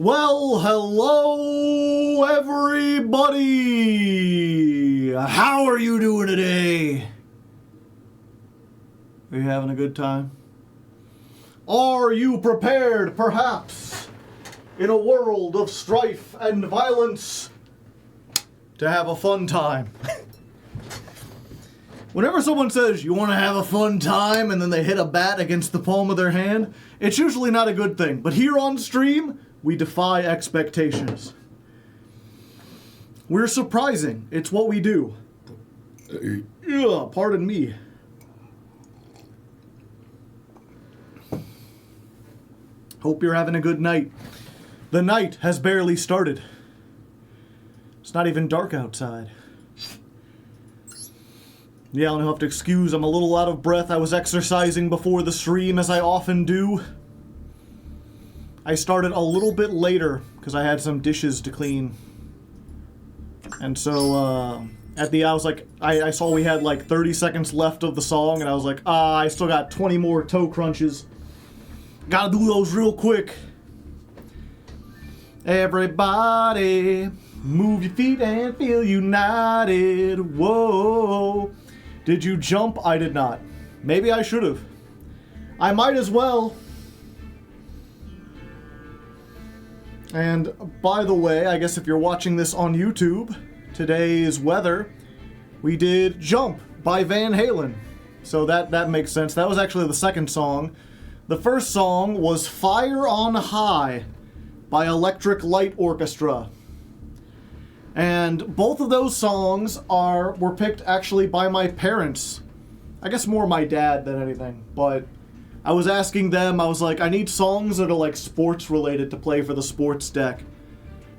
Well, hello everybody! How are you doing today? Are you having a good time? Are you prepared, perhaps, in a world of strife and violence, to have a fun time? Whenever someone says, you want to have a fun time, and then they hit a bat against the palm of their hand, it's usually not a good thing. But here on stream, we defy expectations. We're surprising. It's what we do. Pardon me. Hope you're having a good night. The night has barely started. It's not even dark outside. Yeah, I'll have to excuse, I'm a little out of breath. I was exercising before the stream, as I often do. I started a little bit later, because I had some dishes to clean. And so, at the, I was like, I saw we had like 30 seconds left of the song, and I was like, I still got 20 more toe crunches. Gotta do those real quick. Everybody, move your feet and feel united. Whoa. Did you jump? I did not. Maybe I should have. I might as well. And by the way, I guess if you're watching this on YouTube, today's weather, we did Jump by Van Halen. So that makes sense. That was actually the second song. The first song was Fire on High by Electric Light Orchestra. And both of those songs were picked actually by my parents. I guess more my dad than anything, but I was asking them, I was like, I need songs that are like sports related to play for the sports deck.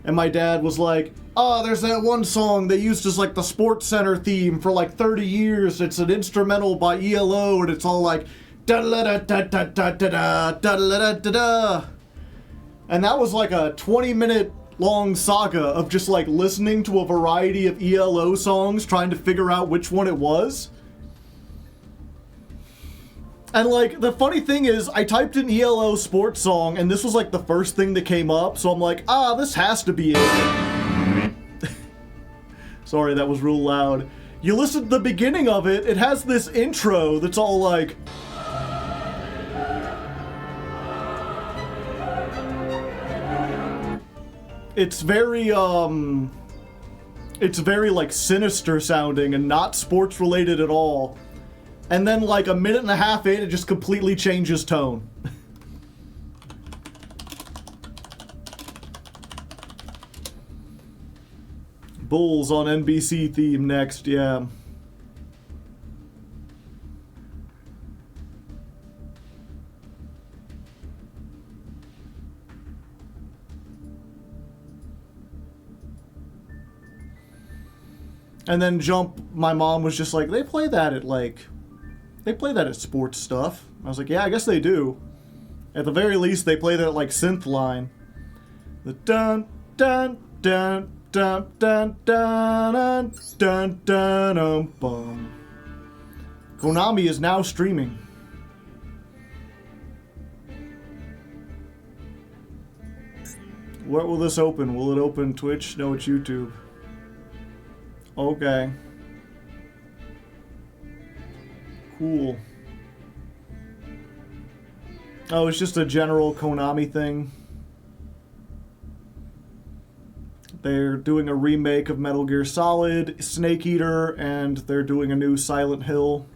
And my dad was like, there's that one song they used as like the Sports Center theme for like 30 years. It's an instrumental by ELO and it's all like da-da-da-da-da-da-da-da-da-da-da. And that was like a 20-minute long saga of just like listening to a variety of ELO songs, trying to figure out which one it was. And like, the funny thing is, I typed in ELO sports song, and this was like the first thing that came up, so I'm like, this has to be it. Sorry, that was real loud. You listen to the beginning of it, it has this intro that's all like... It's very like sinister sounding and not sports related at all. And then like a minute and a half in, it just completely changes tone. Bulls on NBC theme next, yeah. And then Jump, my mom was just like, they play that at sports stuff. I was like, yeah, I guess they do. At the very least, they play that at like Synth Line. The dun dun dun dun dun dun dun dun dun bum. Konami is now streaming. Where will this open? Will it open Twitch? No, it's YouTube. Okay. Cool. Oh, it's just a general Konami thing. They're doing a remake of Metal Gear Solid, Snake Eater, and they're doing a new Silent Hill,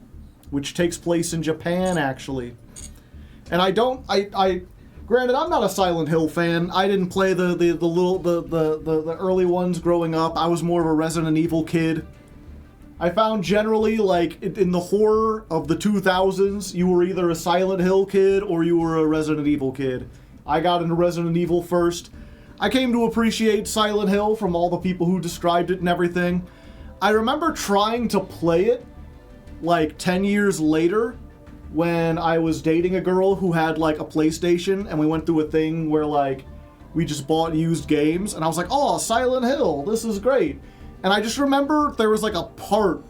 which takes place in Japan, actually. And granted, I'm not a Silent Hill fan. I didn't play the early ones growing up. I was more of a Resident Evil kid. I found generally, like, in the horror of the 2000s, you were either a Silent Hill kid or you were a Resident Evil kid. I got into Resident Evil first. I came to appreciate Silent Hill from all the people who described it and everything. I remember trying to play it, like, 10 years later, when I was dating a girl who had like a PlayStation, and we went through a thing where like we just bought used games, and I was like, oh, Silent Hill, this is great. And I just remember there was like a part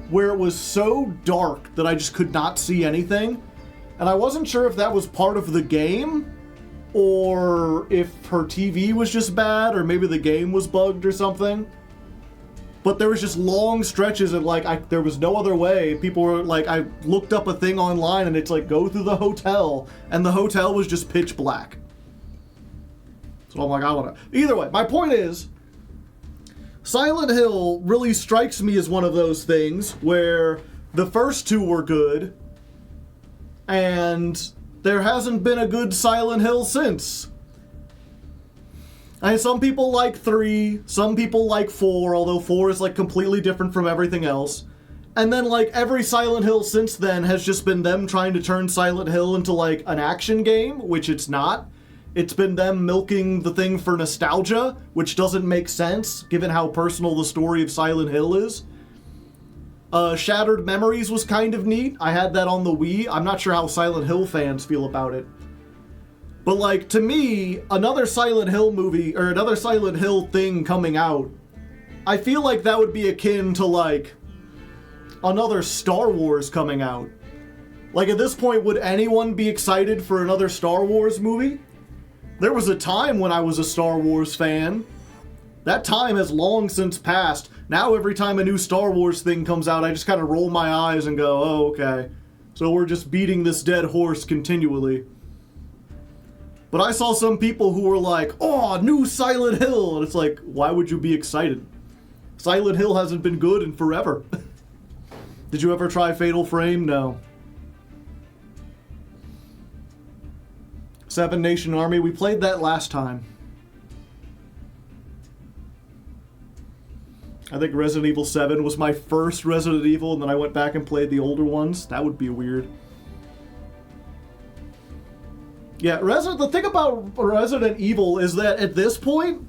where it was so dark that I just could not see anything, and I wasn't sure if that was part of the game or if her TV was just bad, or maybe the game was bugged or something. But there was just long stretches of like, there was no other way. People were like, I looked up a thing online and it's like, go through the hotel, and the hotel was just pitch black. So I'm like, I wanna. Either way, my point is, Silent Hill really strikes me as one of those things where the first two were good, and there hasn't been a good Silent Hill since. And some people like 3, some people like 4, although 4 is like completely different from everything else. And then like every Silent Hill since then has just been them trying to turn Silent Hill into like an action game, which it's not. It's been them milking the thing for nostalgia, which doesn't make sense given how personal the story of Silent Hill is. Shattered Memories was kind of neat. I had that on the Wii. I'm not sure how Silent Hill fans feel about it. But like, to me, another Silent Hill movie, or another Silent Hill thing coming out, I feel like that would be akin to like another Star Wars coming out. Like, at this point, would anyone be excited for another Star Wars movie? There was a time when I was a Star Wars fan. That time has long since passed. Now every time a new Star Wars thing comes out, I just kind of roll my eyes and go, oh, okay. So we're just beating this dead horse continually. But I saw some people who were like, oh, new Silent Hill. And it's like, why would you be excited? Silent Hill hasn't been good in forever. Did you ever try Fatal Frame? No. Seven Nation Army, we played that last time. I think Resident Evil 7 was my first Resident Evil, and then I went back and played the older ones. That would be weird. Yeah, the thing about Resident Evil is that at this point,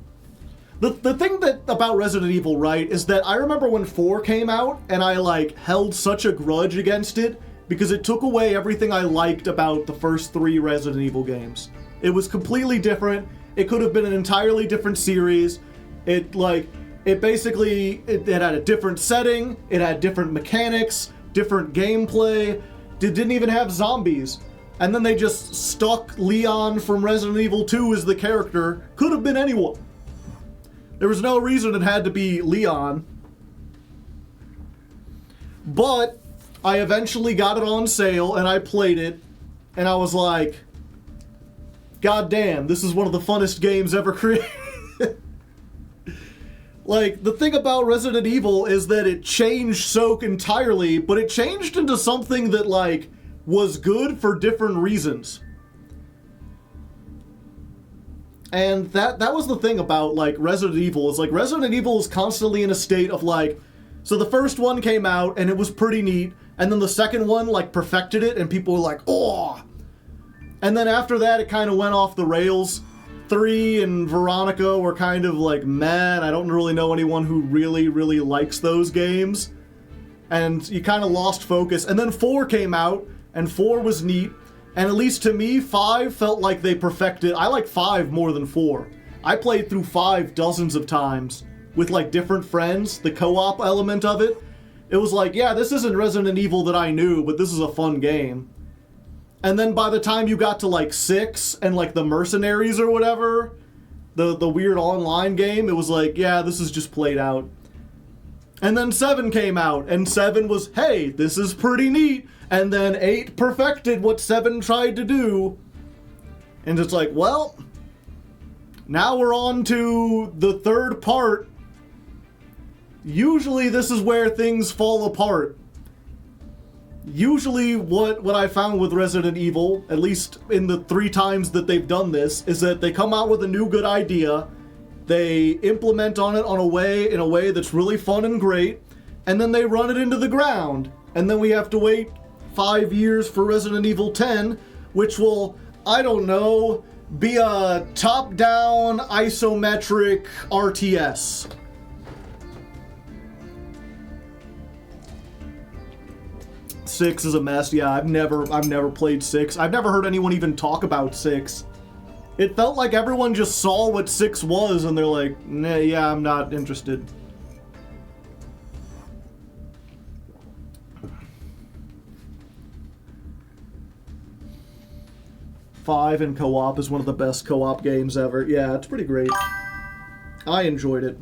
the thing that about Resident Evil, right, is that I remember when 4 came out, and I, like, held such a grudge against it, because it took away everything I liked about the first 3 Resident Evil games. It was completely different. It could have been an entirely different series. It basically had a different setting, it had different mechanics, different gameplay, it didn't even have zombies. And then they just stuck Leon from Resident Evil 2 as the character. Could have been anyone. There was no reason it had to be Leon. But I eventually got it on sale and I played it, and I was like, God damn, this is one of the funnest games ever created. Like, the thing about Resident Evil is that it changed so entirely, but it changed into something that, like, was good for different reasons. And that was the thing about, like, Resident Evil, is, like, Resident Evil is constantly in a state of, like, so the first one came out, and it was pretty neat, and then the second one, like, perfected it, and people were like, oh! And then after that, it kind of went off the rails. 3 and Veronica were kind of like, man, I don't really know anyone who really, really likes those games. And you kind of lost focus. And then 4 came out, and 4 was neat. And at least to me, 5 felt like they perfected. I like 5 more than 4. I played through 5 dozens of times with like different friends, the co-op element of it. It was like, yeah, this isn't Resident Evil that I knew, but this is a fun game. And then by the time you got to like 6 and like the Mercenaries or whatever, the weird online game, it was like, yeah, this is just played out. And then 7 came out, and 7 was, hey, this is pretty neat. And then 8 perfected what 7 tried to do. And it's like, well, now we're on to the third part. Usually this is where things fall apart. Usually what I found with Resident Evil, at least in the 3 times that they've done this, is that they come out with a new good idea, they implement on it in a way that's really fun and great, and then they run it into the ground. And then we have to wait 5 years for Resident Evil 10, which will, I don't know, be a top-down isometric RTS. Six is a mess. Yeah, I've never played 6. I've never heard anyone even talk about 6. It felt like everyone just saw what 6 was and they're like, nah, yeah, I'm not interested. 5 in co-op is one of the best co-op games ever. Yeah, it's pretty great. I enjoyed it.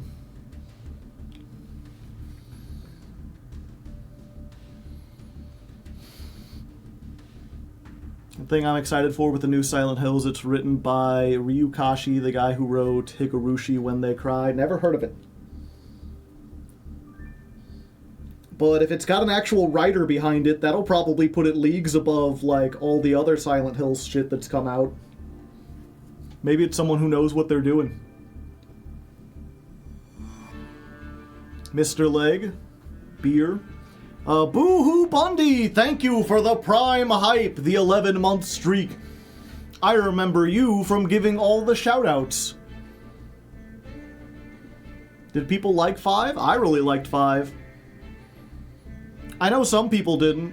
The thing I'm excited for with the new Silent Hills, it's written by Ryu Kashi, the guy who wrote Higurushi When They Cry. Never heard of it. But if it's got an actual writer behind it, that'll probably put it leagues above, like, all the other Silent Hills shit that's come out. Maybe it's someone who knows what they're doing. Mr. Leg. Beer. Boo-hoo Bundy! Thank you for the prime hype, the 11-month streak. I remember you from giving all the shoutouts. Did people like 5? I really liked 5. I know some people didn't.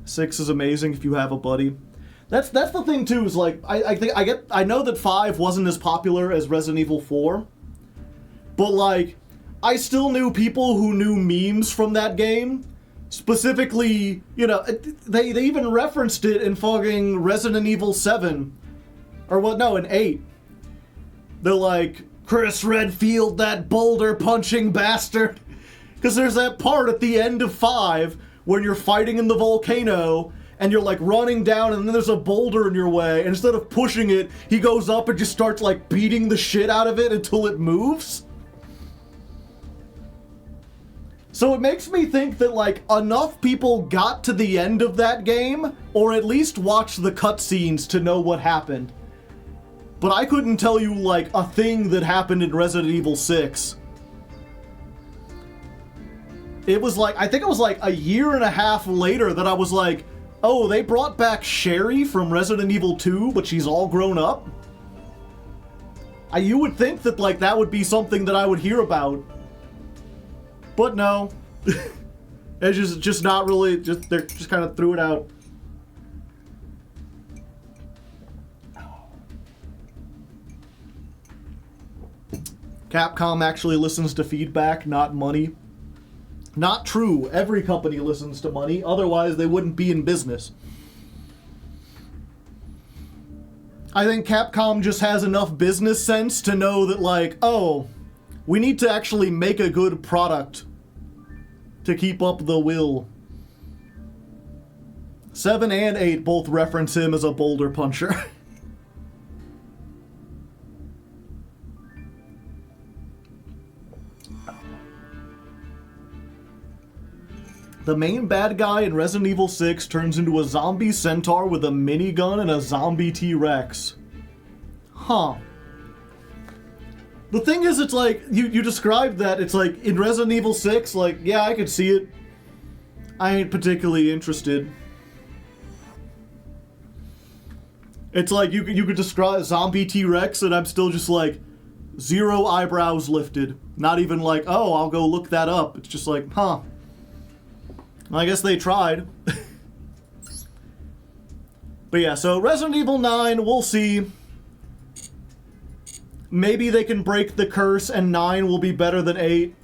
6 is amazing if you have a buddy. That's the thing too, is like I know that 5 wasn't as popular as Resident Evil 4, but like I still knew people who knew memes from that game. Specifically, you know, they even referenced it in fucking Resident Evil 7. Or what, no, in 8. They're like, Chris Redfield, that boulder punching bastard. Because there's that part at the end of 5 when you're fighting in the volcano and you're like running down and then there's a boulder in your way, and instead of pushing it, he goes up and just starts like beating the shit out of it until it moves. So it makes me think that, like, enough people got to the end of that game, or at least watched the cutscenes to know what happened. But I couldn't tell you, like, a thing that happened in Resident Evil 6. It was like, I think it was like a year and a half later that I was like, oh, they brought back Sherry from Resident Evil 2, but she's all grown up? You would think that, like, that would be something that I would hear about. But no, it's just not really, they just kind of threw it out. Capcom actually listens to feedback, not money. Not true. Every company listens to money, otherwise they wouldn't be in business. I think Capcom just has enough business sense to know that, like, oh, we need to actually make a good product to keep up the will. 7 and 8 both reference him as a boulder puncher. The main bad guy in Resident Evil 6 turns into a zombie centaur with a minigun and a zombie T-Rex. Huh. The thing is, it's like, you described that, it's like, in Resident Evil 6, like, yeah, I could see it. I ain't particularly interested. It's like, you could describe zombie T-Rex, and I'm still just like, 0 eyebrows lifted. Not even like, oh, I'll go look that up. It's just like, huh. I guess they tried. But yeah, so Resident Evil 9, we'll see. Maybe they can break the curse and 9 will be better than 8.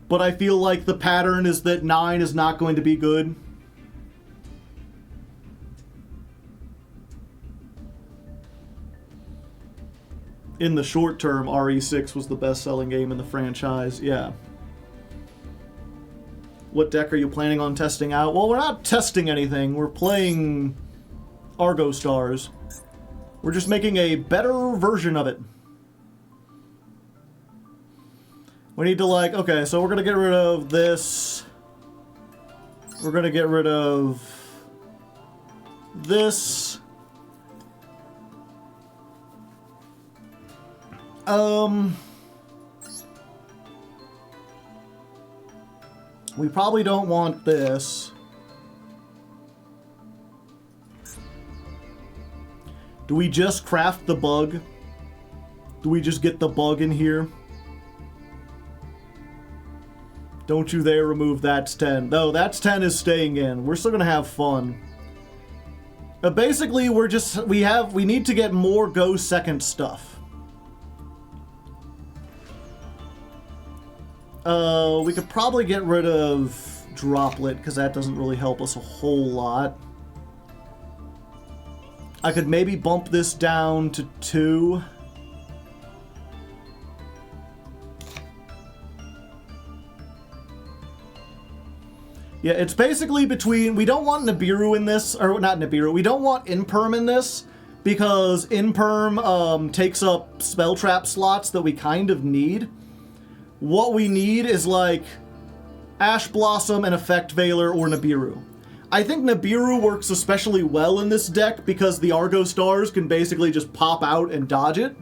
But I feel like the pattern is that 9 is not going to be good. In the short term, RE6 was the best-selling game in the franchise, yeah. What deck are you planning on testing out? Well, we're not testing anything. We're playing Argostars. We're just making a better version of it. We need to, like, okay, so we're gonna get rid of this. We're gonna get rid of this. We probably don't want this. Do we just craft the bug? Do we just get the bug in here? Don't you dare remove that's 10. No, that's 10 is staying in. We're still gonna have fun. Basically, we need to get more go second stuff. We could probably get rid of Droplet, because that doesn't really help us a whole lot. I could maybe bump this down to 2. Yeah, it's basically between... We don't want Nibiru in this, or not Nibiru, we don't want Imperm in this, because Imperm takes up spell trap slots that we kind of need. What we need is like Ash Blossom and Effect Veiler or Nibiru. I think Nibiru works especially well in this deck because the Argostars can basically just pop out and dodge it.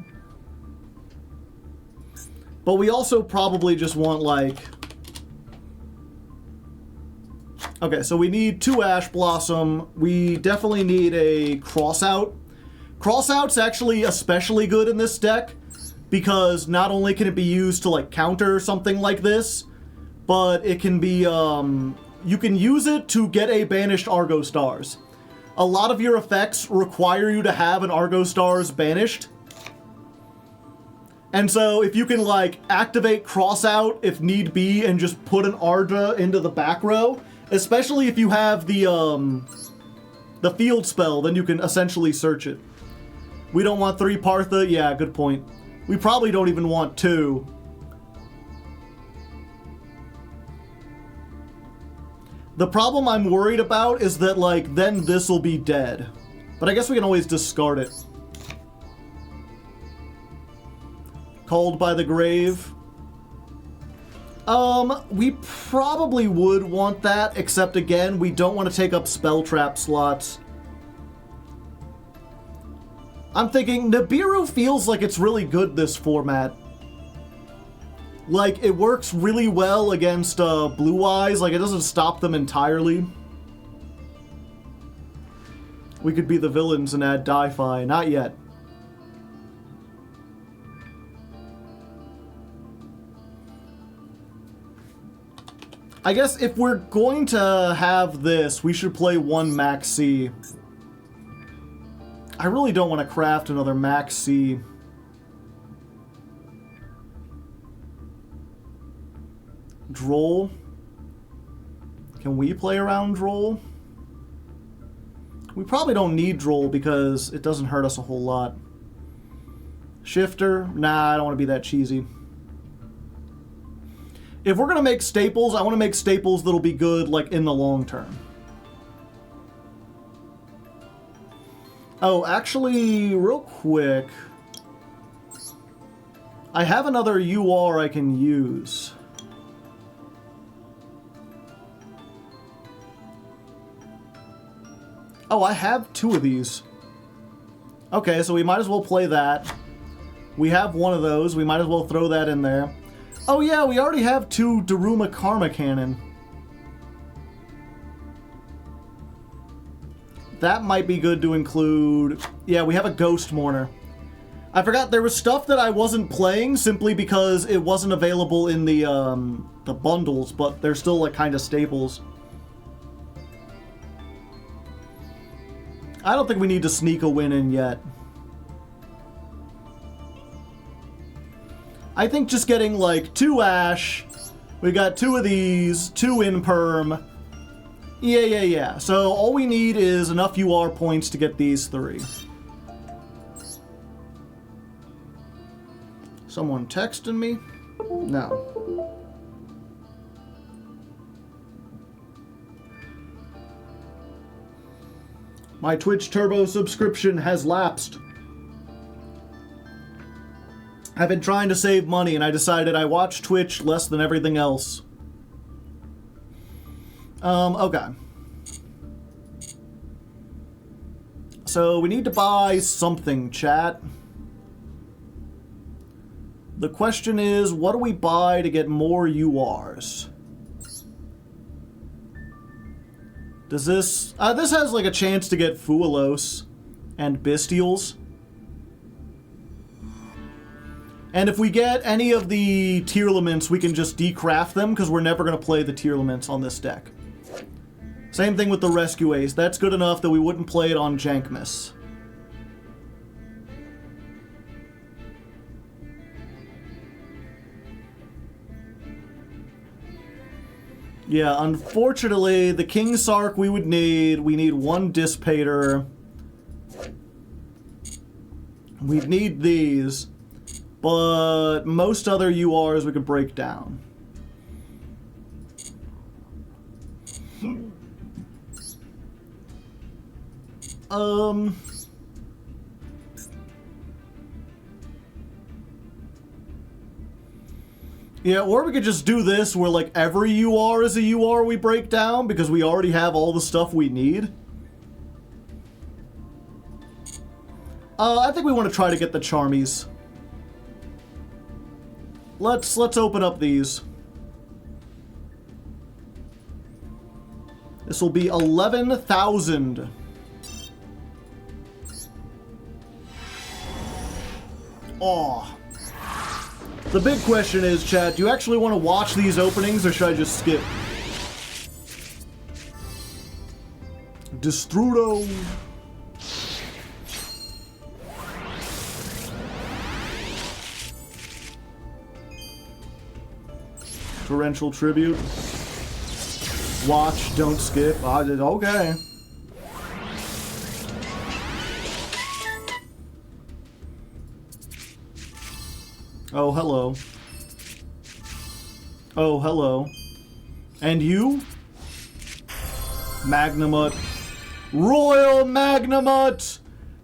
But we also probably just want like... Okay, so we need 2 Ash Blossom. We definitely need a Crossout. Crossout's actually especially good in this deck because not only can it be used to like counter something like this, but it can be, you can use it to get a banished Argostars. A lot of your effects require you to have an Argostars banished. And so if you can like activate Crossout if need be and just put an Arda into the back row, especially if you have the field spell, then you can essentially search it. We don't want 3 Partha? Yeah, good point. We probably don't even want 2. The problem I'm worried about is that, like, then this will be dead. But I guess we can always discard it. Called by the Grave. We probably would want that, except again, we don't want to take up spell trap slots. I'm thinking Nibiru feels like it's really good this format. Like, it works really well against Blue Eyes, like it doesn't stop them entirely. We could be the villains and add Di-Fi, not yet. I guess if we're going to have this, we should play 1 Max C. I really don't want to craft another Max C. Droll. Can we play around Droll? We probably don't need Droll because it doesn't hurt us a whole lot. Shifter? Nah, I don't want to be that cheesy. If we're going to make staples, I want to make staples that'll be good, like, in the long term. Oh, actually, real quick. I have another UR I can use. Oh, I have 2 of these. Okay, so we might as well play that. We have 1 of those. We might as well throw that in there. Oh yeah, we already have 2 Daruma Karma Cannon. That might be good to include. Yeah, we have a Ghost Mourner. I forgot there was stuff that I wasn't playing simply because it wasn't available in the bundles, but they're still like kind of staples. I don't think we need to sneak a win in yet. I think just getting like 2 Ash, we got 2 of these, 2 Imperm. Yeah. So all we need is enough UR points to get these 3. Someone texting me? No. My Twitch Turbo subscription has lapsed. I've been trying to save money and I decided I watch Twitch less than everything else. Okay. So we need to buy something, chat. The question is, what do we buy to get more URs? Does this... this has like a chance to get Fuelos and Bestials. And if we get any of the Tearlaments, we can just decraft them because we're never going to play the Tearlaments on this deck. Same thing with the Rescue Ace. That's good enough that we wouldn't play it on Jankmas. Yeah, unfortunately, the King Sark we need 1 Dissipator. We'd need these, but most other URs we could break down. Yeah, or we could just do this where, like, every UR is a UR we break down because we already have all the stuff we need. I think we want to try to get the Charmies. Let's open up these. This will be 11,000. Aw. The big question is, chat, do you actually want to watch these openings, or should I just skip? Destrudo. Torrential Tribute. Watch, don't skip. Okay. Oh, hello. Oh, hello. And you? Magnamut. Royal Magnamut!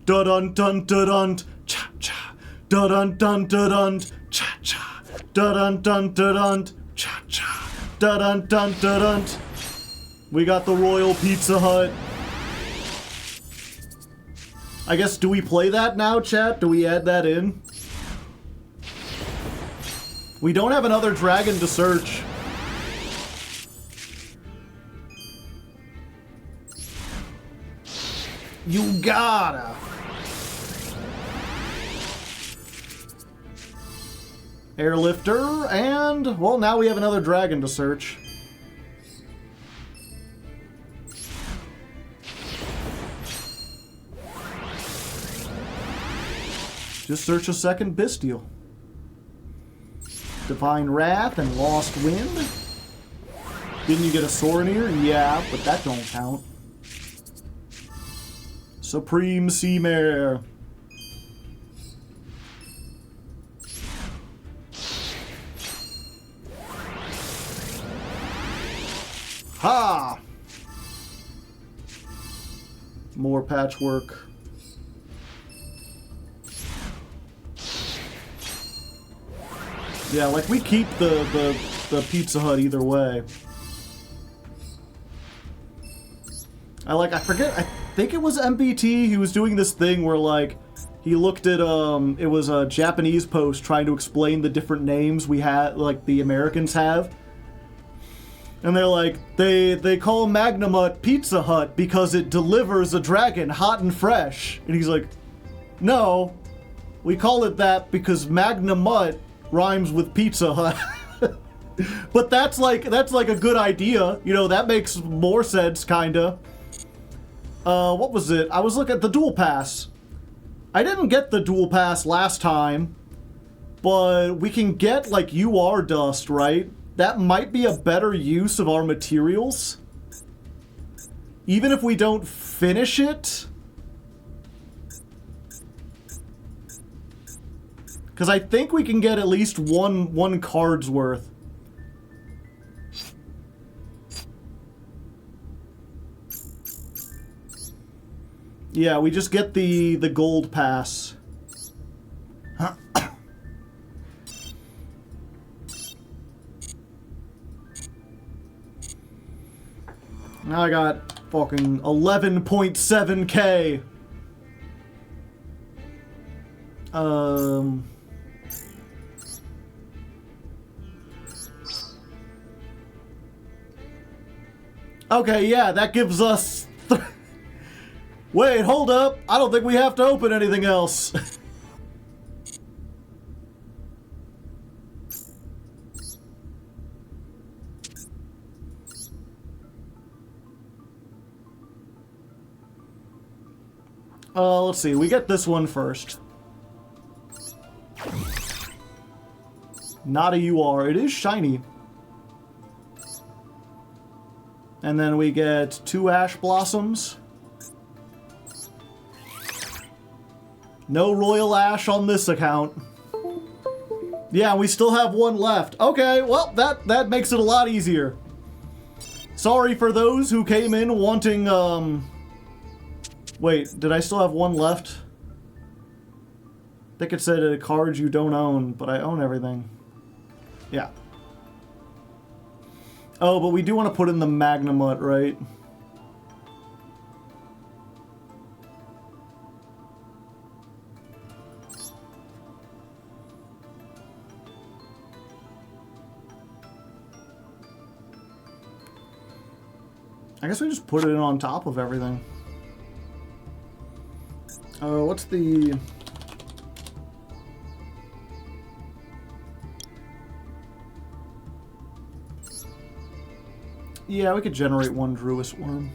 Dun-dun-dun-dun-dun, cha-cha. Dun-dun-dun-dun-dun, cha-cha. Dun-dun-dun-dun-dun, cha-cha. Dun-dun-dun-dun-dun. We got the Royal Pizza Hut. I guess, do we play that now, chat? Do we add that in? We don't have another dragon to search. You gotta. Airlifter, and, well, now we have another dragon to search. Just search a second Bestial. Divine Wrath and Lost Wind. Didn't you get a Sorinir? Yeah, but that don't count. Supreme Sea Mare. Ha! More patchwork. Yeah, like, we keep the Pizza Hut either way. I think it was MBT, he was doing this thing where, like, he looked at, it was a Japanese post trying to explain the different names we had, like, the Americans have. And they're like, they call Magnamut Pizza Hut because it delivers a dragon hot and fresh. And he's like, no, we call it that because Magnamut rhymes with Pizza Hut. But that's like a good idea. You know, that makes more sense, kinda. What was it? I was looking at the Dual Pass. I didn't get the Dual Pass last time, but we can get, like, UR dust, right? That might be a better use of our materials. Even if we don't finish it. Because I think we can get at least one card's worth. Yeah, we just get the gold pass. Now I got fucking 11.7k. Okay, yeah, that gives us... Wait, hold up. I don't think we have to open anything else. Let's see. We get this one first. Not a UR. It is shiny. And then we get 2 Ash Blossoms. No Royal Ash on this account. Yeah, we still have 1 left. Okay, well, that makes it a lot easier. Sorry for those who came in wanting, Wait, did I still have 1 left? I think it said cards you don't own, but I own everything. Yeah. Oh, but we do want to put in the Magnamut, right? I guess we just put it in on top of everything. What's the... Yeah, we could generate 1 Druis Worm.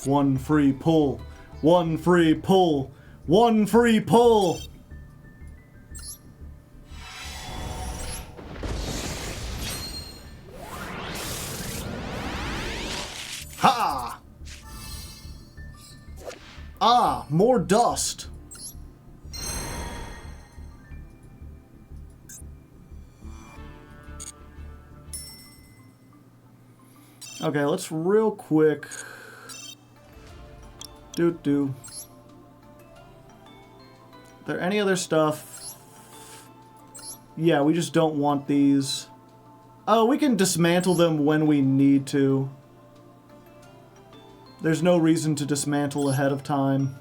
One free pull. 1 free pull. 1 free pull! Ha! Ah, more dust. Okay, let's real quick... Doo-doo. There any other stuff? Yeah, we just don't want these. Oh, we can dismantle them when we need to. There's no reason to dismantle ahead of time.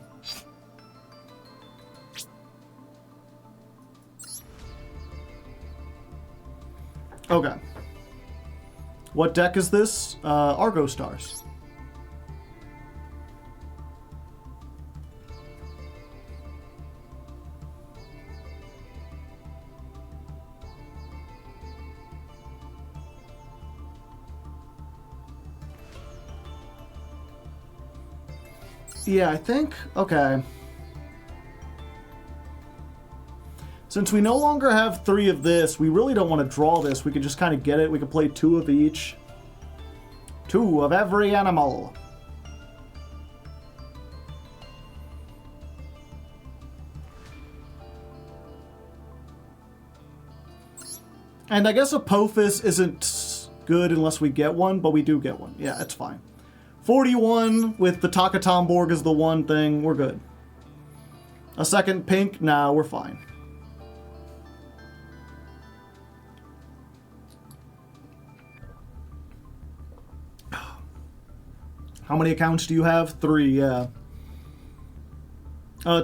Okay. What deck is this? Argostars. Yeah, I think... Okay. Since we no longer have 3 of this, we really don't want to draw this. We could just kind of get it. We could play 2 of each. 2 of every animal. And I guess Apophis isn't good unless we get one, but we do get one. Yeah, it's fine. 41 with the Takatomborg is the one thing. We're good. A second pink? Nah, we're fine. How many accounts do you have? 3, yeah.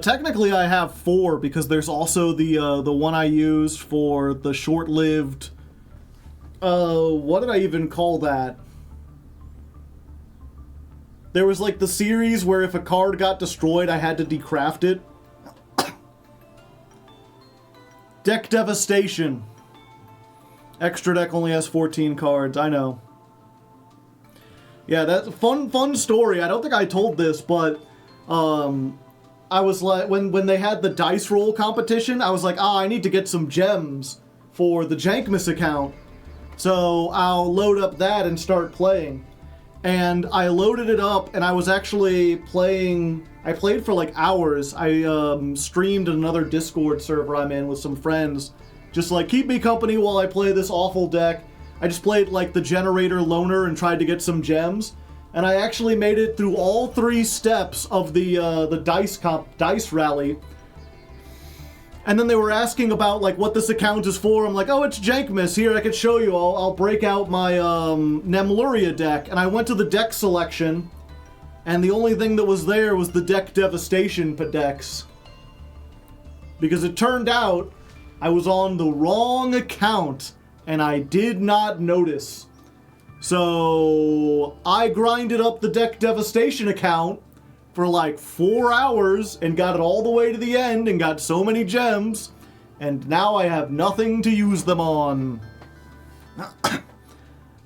Technically I have 4 because there's also the one I use for the short-lived... what did I even call that? There was like the series where if a card got destroyed, I had to decraft it. Deck Devastation. Extra deck only has 14 cards, I know. Yeah, that's a fun story. I don't think I told this, but I was like, when they had the dice roll competition, I was like, I need to get some gems for the Jankmas account. So I'll load up that and start playing. And I loaded it up, and I was actually playing... I played for like hours. I streamed another Discord server I'm in with some friends. Just like, keep me company while I play this awful deck. I just played like the Generator Loner and tried to get some gems. And I actually made it through all 3 steps of the dice rally. And then they were asking about like what this account is for. I'm like, oh, it's Jankmas. Here, I could show you. I'll break out my Nemluria deck. And I went to the deck selection, and the only thing that was there was the Deck Devastation decks. Because it turned out I was on the wrong account, and I did not notice. So I grinded up the Deck Devastation account for like 4 hours and got it all the way to the end and got so many gems, and now I have nothing to use them on.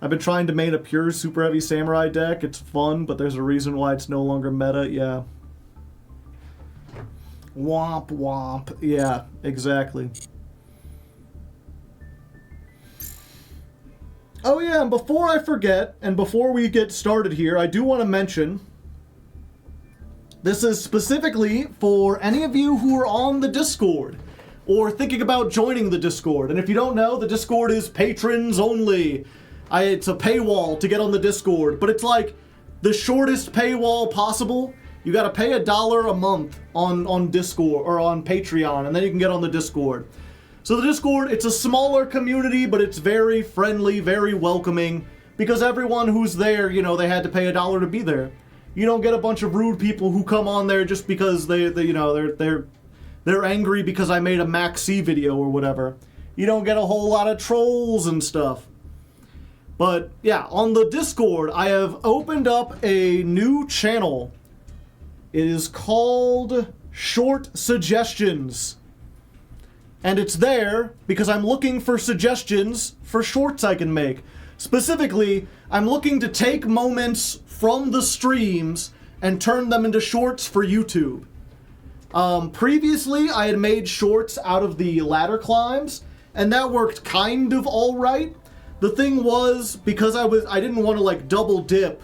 I've been trying to make a pure Super Heavy Samurai deck. It's fun, but there's a reason why it's no longer meta, yeah. Womp womp. Yeah, exactly. Oh yeah, and before I forget, and before we get started here, I do want to mention, this is specifically for any of you who are on the Discord, or thinking about joining the Discord. And if you don't know, the Discord is patrons only. It's a paywall to get on the Discord, but it's like the shortest paywall possible. You gotta pay $1 a month on Discord, or on Patreon, and then you can get on the Discord. So the Discord, it's a smaller community, but it's very friendly, very welcoming, because everyone who's there, you know, they had to pay $1 to be there. You don't get a bunch of rude people who come on there just because they're angry because I made a Max C video or whatever. You don't get a whole lot of trolls and stuff. But yeah, on the Discord, I have opened up a new channel. It is called Short Suggestions. And it's there because I'm looking for suggestions for shorts I can make. Specifically, I'm looking to take moments from the streams and turn them into shorts for YouTube. Previously, I had made shorts out of the ladder climbs, and that worked kind of alright. The thing was, because I didn't want to like double dip,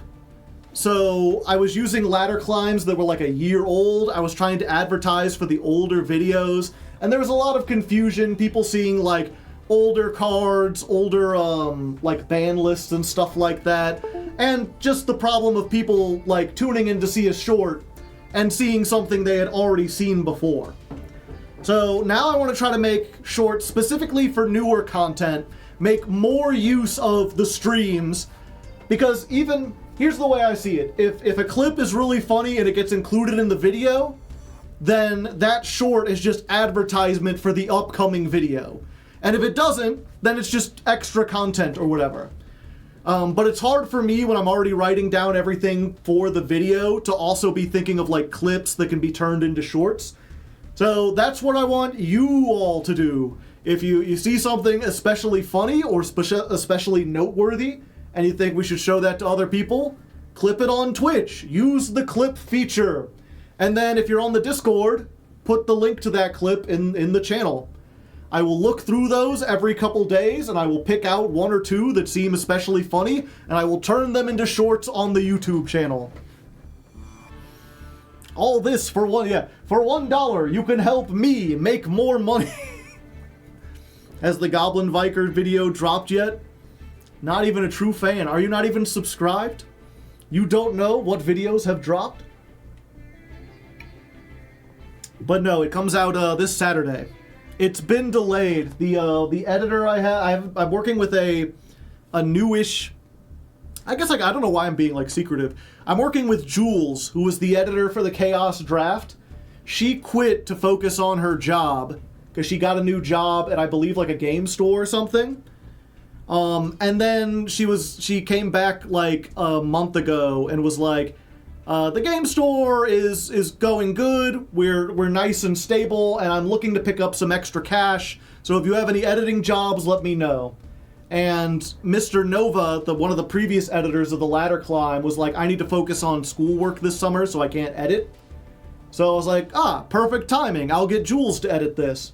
so I was using ladder climbs that were like a year old. I was trying to advertise for the older videos, and there was a lot of confusion, people seeing like older cards, older like ban lists and stuff like that, and just the problem of people like tuning in to see a short and seeing something they had already seen before. So now I want to try to make shorts specifically for newer content, make more use of the streams, because even, here's the way I see it, if a clip is really funny and it gets included in the video, then that short is just advertisement for the upcoming video. And if it doesn't, then it's just extra content or whatever. But it's hard for me when I'm already writing down everything for the video to also be thinking of like clips that can be turned into shorts. So that's what I want you all to do. If you see something especially funny or especially noteworthy and you think we should show that to other people, clip it on Twitch. Use the clip feature. And then if you're on the Discord, put the link to that clip in the channel. I will look through those every couple days, and I will pick out one or two that seem especially funny, and I will turn them into shorts on the YouTube channel. All this for $1, you can help me make more money. Has the Goblin Viker video dropped yet? Not even a true fan. Are you not even subscribed? You don't know what videos have dropped? But no, it comes out this Saturday. It's been delayed. The editor I'm working with a newish, I guess, like, I don't know why I'm being like secretive. I'm working with Jules, who was the editor for the Chaos Draft. She quit to focus on her job because she got a new job at, I believe, like a game store or something. And then she came back like a month ago and was like, the game store is going good. We're nice and stable, and I'm looking to pick up some extra cash. So if you have any editing jobs, let me know. And Mr. Nova, one of the previous editors of the Ladder Climb, was like, I need to focus on schoolwork this summer, so I can't edit. So I was like, perfect timing. I'll get Jules to edit this.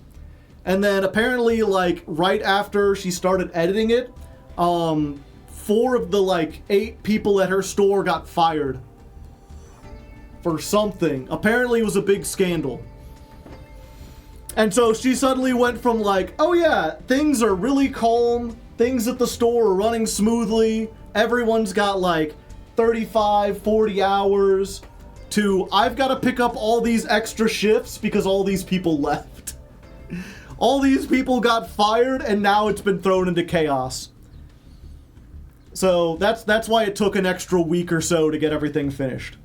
And then apparently, like, right after she started editing it, 4 of the like 8 people at her store got fired. For something. Apparently it was a big scandal. And so she suddenly went from like, oh yeah, things are really calm, things at the store are running smoothly, everyone's got like 35, 40 hours, to I've got to pick up all these extra shifts because all these people left. All these people got fired and now it's been thrown into chaos. So that's why it took an extra week or so to get everything finished.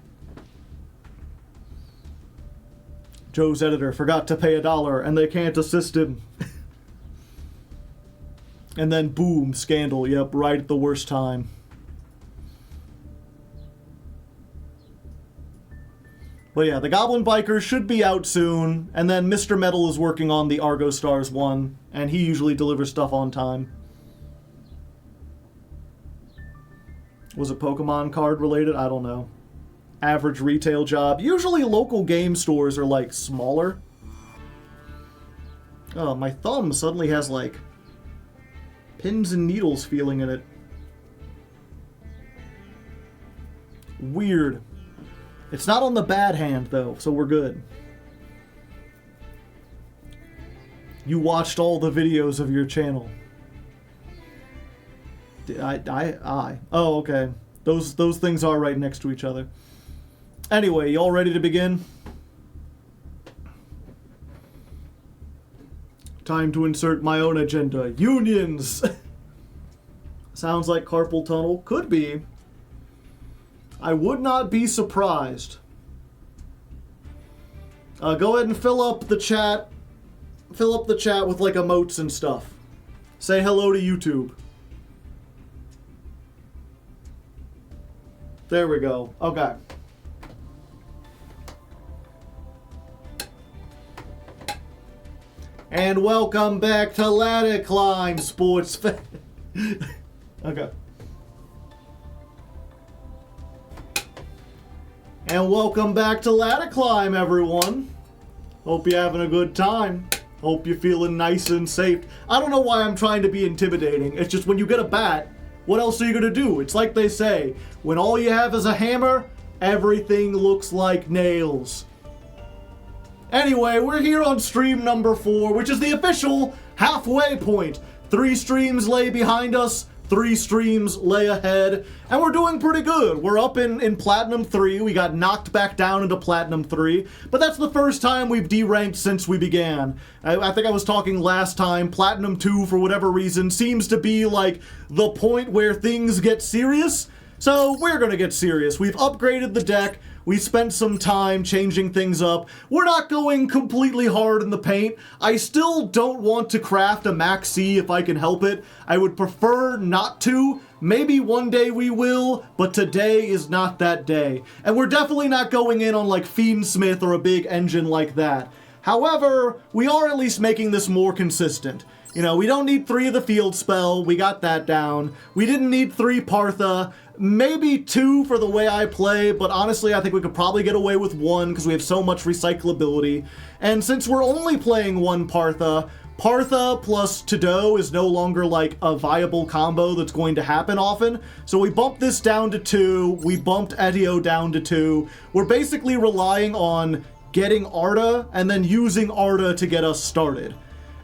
Joe's editor forgot to pay $1 and they can't assist him. And then boom, scandal. Yep, right at the worst time. But yeah, the Goblin Bikers should be out soon, and then Mr. Metal is working on the Argostars one, and he usually delivers stuff on time. Was it Pokemon card related? I don't know. Average retail job. Usually local game stores are like smaller. Oh, my thumb suddenly has, like, pins and needles feeling in it. Weird. It's not on the bad hand, though, so we're good. You watched all the videos of your channel. Oh, okay. Those things are right next to each other. Anyway, y'all ready to begin? Time to insert my own agenda. Unions! Sounds like carpal tunnel. Could be. I would not be surprised. Go ahead and fill up the chat. Fill up the chat with, like, emotes and stuff. Say hello to YouTube. There we go. Okay. And welcome back to Ladder Climb, sports fan. Okay. And welcome back to Ladder Climb, everyone. Hope you're having a good time. Hope you're feeling nice and safe. I don't know why I'm trying to be intimidating. It's just when you get a bat, what else are you gonna do? It's like they say, when all you have is a hammer, everything looks like nails. Anyway, we're here on stream number 4, which is the official halfway point. 3 streams lay behind us, 3 streams lay ahead, and we're doing pretty good. We're up in Platinum 3. We got knocked back down into Platinum 3, but that's the first time we've deranked since we began. I think I was talking last time, Platinum 2, for whatever reason, seems to be like the point where things get serious. So we're gonna get serious. We've upgraded the deck. We spent some time changing things up. We're not going completely hard in the paint. I still don't want to craft a Max C if I can help it. I would prefer not to. Maybe one day we will, but today is not that day. And we're definitely not going in on like Fiendsmith or a big engine like that. However, we are at least making this more consistent. You know, we don't need 3 of the field spell. We got that down. We didn't need 3 Partha. Maybe 2 for the way I play, but honestly, I think we could probably get away with 1 because we have so much recyclability. And since we're only playing 1 Partha, Partha plus Todo is no longer like a viable combo that's going to happen often. So we bumped this down to 2. We bumped Etio down to 2. We're basically relying on getting Arda and then using Arda to get us started.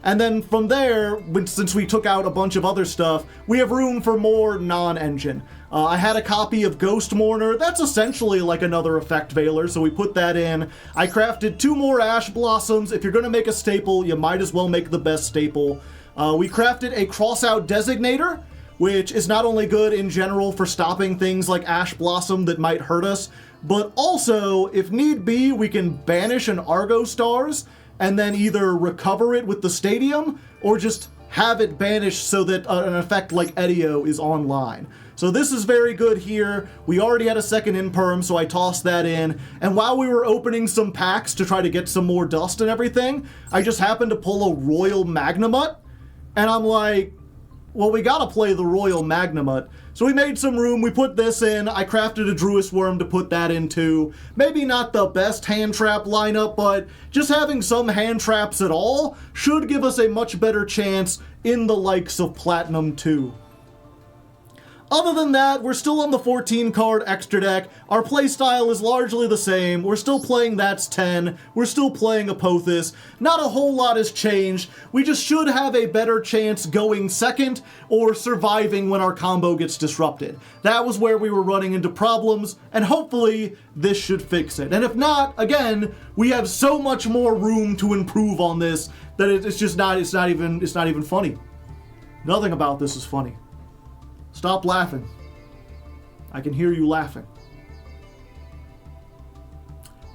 And then from there, since we took out a bunch of other stuff, we have room for more non-engine. I had a copy of Ghost Mourner. That's essentially like another effect veiler, so we put that in. I crafted 2 more Ash Blossoms. If you're going to make a staple, you might as well make the best staple. We crafted a Crossout Designator, which is not only good in general for stopping things like Ash Blossom that might hurt us, but also, if need be, we can banish an Argostars and then either recover it with the stadium or just have it banished so that an effect like Etio is online. So this is very good here. We already had a second Imperm, so I tossed that in. And while we were opening some packs to try to get some more dust and everything, I just happened to pull a Royal Magnamut. And I'm like, well, we gotta play the Royal Magnamut. So we made some room, we put this in, I crafted a Druis Worm to put that in too. Maybe not the best hand trap lineup, but just having some hand traps at all should give us a much better chance in the likes of Platinum 2. Other than that, we're still on the 14 card extra deck. Our playstyle is largely the same. We're still playing That's 10. We're still playing Apophis. Not a whole lot has changed. We just should have a better chance going second or surviving when our combo gets disrupted. That was where we were running into problems, and hopefully this should fix it. And if not, again, we have so much more room to improve on this that it's not even funny. Nothing about this is funny. Stop laughing. I can hear you laughing.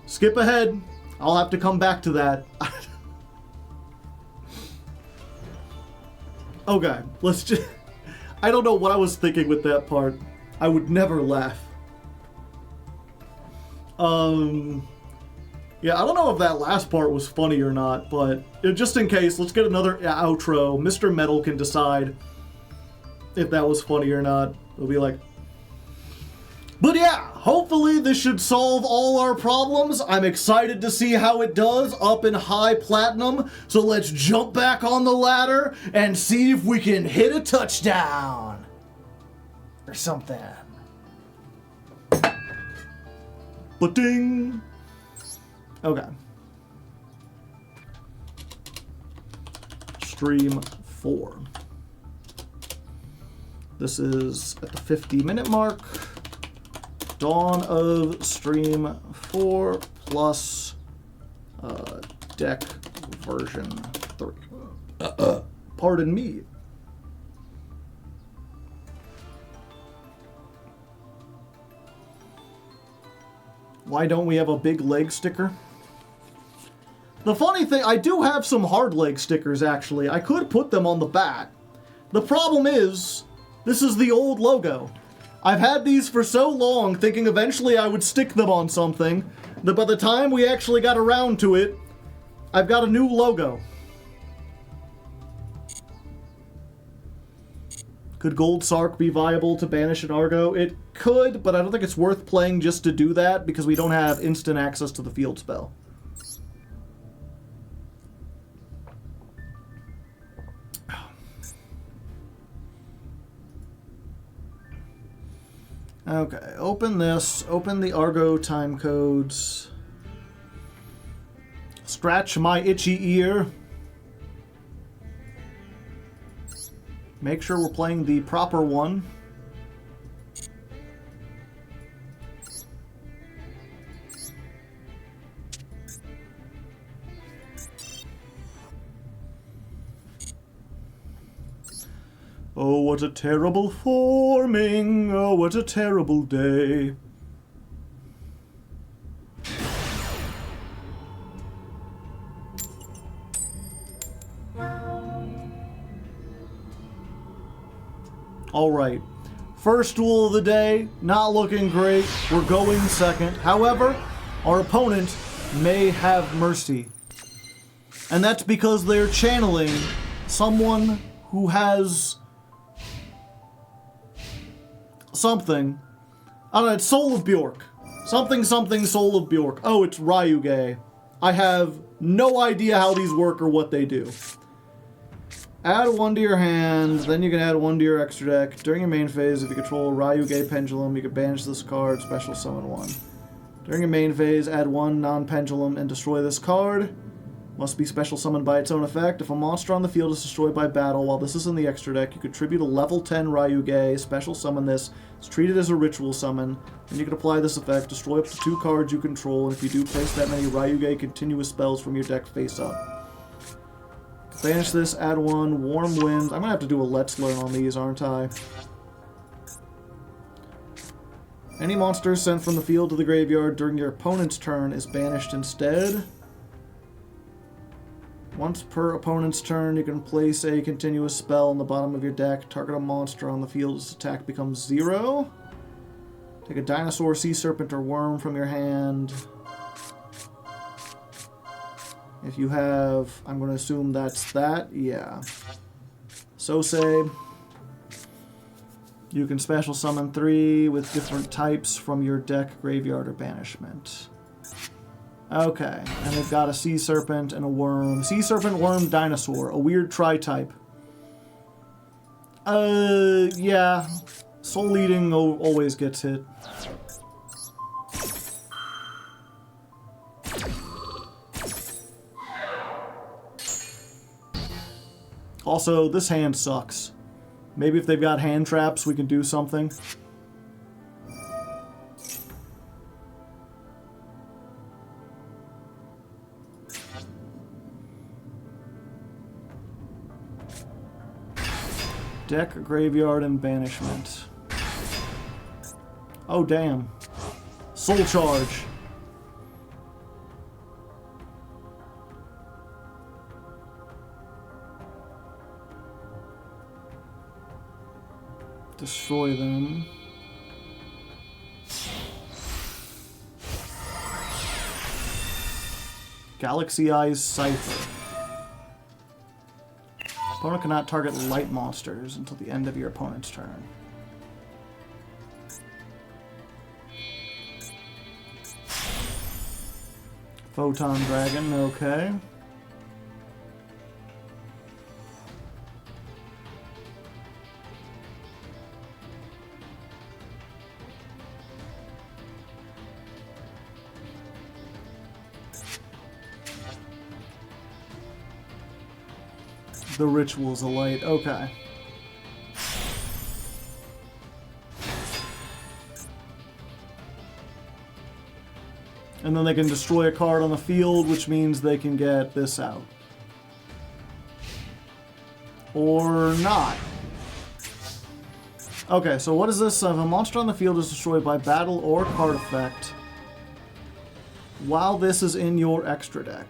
Skip ahead. I'll have to come back to that. Okay, let's just... I don't know what I was thinking with that part. I would never laugh. Yeah, I don't know if that last part was funny or not, but just in case, let's get another outro. Mr. Metal can decide if that was funny or not. It'll be like, But yeah, hopefully this should solve all our problems. I'm excited to see how it does up in high platinum. So let's jump back on the ladder and see if we can hit a touchdown. Or something. Ba-ding. Okay. Stream 4. This is at the 50-minute mark. Dawn of Stream 4 plus deck version 3. Pardon me. Why don't we have a big leg sticker? The funny thing, I do have some Hardleg stickers, actually. I could put them on the bat. The problem is, this is the old logo. I've had these for so long, thinking eventually I would stick them on something, that by the time we actually got around to it, I've got a new logo. Could Gold Sark be viable to banish an Argo? It could, but I don't think it's worth playing just to do that, because we don't have instant access to the field spell. Okay, open this, open the Argo time codes, scratch my itchy ear, make sure we're playing the proper one. Oh, what a terrible forming, oh, what a terrible day. Alright, first duel of the day, not looking great, we're going second. However, our opponent may have mercy. And that's because they're channeling someone who has something. I don't know, it's Soul of Bjork. Something, Soul of Bjork. Oh, it's Ryuge. I have no idea how these work or what they do. Add 1 to your hand, then you can add 1 to your extra deck. During your main phase, if you control a Ryuge Pendulum, you can banish this card, special summon 1. During your main phase, add 1 non-pendulum and destroy this card. Must be special summoned by its own effect. If a monster on the field is destroyed by battle while this is in the extra deck, you contribute a level 10 Ryuge, special summon this. It's treated as a ritual summon. Then you can apply this effect, destroy up to 2 cards you control, and if you do, place that many Ryuge continuous spells from your deck face up. Banish this, add 1, Warm Wind. I'm gonna have to do a Let's Learn on these, aren't I? Any monster sent from the field to the graveyard during your opponent's turn is banished instead. Once per opponent's turn, you can place a continuous spell on the bottom of your deck. Target a monster on the field, its attack becomes 0. Take a dinosaur, sea serpent, or worm from your hand. If you have, I'm going to assume that's that, yeah. So say, you can special summon 3 with different types from your deck, graveyard, or banishment. Okay, and they've got a sea serpent and a worm. Sea serpent, worm, dinosaur. A weird tri-type. Yeah. Soul Eating always gets hit. Also, this hand sucks. Maybe if they've got hand traps, we can do something. Deck, graveyard, and banishment. Oh, damn. Soul Charge. Destroy them. Galaxy Eyes Cipher. Opponent cannot target light monsters until the end of your opponent's turn. Photon Dragon, okay. The Ritual's a light, okay. And then they can destroy a card on the field, which means they can get this out. Or not. Okay, so what is this? If a monster on the field is destroyed by battle or card effect, while this is in your extra deck,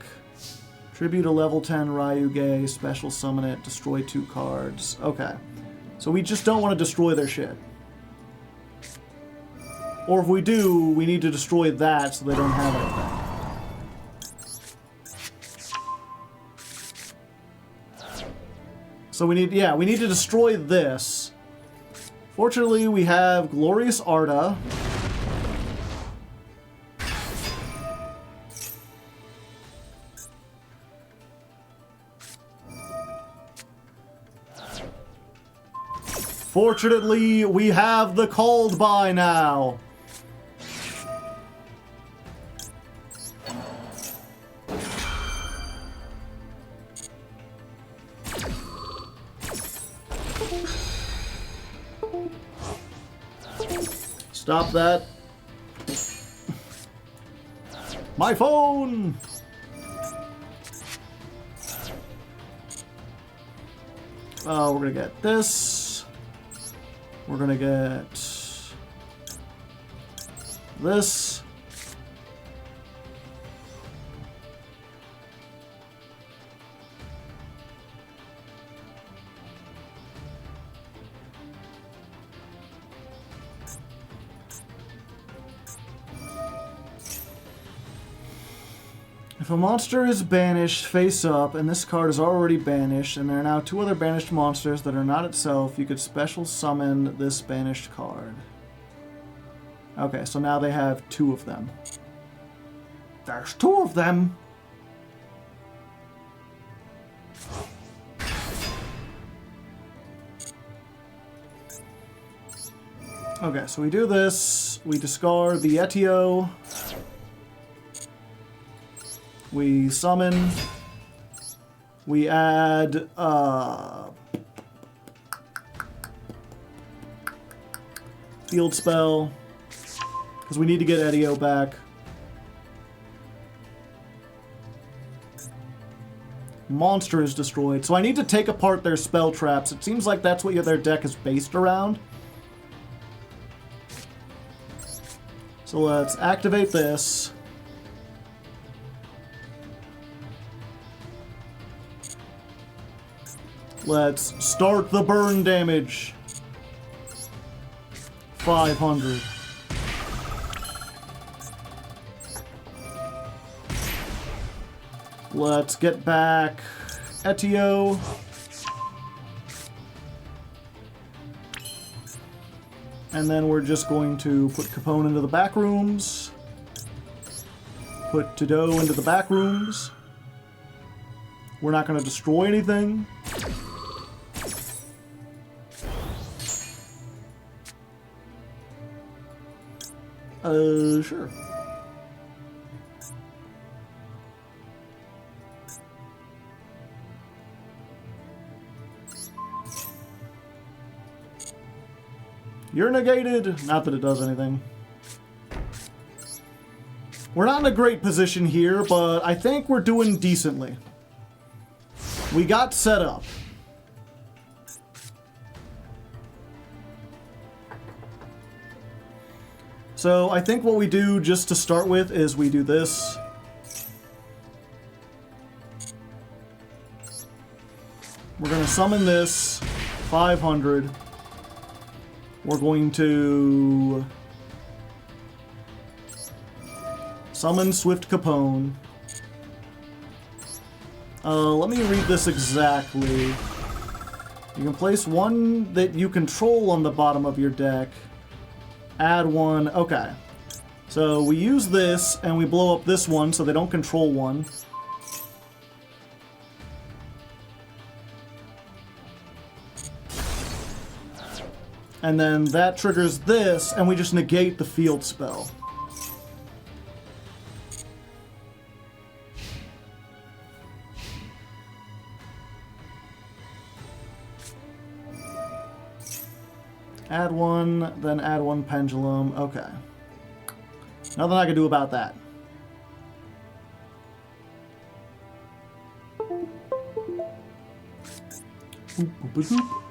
tribute a level 10 Ryuge, special summon it, destroy 2 cards. Okay. So we just don't want to destroy their shit. Or if we do, we need to destroy that so they don't have anything. So we need, yeah, we need to destroy this. Fortunately, we have Glorious Arda. Fortunately, we have the Called By now. Stop that. My phone! We're gonna get this. We're gonna get this. If a monster is banished face up, and this card is already banished, and there are now 2 other banished monsters that are not itself, you could special summon this banished card. Okay, so now they have 2 of them. There's 2 of them! Okay, so we do this. We discard the Etio. We summon. We add field spell because we need to get Etio back. Monster is destroyed, so I need to take apart their spell traps. It seems like that's what their deck is based around. So let's activate this. Let's start the burn damage. 500. Let's get back Etio. And then we're just going to put Capone into the back rooms. Put Todo into the back rooms. We're not going to destroy anything. Sure. You're negated. Not that it does anything. We're not in a great position here, but I think we're doing decently. We got set up. So I think what we do just to start with is we do this. We're going to summon this 500. We're going to summon Swift Capone. Let me read this exactly. You can place 1 that you control on the bottom of your deck. Add 1. Okay. So we use this, and we blow up this one so they don't control one. And then that triggers this, and we just negate the field spell. Add one, then add one pendulum. Okay. Nothing I can do about that. Boop, boop, boop, boop.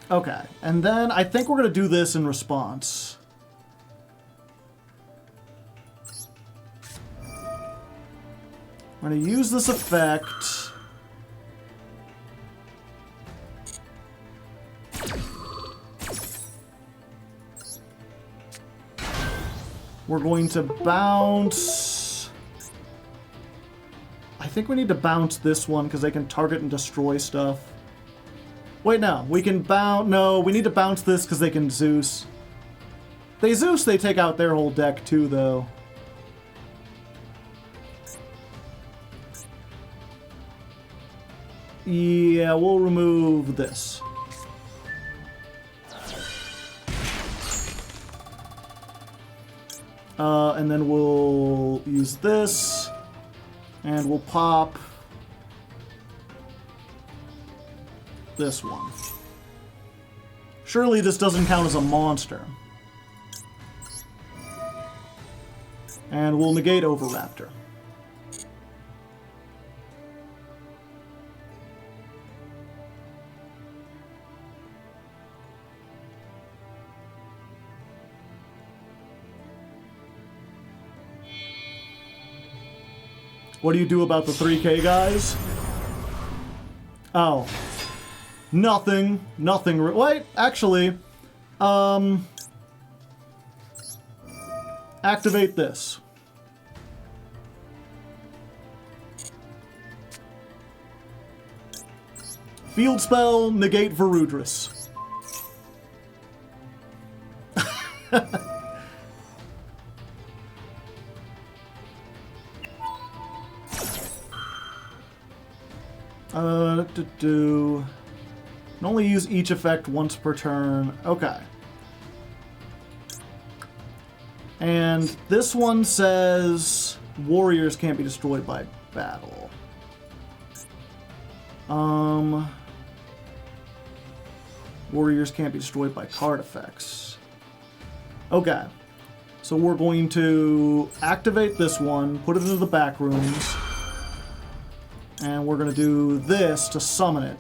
Okay, and then I think we're going to do this in response. I'm going to use this effect. We're going to bounce... I think we need to bounce this one because they can target and destroy stuff. Wait, no. We can bounce... No, we need to bounce this because they can Zeus. They Zeus, they take out their whole deck too, though. Yeah, we'll remove this. And then we'll use this. And we'll pop... this one. Surely this doesn't count as a monster. And we'll negate Overraptor. What do you do about the 3K guys? Oh. Nothing. Nothing. Wait, actually. Activate this. Field spell, negate Varudris. Can only use each effect once per turn. Okay. And this one says warriors can't be destroyed by battle. Warriors can't be destroyed by card effects. Okay. So we're going to activate this one, put it into the back rooms, and we're going to do this to summon it.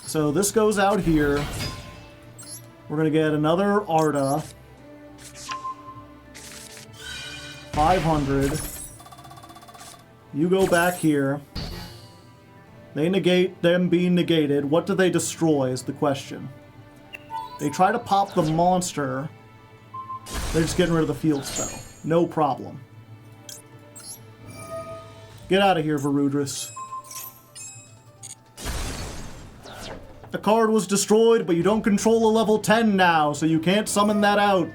So this goes out here. We're going to get another Arda. 500. You go back here. They negate them being negated. What do they destroy is the question. They try to pop the monster. They're just getting rid of the field spell. No problem. Get out of here, Varudris. The card was destroyed, but you don't control a level 10 now, so you can't summon that out.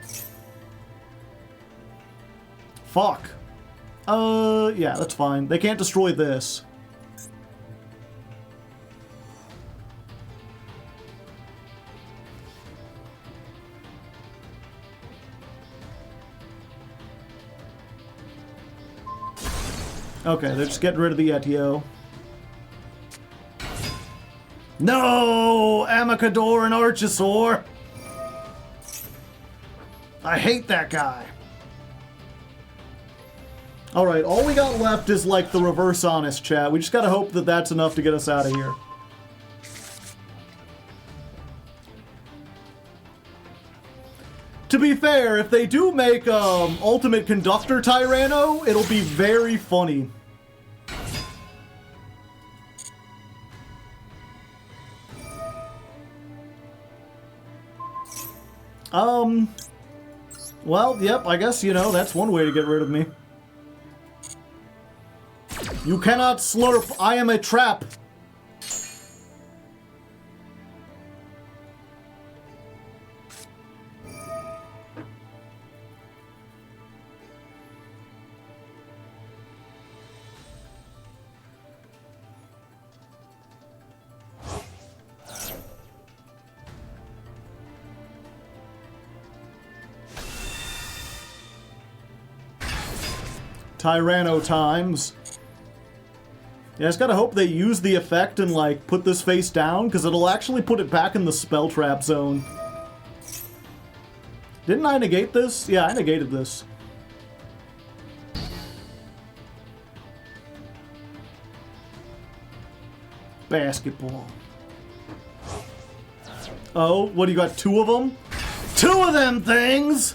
Fuck. Yeah, that's fine. They can't destroy this. Okay, they're just getting rid of the Etio. No! Amicador and Archosaur! I hate that guy. Alright, all we got left is like the reverse honest chat. We just gotta hope that that's enough to get us out of here. To be fair, if they do make Ultimate Conductor Tyranno, it'll be very funny. Well, yep, I guess, you know, that's one way to get rid of me. You cannot slurp. I am a trap. Tyranno times. Yeah, I just gotta hope they use the effect and, like, put this face down, because it'll actually put it back in the spell trap zone. Didn't I negate this? Yeah, I negated this. Basketball. Oh, what do you got? 2 of them? 2 of them things!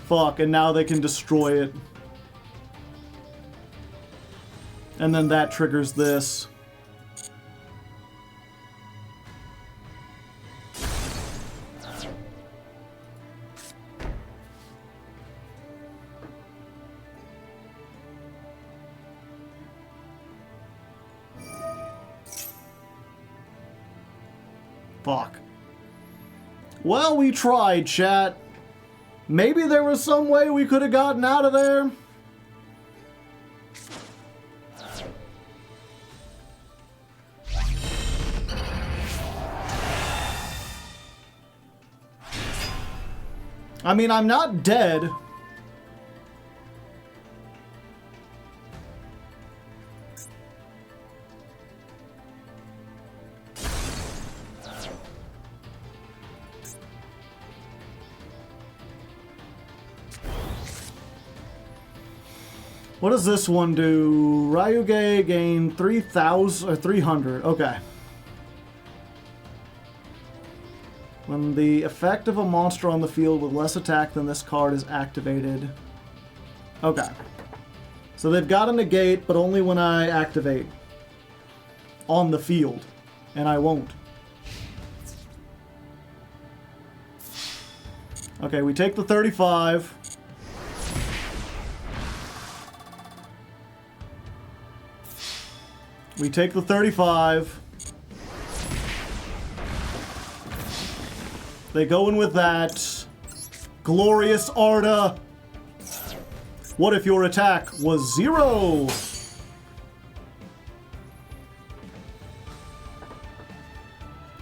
Fuck, and now they can destroy it. And then that triggers this. Fuck. Well, we tried, chat. Maybe there was some way we could have gotten out of there. I mean, I'm not dead. What does this one do? Ryuge gain 3,000 or 300. Okay. When the effect of a monster on the field with less attack than this card is activated. Okay. So they've got a negate, but only when I activate. On the field. And I won't. Okay, we take the 35. We take the 35. They go in with that. Glorious Arda. What if your attack was 0?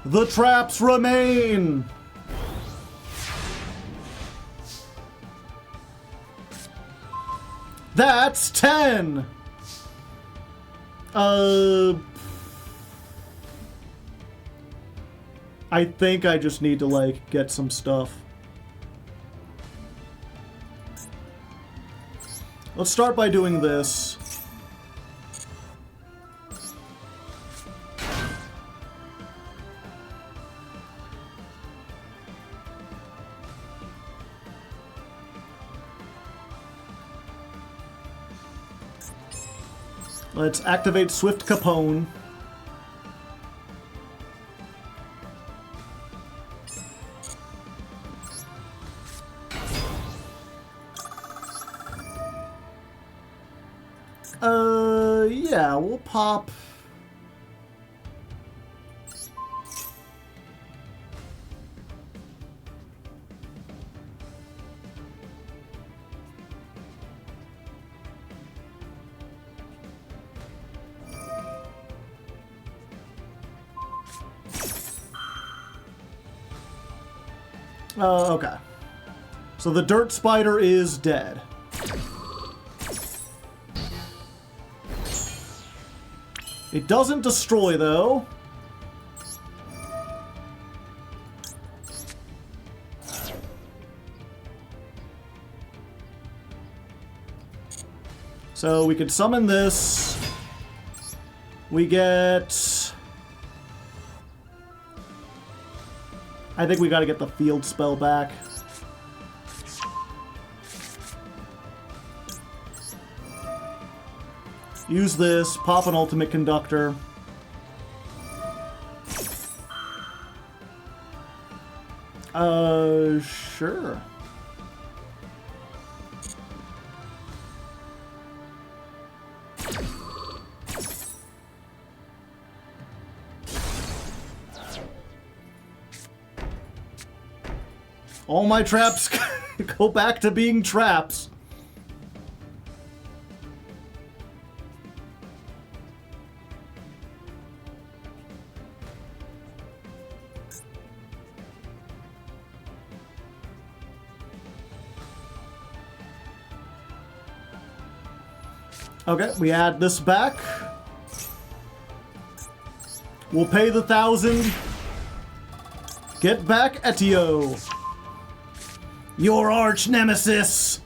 The traps remain. That's 10. I think I just need to, like, get some stuff. Let's start by doing this. Let's activate Swift Capone. Yeah, we'll pop... okay. So the dirt spider is dead. It doesn't destroy, though. So we could summon this. We get... I think we gotta get the field spell back. Use this, pop an ultimate conductor. Sure. All my traps go back to being traps. Okay, we add this back. We'll pay the 1,000. Get back Etio. Your arch nemesis.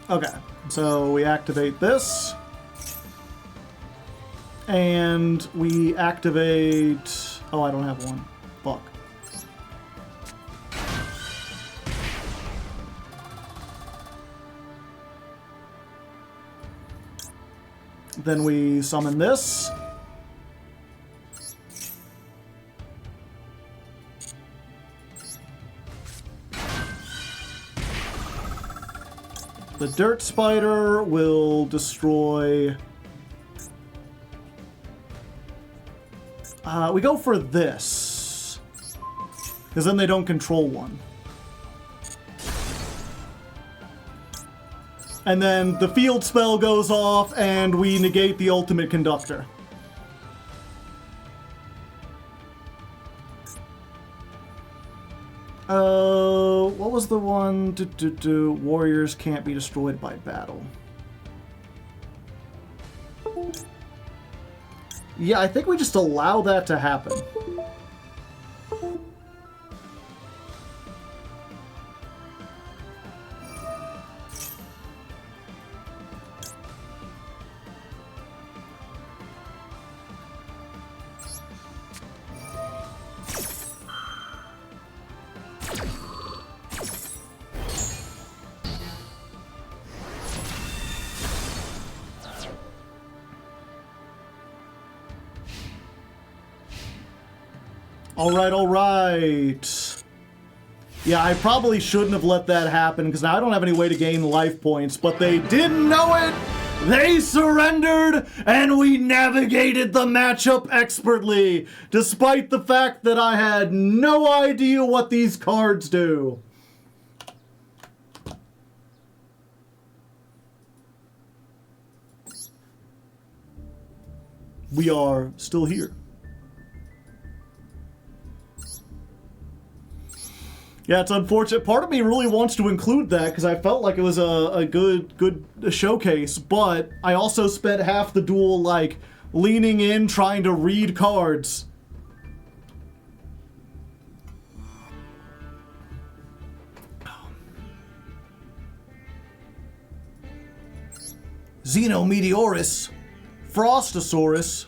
Okay, so we activate this. And we activate... Oh, I don't have one. Fuck. Then we summon this. The dirt spider will destroy... we go for this. Because then they don't control one. And then the field spell goes off and we negate the ultimate conductor. What was the one? Warriors can't be destroyed by battle. Yeah, I think we just allow that to happen. All right. Yeah, I probably shouldn't have let that happen, because now I don't have any way to gain life points, but they didn't know it! They surrendered, and we navigated the matchup expertly, despite the fact that I had no idea what these cards do. We are still here. Yeah, it's unfortunate. Part of me really wants to include that because I felt like it was a good showcase, but I also spent half the duel, like, leaning in, trying to read cards. Xenometeorus, Frostosaurus.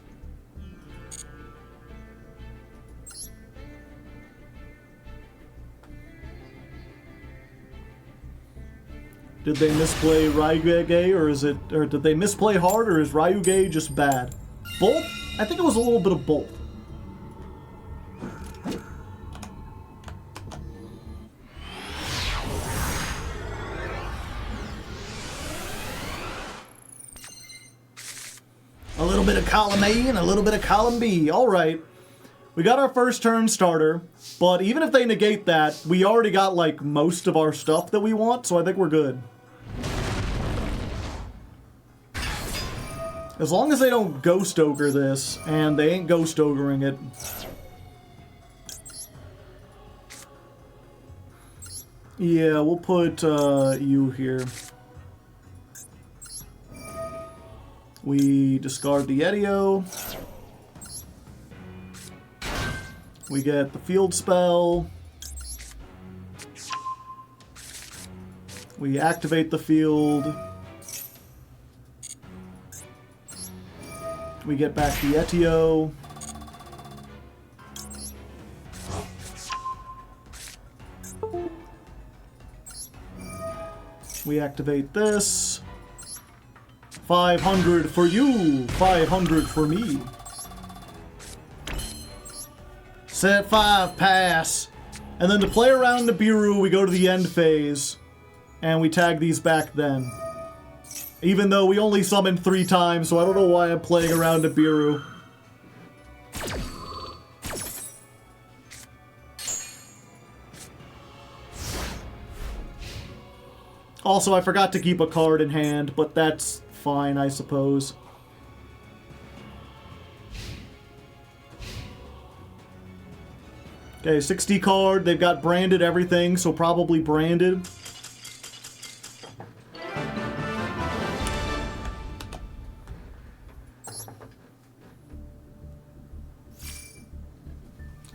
Did they misplay Ryuge, or did they misplay hard, or is Ryuge just bad? Both? I think it was a little bit of both. A little bit of column A and a little bit of column B. All right. We got our first turn starter, but even if they negate that, we already got, like, most of our stuff that we want, so I think we're good. As long as they don't Ghost Ogre this, and they ain't Ghost Ogring it. Yeah, we'll put you here. We discard the Etio. We get the field spell. We activate the field. We get back the Etio. We activate this. 500 for you, 500 for me. Set 5, pass. And then to play around Nibiru, we go to the end phase. And we tag these back then. Even though we only summoned 3 times, so I don't know why I'm playing around Nibiru. Also, I forgot to keep a card in hand, but that's fine, I suppose. Okay, 60 card. They've got branded everything, so probably branded.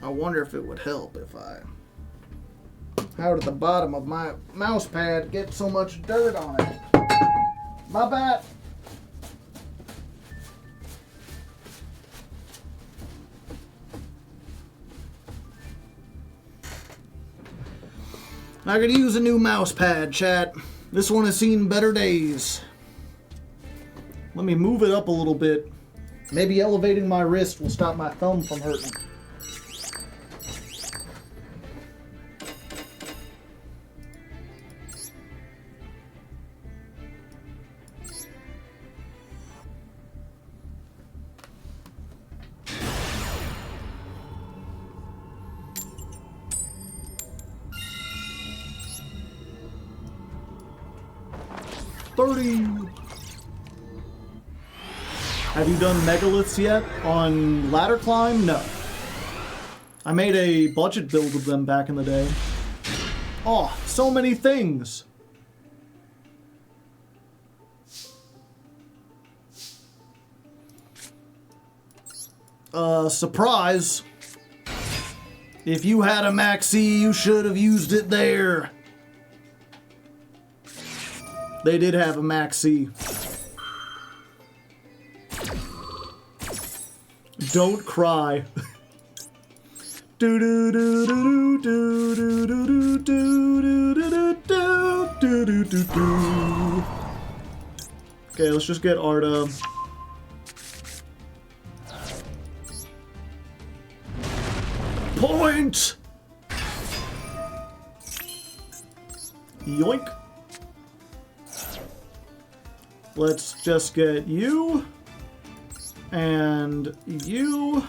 I wonder if it would help if I... How did the bottom of my mouse pad get so much dirt on it? My bad. I could use a new mouse pad, chat. This one has seen better days. Let me move it up a little bit. Maybe elevating my wrist will stop my thumb from hurting. Have you done megaliths yet on ladder climb? No. I made a budget build of them back in the day. Oh, so many things. Surprise. If you had a maxi, you should have used it there. They did have a maxi. Don't cry. Do do do do do do do do do do do do do do. Okay, let's just get Arda. Point. Yoink. Let's just get you. And you.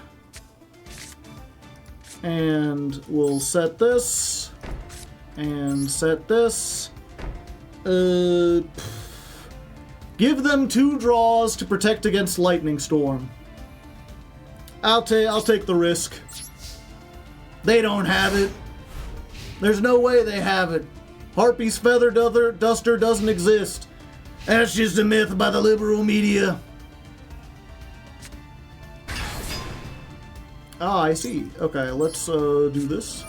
And we'll set this. And set this. Give them 2 draws to protect against Lightning Storm. I'll take the risk. They don't have it. There's no way they have it. Harpy's Feather Duster doesn't exist. That's just a myth by the liberal media. Ah, I see. Okay, let's do this.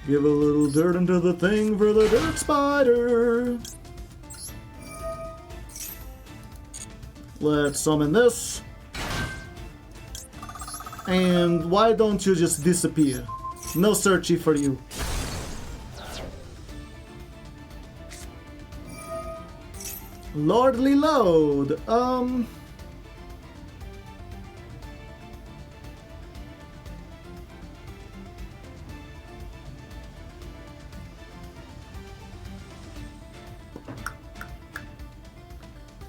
Give a little dirt into the thing for the dirt spider. Let's summon this. And why don't you just disappear? No searchy for you. Lordly load.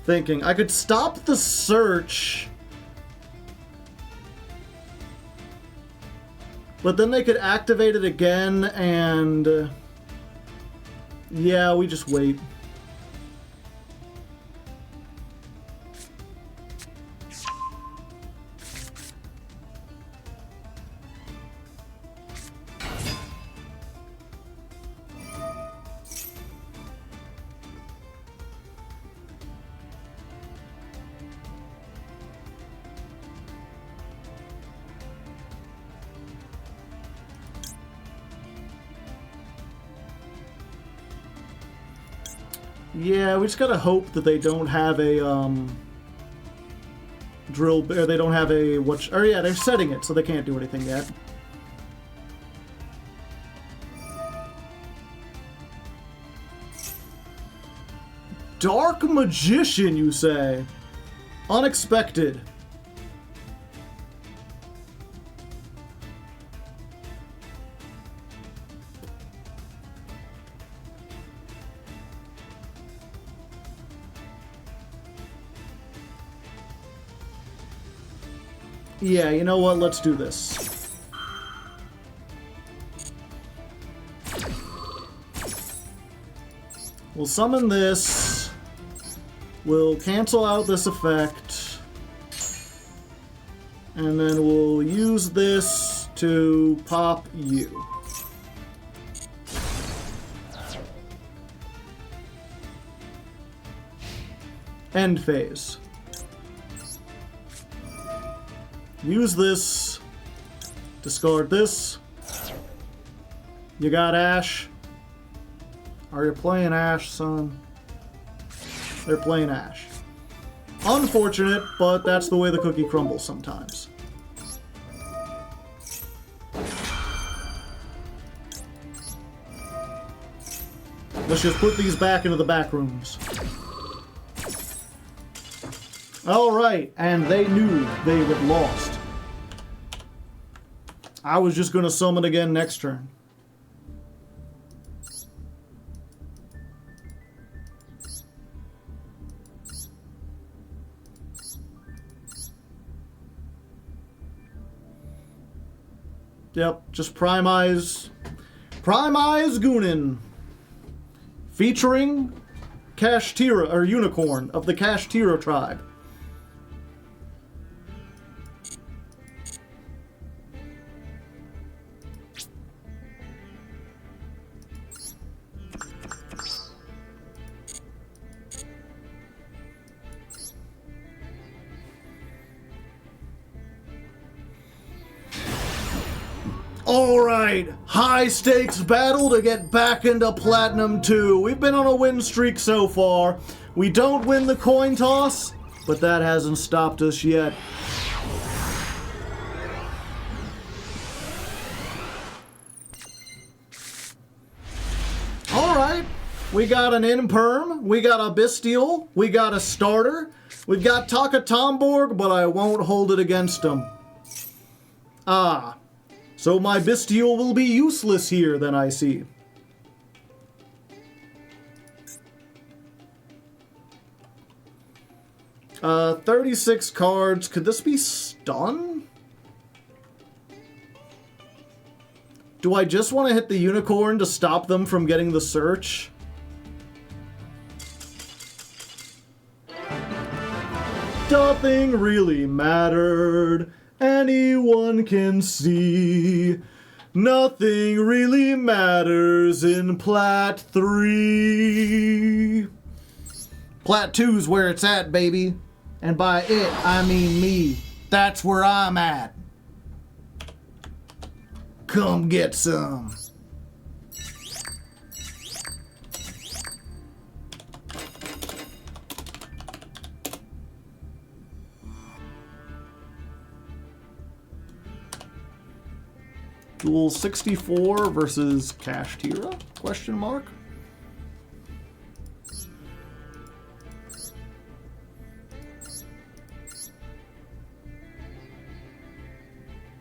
Thinking I could stop the search, but then they could activate it again, and yeah, we just wait. Yeah, we just gotta hope that they don't have a, drill, or they don't have a, or yeah, they're setting it, so they can't do anything yet. Dark Magician, you say? Unexpected. Yeah, you know what? Let's do this. We'll summon this. We'll cancel out this effect. And then we'll use this to pop you. End phase. Use this. Discard this. You got Ash. Are you playing Ash, son? They're playing Ash. Unfortunate, but that's the way the cookie crumbles sometimes. Let's just put these back into the back rooms. Alright, and they knew they had lost. I was just going to summon again next turn. Yep, just Prime Eyes Goonin. Featuring Kashtira, or Unicorn, of the Kashtira tribe. Alright, high stakes battle to get back into Platinum 2. We've been on a win streak so far. We don't win the coin toss, but that hasn't stopped us yet. Alright, we got an Imperm, we got a Bestial, we got a starter, we got Taka Tomborg, but I won't hold it against him. Ah. So my Bestial will be useless here, then I see. Uh, 36 cards. Could this be stun? Do I just want to hit the Unicorn to stop them from getting the search? Nothing really mattered. Anyone can see. Nothing really matters in Plat 3. Plat 2's where it's at, baby. And by it, I mean me. That's where I'm at. Come get some. Duel 64 versus Kashtira? Question mark.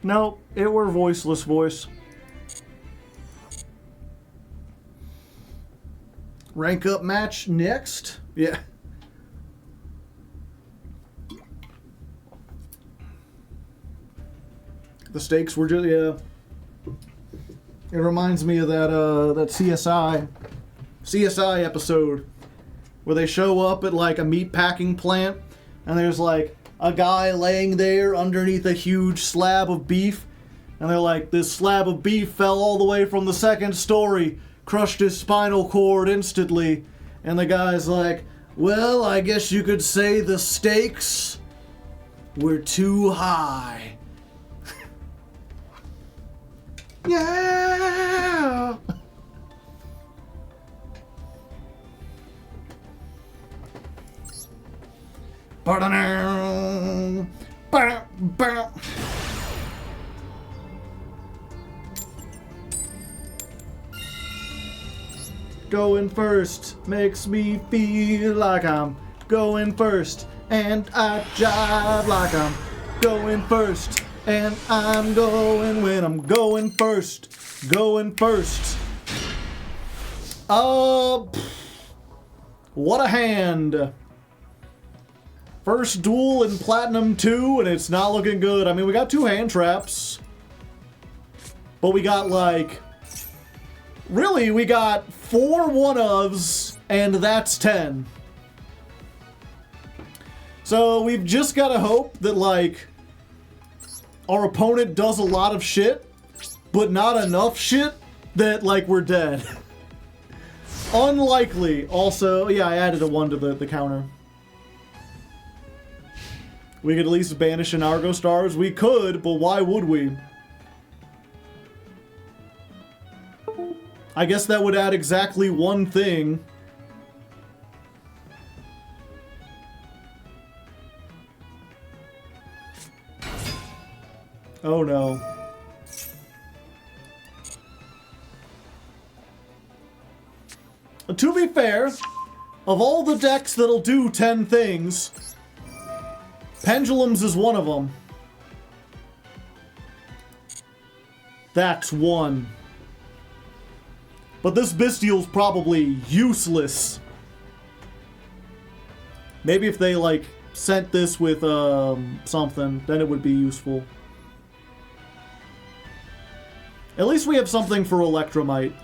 Nope, it were voiceless voice. Rank up match next? Yeah. The stakes were just, yeah. It reminds me of that that CSI episode where they show up at like a meat packing plant and there's like a guy laying there underneath a huge slab of beef and they're like, this slab of beef fell all the way from the second story, crushed his spinal cord instantly, and the guy's like, well, I guess you could say the stakes were too high. Yeah! Going first makes me feel like I'm going first, and I jive like I'm going first, and I'm going when I'm going first. Going first. What a hand. First duel in Platinum 2, and it's not looking good. I mean, we got 2 hand traps. But we got, like... Really, we got 4 one-ofs, and that's 10. So we've just got to hope that, like, our opponent does a lot of shit, but not enough shit that, like, we're dead. Unlikely. Also, yeah, I added a 1 to the counter. We could at least banish an Argostars. We could, but why would we? I guess that would add exactly 1 thing. Oh no. To be fair, of all the decks that'll do 10 things, Pendulums is one of them. That's 1. But this Bestial's probably useless. Maybe if they, like, sent this with, something, then it would be useful. At least we have something for Electromite.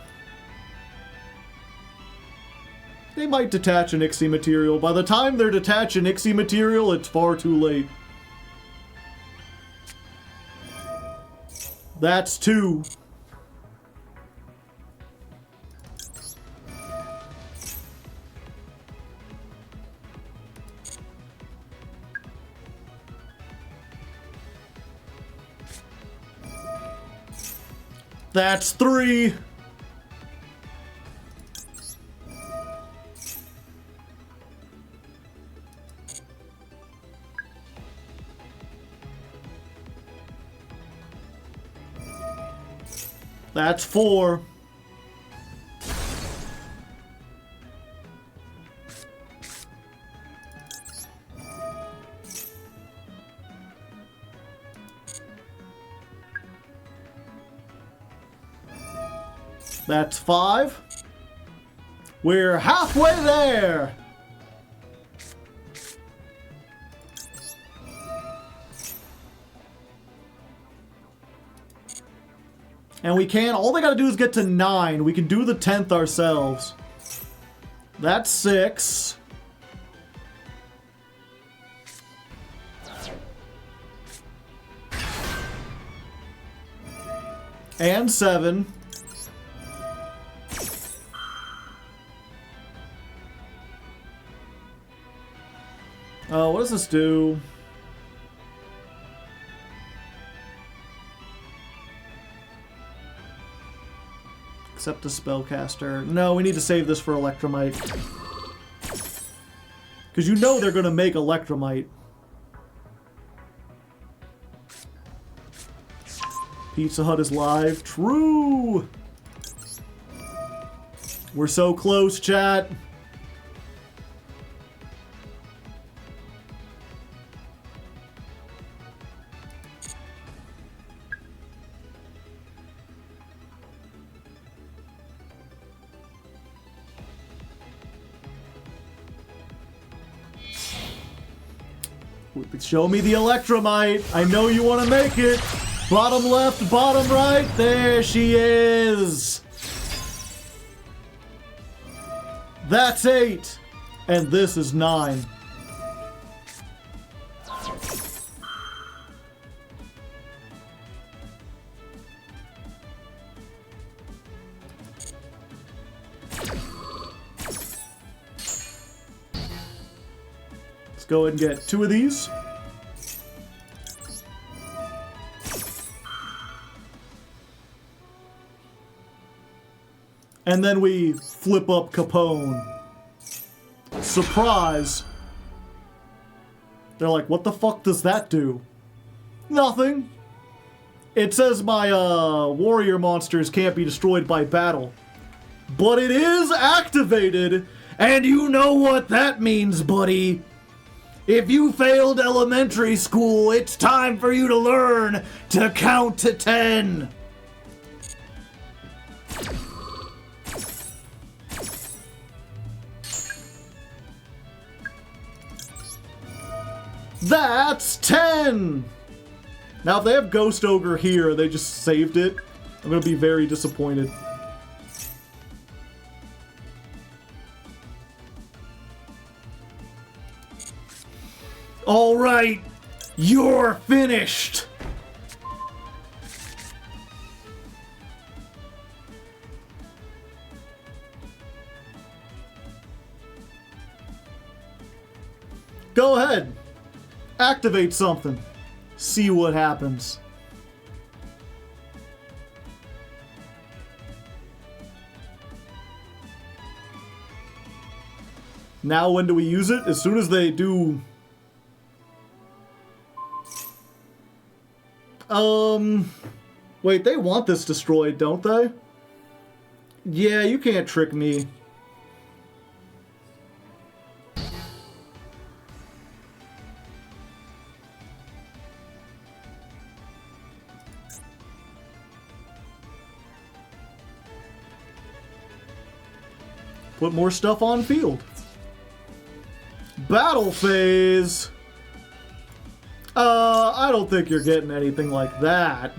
They might detach an Ixie material. By the time they're detach an Ixie material, it's far too late. That's 2. That's 3. That's 4. That's 5. We're halfway there. And we can, all they gotta do is get to 9. We can do the 10th ourselves. That's 6. And 7. What does this do? Except a spellcaster. No, we need to save this for Electromite. Because you know they're going to make Electromite. Pizza Hut is live. True! We're so close, chat. Show me the Electromite. I know you want to make it. Bottom left, bottom right. There she is. That's 8. And this is 9. Let's go ahead and get 2 of these. And then we flip up Capone. Surprise! They're like, what the fuck does that do? Nothing. It says my warrior monsters can't be destroyed by battle. But it is activated, and you know what that means, buddy. If you failed elementary school, it's time for you to learn to count to 10. That's 10! Now, if they have Ghost Ogre here, they just saved it. I'm gonna be very disappointed. All right, you're finished. Go ahead. Activate something. See what happens. Now when do we use it? As soon as they do... Wait, they want this destroyed, don't they? Yeah, you can't trick me. Put more stuff on field. Battle phase. I don't think you're getting anything like that.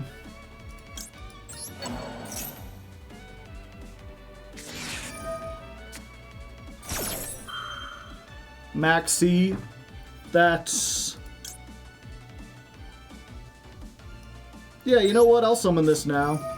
Maxi. That's... Yeah, you know what? I'll summon this now.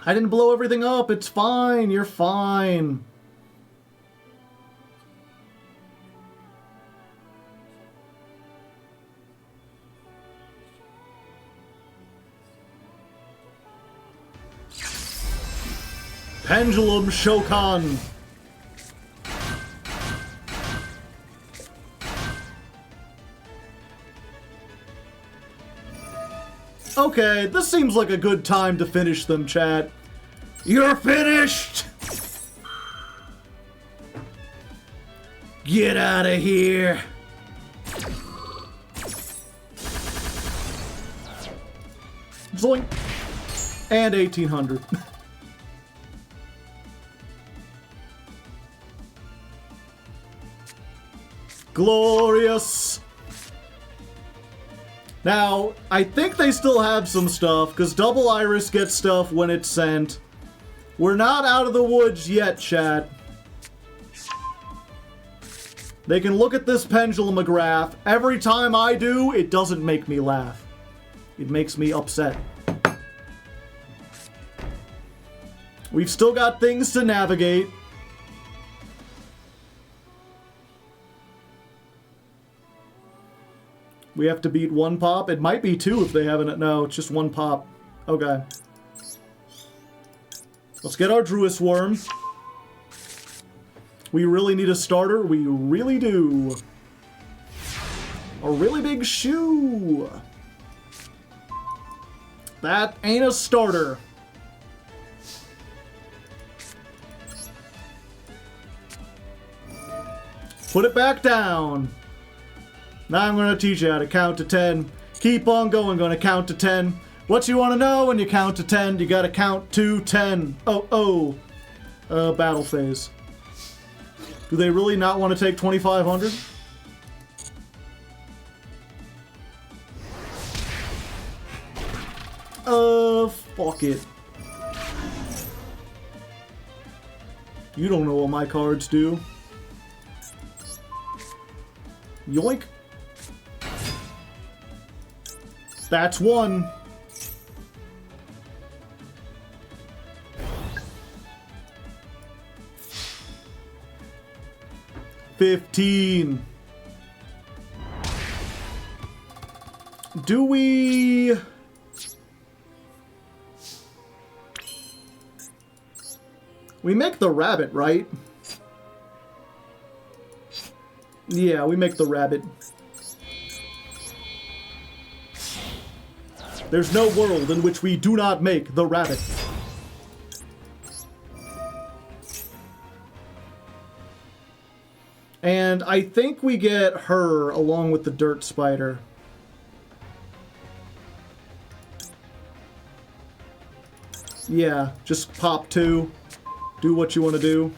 I didn't blow everything up. It's fine. You're fine. Pendulum Shokan. Okay, this seems like a good time to finish them, chat. You're finished! Get out of here! Zoink! And 1800. Glorious! Now, I think they still have some stuff, because Double Iris gets stuff when it's sent. We're not out of the woods yet, chat. They can look at this pendulumograph. Every time I do, it doesn't make me laugh. It makes me upset. We've still got things to navigate. We have to beat one pop. It might be two if they haven't. No, it's just one pop. Okay. Let's get our Druis Worm. We really need a starter. We really do. A really big shoe. That ain't a starter. Put it back down. Now I'm going to teach you how to count to 10. Keep on going, going to count to 10. What you want to know when you count to 10, you got to count to 10. Oh. Battle phase. Do they really not want to take 2,500? Fuck it. You don't know what my cards do. Yoink. That's one. $15. Do we... We make the rabbit, right? Yeah, we make the rabbit. There's no world in which we do not make the rabbit. And I think we get her along with the dirt spider. Yeah, just pop 2. Do what you want to do.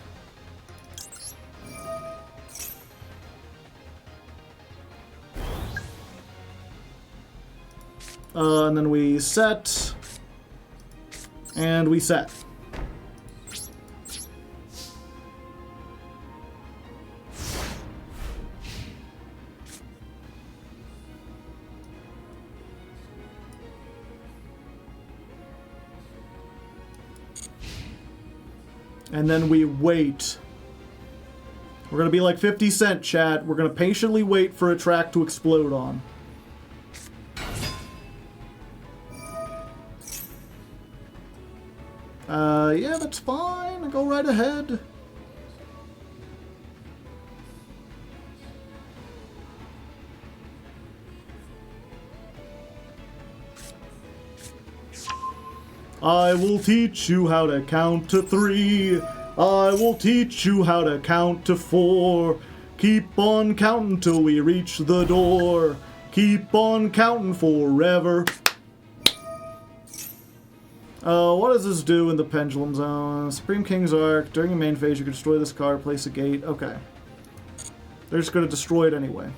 And then we set. And we set. And then we wait. We're going to be like 50 Cent, chat. We're going to patiently wait for a track to explode on. Yeah, that's fine. Go right ahead. I will teach you how to count to 3. I will teach you how to count to 4. Keep on counting till we reach the door. Keep on counting forever. What does this do in the Pendulum Zone? Supreme King's Arc. During the main phase, you can destroy this card, place a gate. Okay. They're just going to destroy it anyway.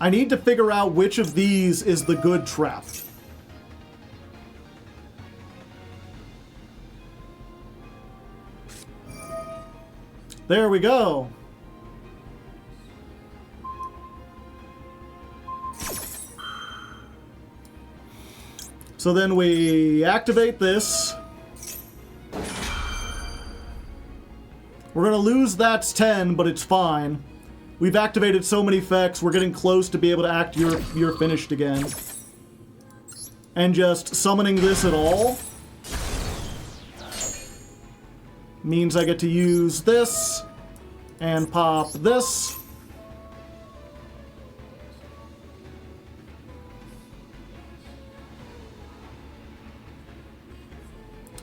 I need to figure out which of these is the good trap. There we go. So then we activate this. We're going to lose that's 10, but it's fine. We've activated so many effects, we're getting close to be able to act you're finished again. And just summoning this at all means I get to use this and pop this.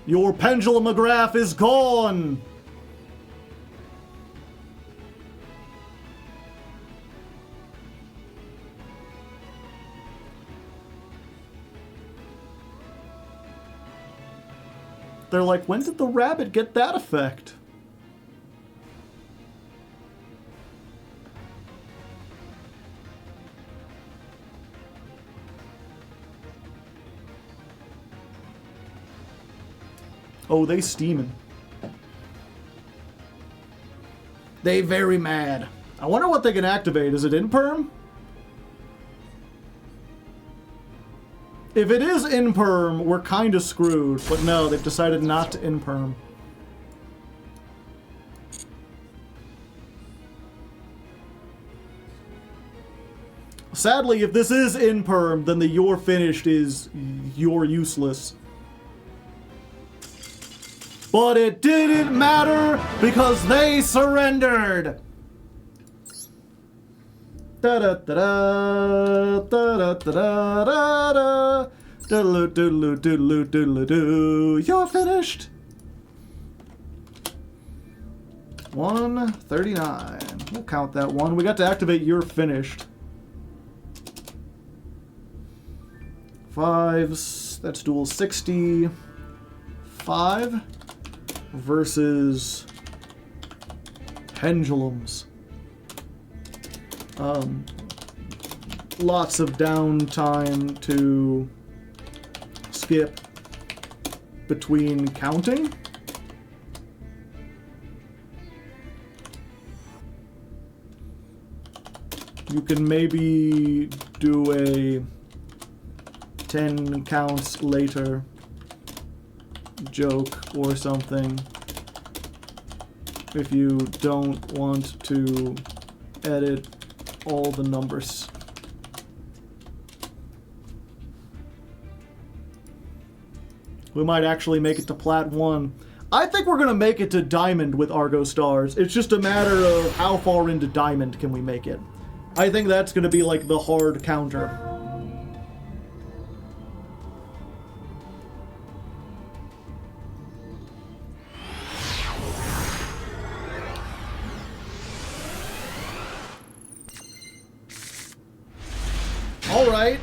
Your pendulumograph is gone! They're like, when did the rabbit get that effect? Oh, they steaming. They very mad. I wonder what they can activate. Is it Imperm? If it is Imperm, we're kind of screwed. But no, they've decided not to Imperm. Sadly, if this is Imperm, then the you're finished is you're useless. But it didn't matter because they surrendered. Da da da da da da da da da doodle doodle doodle doodle doo. You're finished. 139. We'll count that one. We got to activate you're finished. 5s. That's dual 60. 5 versus pendulums. Lots of downtime to skip between counting. You can maybe do a 10 counts later joke or something if you don't want to edit all the numbers. We might actually make it to Plat 1. I think we're going to make it to Diamond with Argostars. It's just a matter of how far into Diamond can we make it. I think that's going to be like the hard counter. Alright.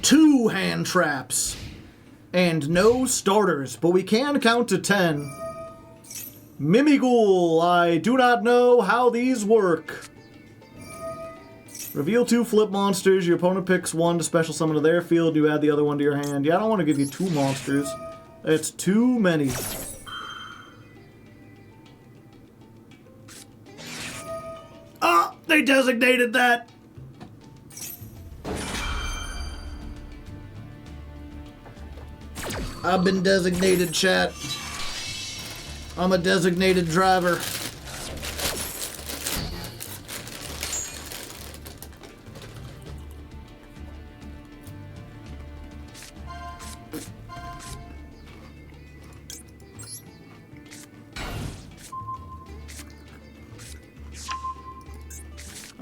2 hand traps. And no starters, but we can count to 10. Mimighoul, I do not know how these work. Reveal 2 flip monsters. Your opponent picks 1 to special summon to their field. You add the other one to your hand. Yeah, I don't want to give you 2 monsters. That's too many. Ah, they designated that. I've been designated, chat. I'm a designated driver.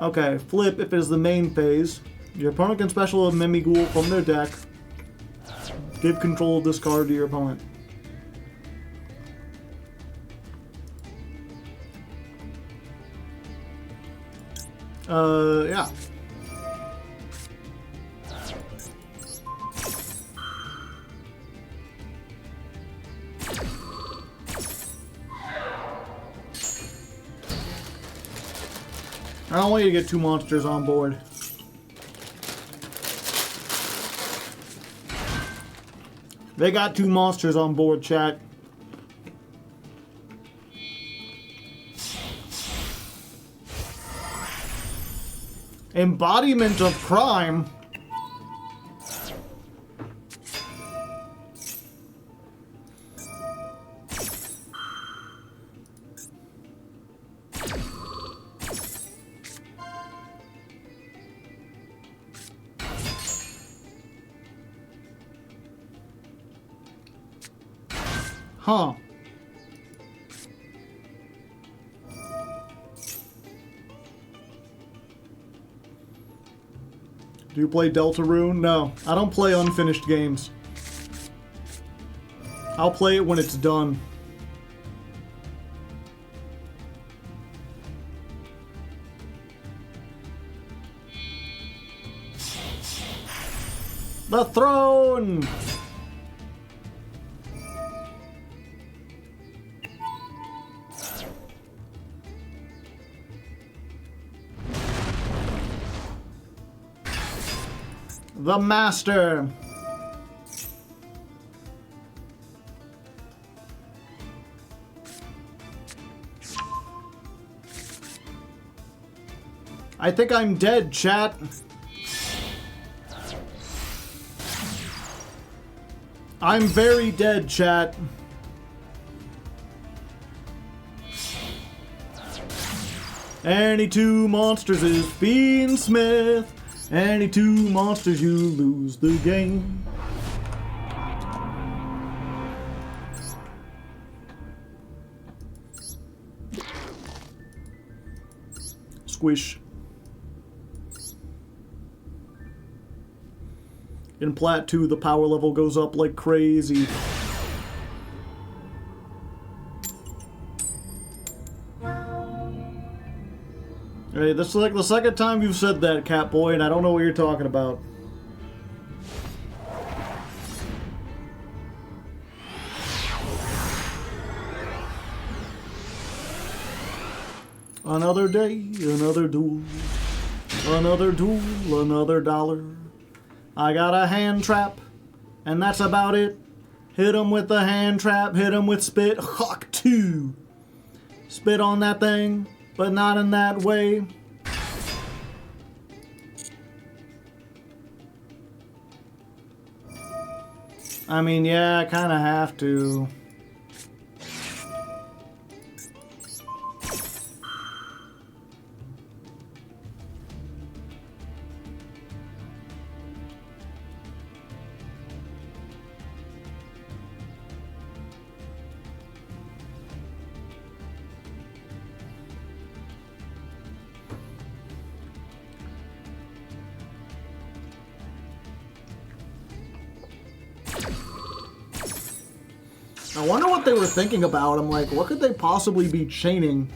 Okay, flip if it is the main phase. Your opponent can special a Mimighoul from their deck. Give control of this card to your opponent. Yeah. I don't want you to get 2 monsters on board. They got 2 monsters on board, chat. Embodiment of crime. Huh. Do you play Deltarune? No, I don't play unfinished games. I'll play it when it's done. The throne! The Master. I think I'm dead, chat. I'm very dead, chat. Any 2 monsters is Fiend Smith. Any 2 monsters, you lose the game. Squish. In Plat 2, the power level goes up like crazy. Hey, this is like the second time you've said that, Catboy, and I don't know what you're talking about. Another day, another duel. Another duel, another dollar. I got a hand trap, and that's about it. Hit him with the hand trap, hit him with spit. Hawk 2. Spit on that thing, but not in that way. I mean, yeah, I kind of have to. I wonder what they were thinking about. I'm like, what could they possibly be chaining?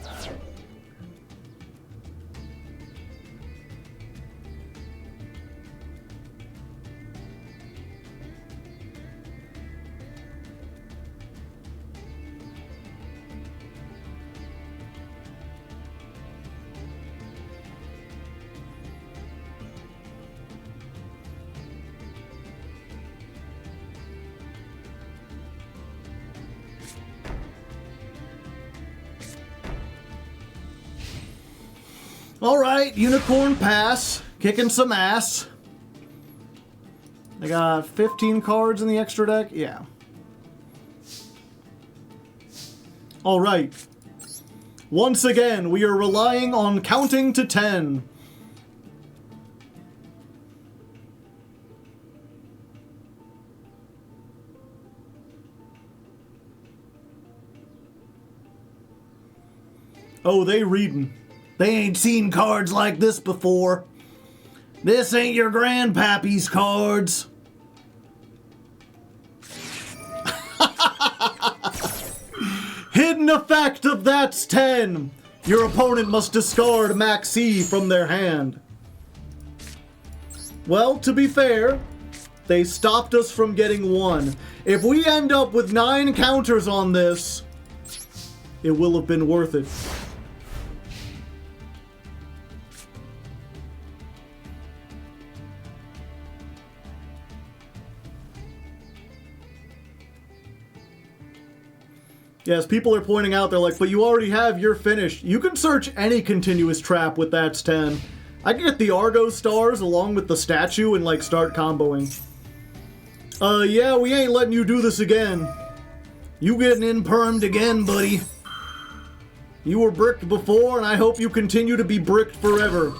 Alright, Unicorn Pass. Kicking some ass. I got 15 cards in the extra deck? Yeah. Alright. Once again, we are relying on counting to 10. Oh, they reading. They ain't seen cards like this before. This ain't your grandpappy's cards. Hidden effect of that's 10. Your opponent must discard Maxi from their hand. Well, to be fair, they stopped us from getting 1. If we end up with 9 counters on this, it will have been worth it. Yes, people are pointing out, they're like, but you already have your finish. You can search any continuous trap with that's 10. I can get the Argostars along with the statue and, like, start comboing. Yeah, we ain't letting you do this again. You getting in-permed again, buddy. You were bricked before, and I hope you continue to be bricked forever.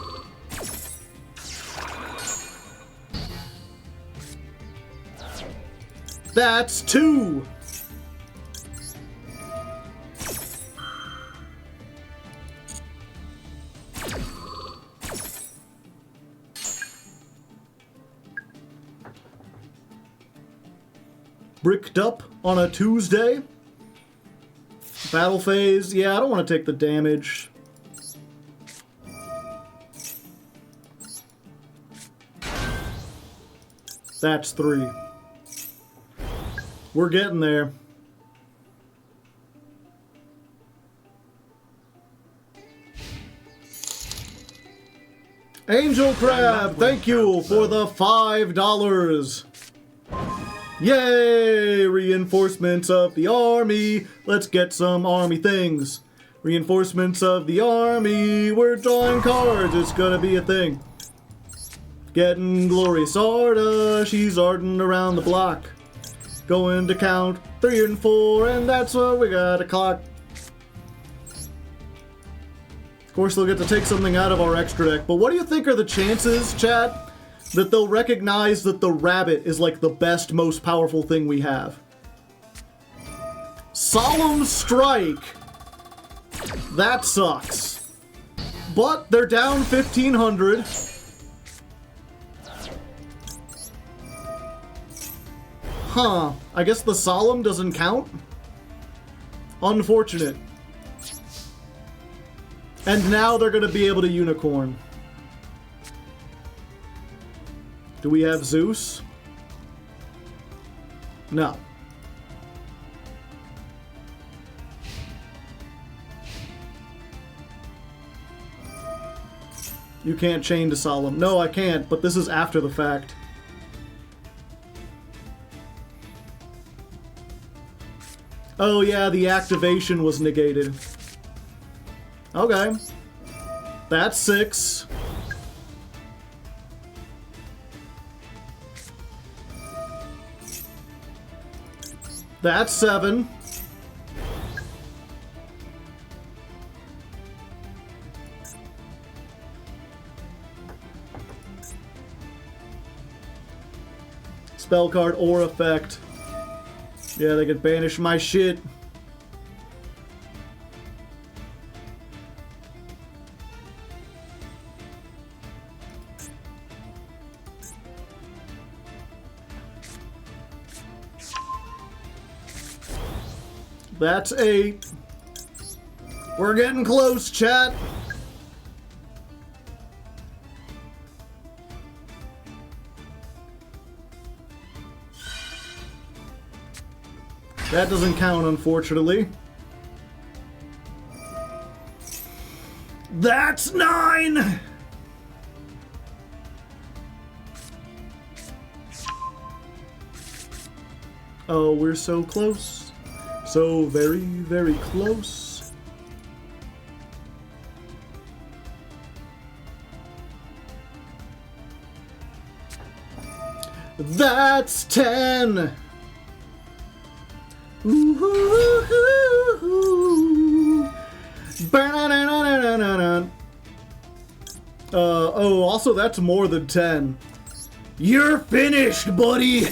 That's 2! Bricked up on a Tuesday. Battle phase. Yeah, I don't want to take the damage. That's 3. We're getting there. Angel Crab, thank you for the $5. Yay! Reinforcements of the army. Let's get some army things. Reinforcements of the army. We're drawing cards. It's gonna be a thing. Getting Glorious Arda. She's arding around the block. Going to count 3 and 4, and that's what we gotta clock. Of course, they'll get to take something out of our extra deck, but what do you think are the chances, chat, that they'll recognize that the rabbit is like the best, most powerful thing we have? Solemn Strike. That sucks. But they're down 1,500. Huh. I guess the Solemn doesn't count? Unfortunate. And now they're gonna be able to Unicorn. Do we have Zeus? No. You can't chain to Solemn. No, I can't, but this is after the fact. Oh yeah, the activation was negated. Okay. That's 6. That's 7. Spell card or effect. Yeah, they could banish my shit. That's 8. We're getting close, chat. That doesn't count, unfortunately. That's 9! Oh, we're so close. So very, very close. That's 10! Oh, also that's more than 10. You're finished, buddy!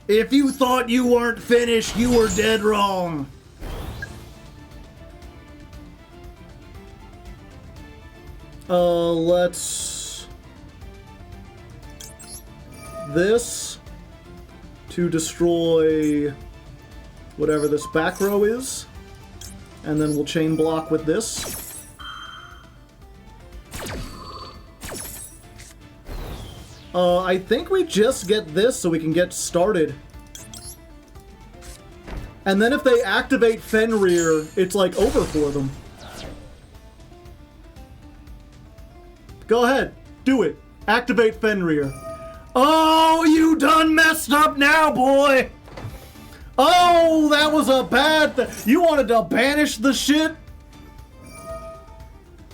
If you thought you weren't finished, you were dead wrong. Let's... This to destroy whatever this back row is. And then we'll chain block with this. I think we just get this so we can get started. And then if they activate Fenrir, it's like over for them. Go ahead, do it. Activate Fenrir. Oh, you done messed up now, boy! Oh, that was a bad thing. You wanted to banish the shit?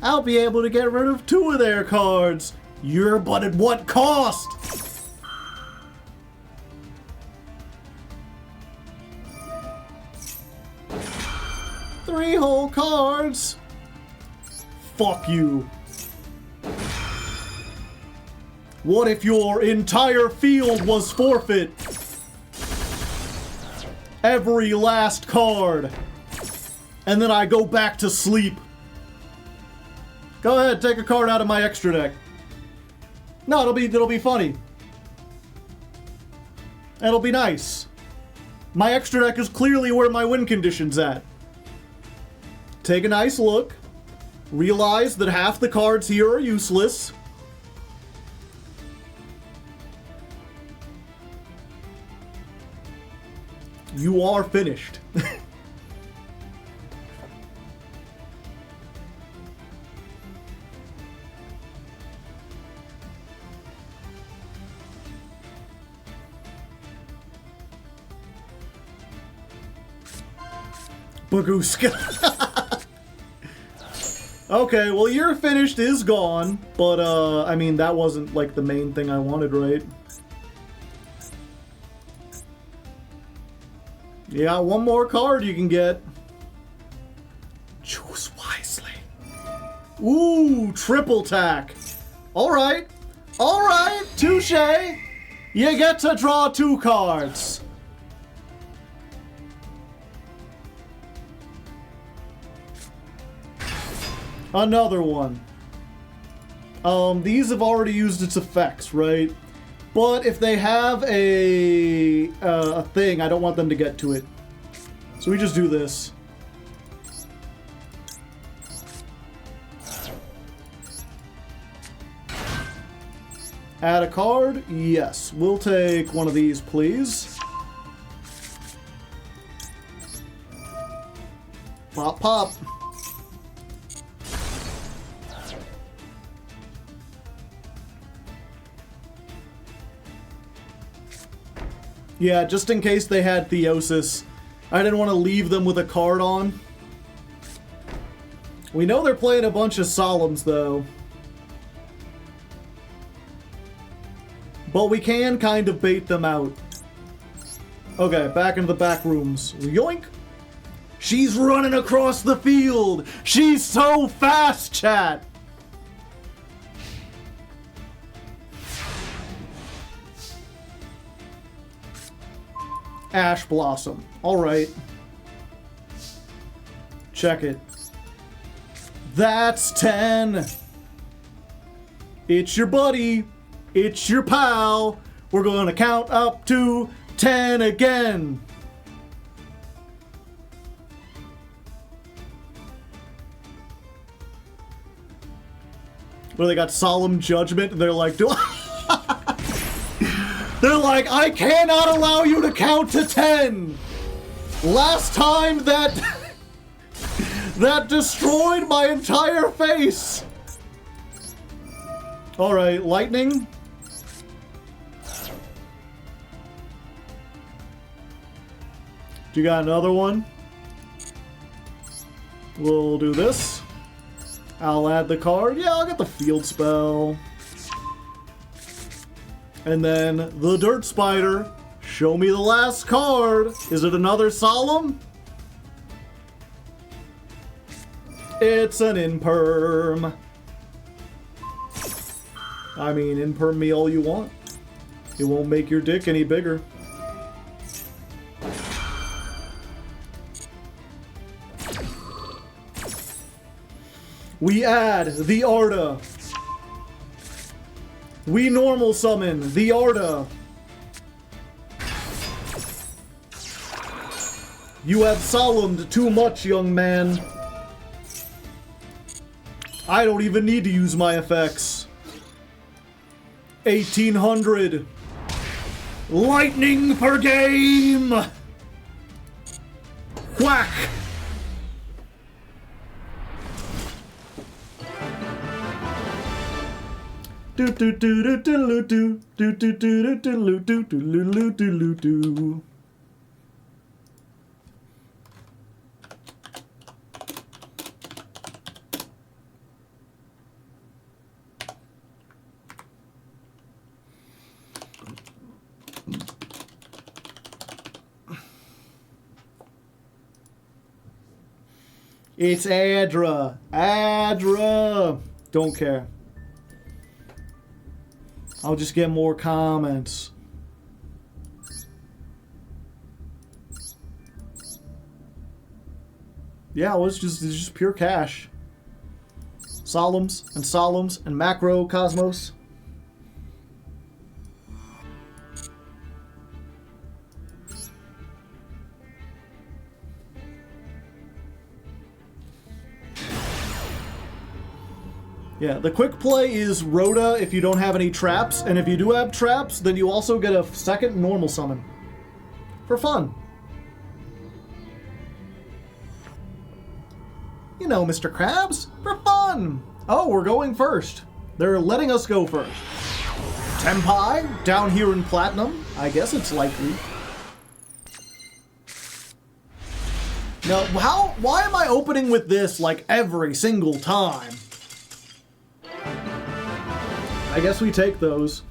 I'll be able to get rid of 2 of their cards. But at what cost? Three whole cards. Fuck you. What if your entire field was forfeit? Every last card. And then I go back to sleep. Go ahead, take a card out of my extra deck. No, it'll be funny. It'll be nice. My extra deck is clearly where my win condition's at. Take a nice look. Realize that half the cards here are useless. You are finished. Bagooska. Okay, well, you're finished is gone, but, I mean, that wasn't, like, the main thing I wanted, right? Yeah, one more card you can get. Choose wisely. Ooh, triple tack. Alright. Alright, touche. You get to draw 2 cards. Another one. These have already used its effects, right? But if they have a thing, I don't want them to get to it. So we just do this. Add a card? Yes. We'll take one of these, please. Pop, pop. Yeah, just in case they had Theosis. I didn't want to leave them with a card on. We know they're playing a bunch of Solemns, though. But we can kind of bait them out. Okay, back into the back rooms. Yoink! She's running across the field! She's so fast, chat! Ash Blossom. Alright. Check it. That's 10! It's your buddy! It's your pal! We're gonna count up to 10 again! Where they got solemn judgment and they're like, they're like, I cannot allow you to count to 10! Last time that that destroyed my entire face! Alright, lightning. You got another one? We'll do this. I'll add the card. Yeah, I'll get the field spell. And then the Dirt Spider. Show me the last card. Is it another Solemn? It's an Imperm. I mean, Imperm me all you want. It won't make your dick any bigger. We add the Arda. We normal summon the Arda. You have solemned too much, young man. I don't even need to use my effects. 1800. Lightning per game. Whack. Do do do do do do do do do do do do do do do. It's Adra. Adra. Don't care. I'll just get more comments. Yeah, well, it's just pure cash. Solemns and Macro Cosmos. Yeah, the quick play is Rhoda if you don't have any traps, and if you do have traps, then you also get a second normal summon. For fun. You know, Mr. Krabs, for fun! Oh, we're going first. They're letting us go first. Tempai, down here in Platinum. I guess it's likely. Now, why am I opening with this like every single time? I guess we take those.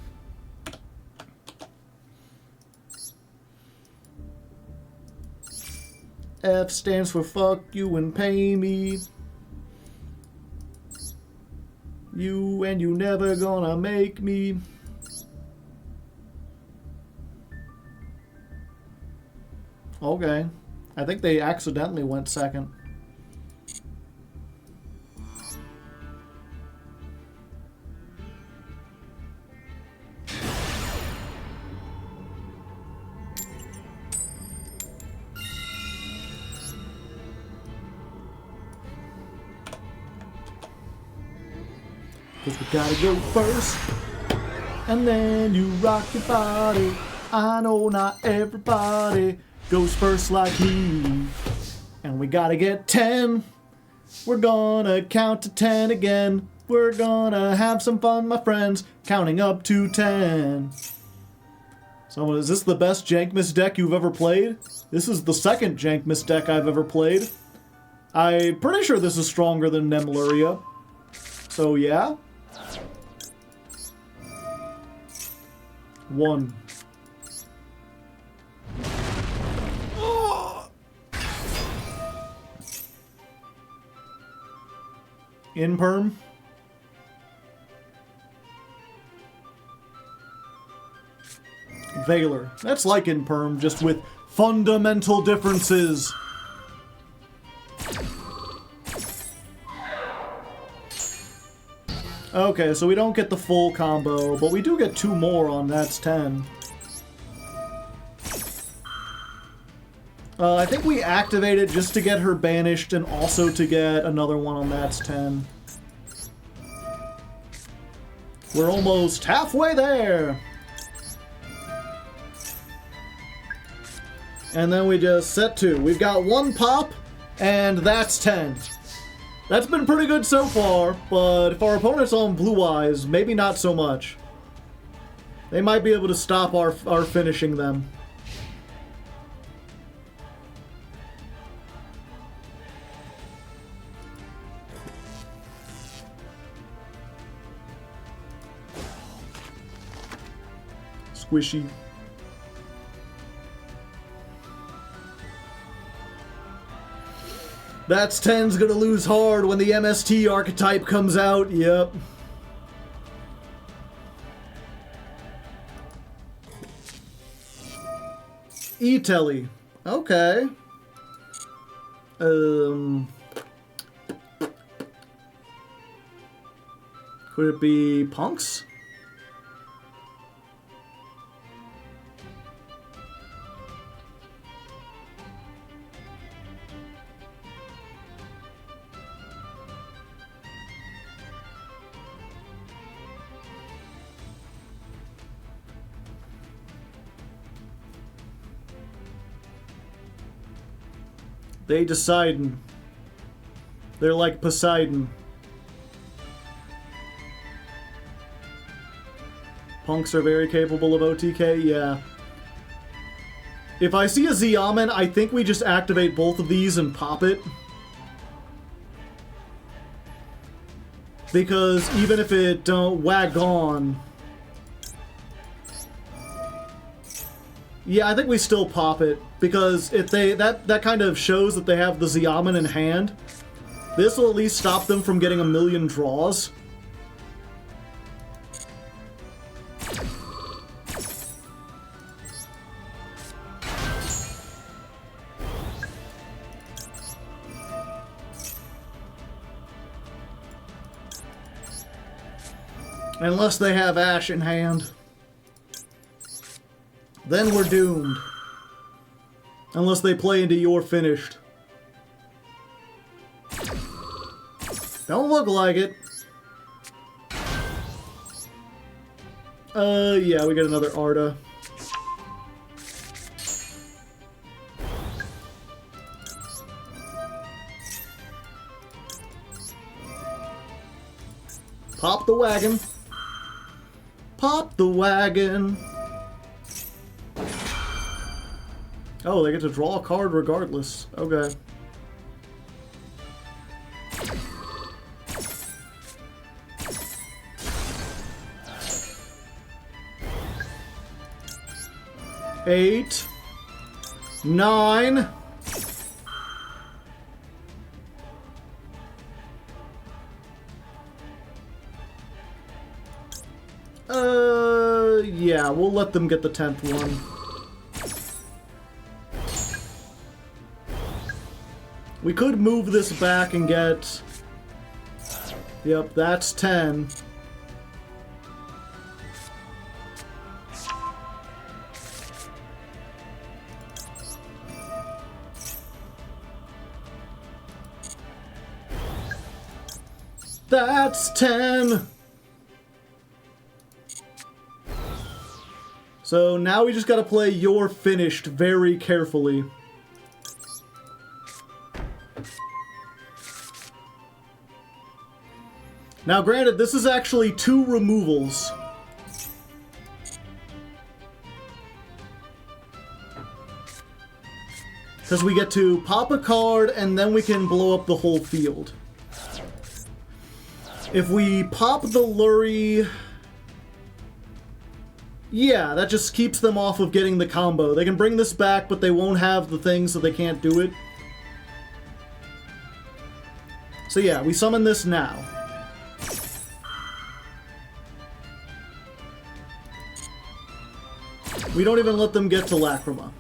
F stands for fuck you and pay me. You and you never gonna make me. Okay. I think they accidentally went second. Cause we gotta go first, and then you rock your body. I know not everybody goes first like me. And we gotta get 10. We're gonna count to 10 again. We're gonna have some fun, my friends, counting up to 10. So is this the best Jankmas deck you've ever played? This is the second Jankmas deck I've ever played. I'm pretty sure this is stronger than Nemluria. So yeah. 1. In perm. Valor. That's like in perm, just with fundamental differences. Okay, so we don't get the full combo, but we do get 2 more on That's 10. I think we activate it just to get her banished and also to get another one on That's 10. We're almost halfway there! And then we just set 2. We've got 1 pop, and That's 10. That's been pretty good so far, but if our opponent's on Blue Eyes, maybe not so much. They might be able to stop our finishing them. Squishy. That's 10's gonna lose hard when the MST archetype comes out, yep. E-Telly. Okay. Could it be Punks? They decidin'. They're like Poseidon. Punks are very capable of OTK, yeah. If I see a Xiamen, I think we just activate both of these and pop it. Because even if it don't wag on... Yeah, I think we still pop it, because if that kind of shows that they have the Xiamen in hand. This will at least stop them from getting a million draws. Unless they have Ash in hand. Then we're doomed. Unless they play into You're Finished. Don't look like it. Yeah, we get another Arda. Pop the wagon. Pop the wagon. Oh, they get to draw a card regardless. Okay. Eight. 9. Yeah, we'll let them get the 10th one. We could move this back and get... Yep, that's 10. That's 10! So now we just gotta play You're Finished very carefully. Now granted, this is actually 2 removals. Because we get to pop a card and then we can blow up the whole field. If we pop the Lurie... Yeah, that just keeps them off of getting the combo. They can bring this back, but they won't have the thing, so they can't do it. So yeah, we summon this now. We don't even let them get to Lacrima.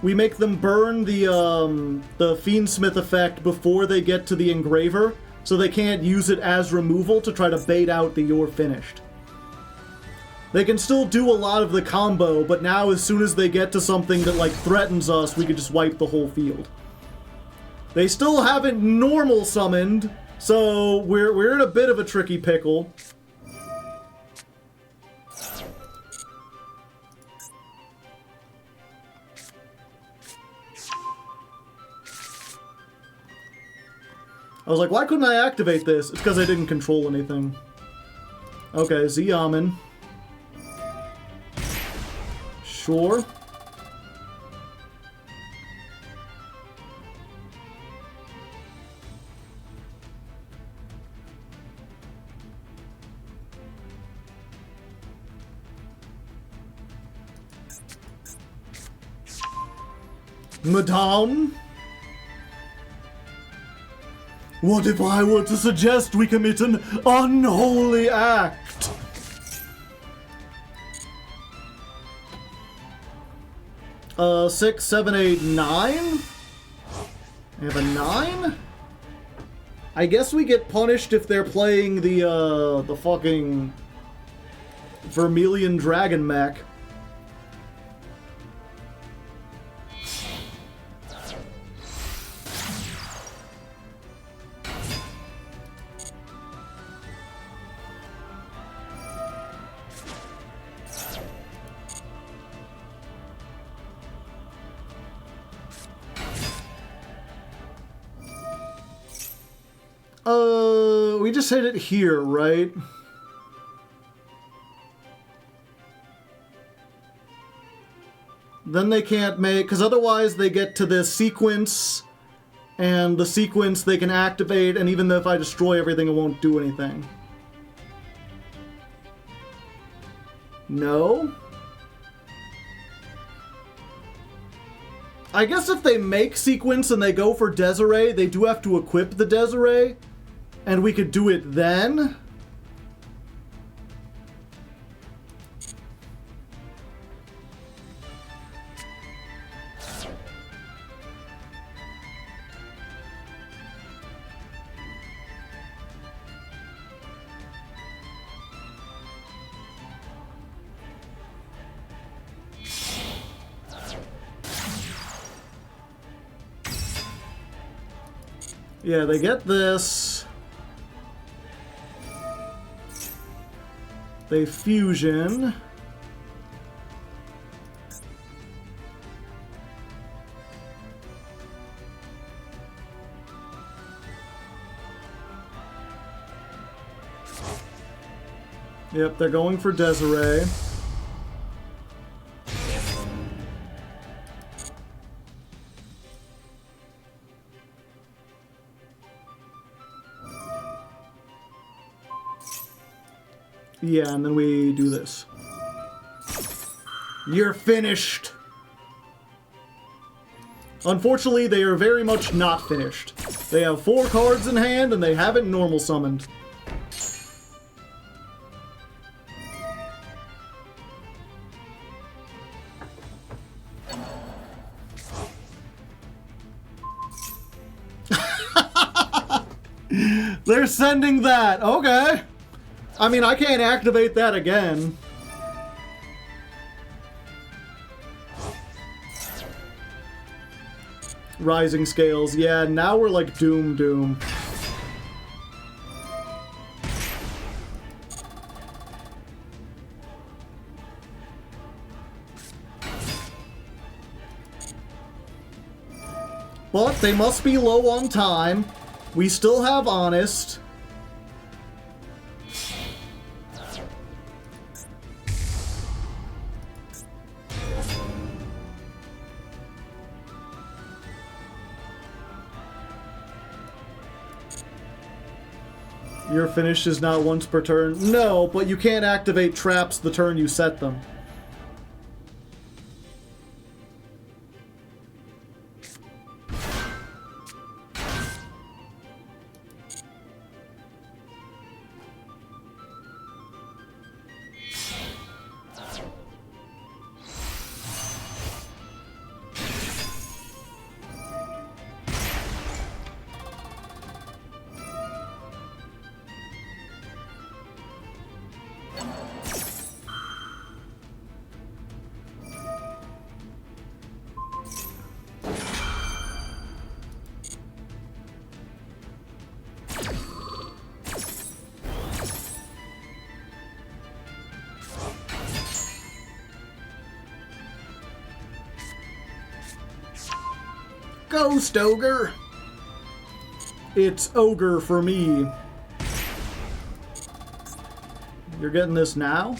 We make them burn the Fiendsmith effect before they get to the Engraver, so they can't use it as removal to try to bait out the "you're finished." They can still do a lot of the combo, but now as soon as they get to something that, like, threatens us, we can just wipe the whole field. They still haven't normal summoned, so we're in a bit of a tricky pickle. I was like, why couldn't I activate this? It's because I didn't control anything. Okay, Ziyaman. Sure. Madame? What if I were to suggest we commit an unholy act? Six, seven, eight, 9? I have a 9? I guess we get punished if they're playing the fucking Vermilion Dragon mech. We just hit it here, right? Then they can't make, because otherwise they get to this sequence, and the sequence they can activate, and even if I destroy everything, it won't do anything. No? I guess if they make sequence and they go for Desiree, they do have to equip the Desiree, and we could do it then. Yeah, they get this. They fusion. Yep, they're going for Desiree. Yeah, and then we do this. You're finished! Unfortunately, they are very much not finished. They have 4 cards in hand, and they haven't normal summoned. They're sending that! Okay! I mean, I can't activate that again. Rising Scales. Yeah, now we're like doom. But they must be low on time. We still have Honest. Your finish is not once per turn. No, but you can't activate traps the turn you set them. Ghost Ogre! It's Ogre for me. You're getting this now?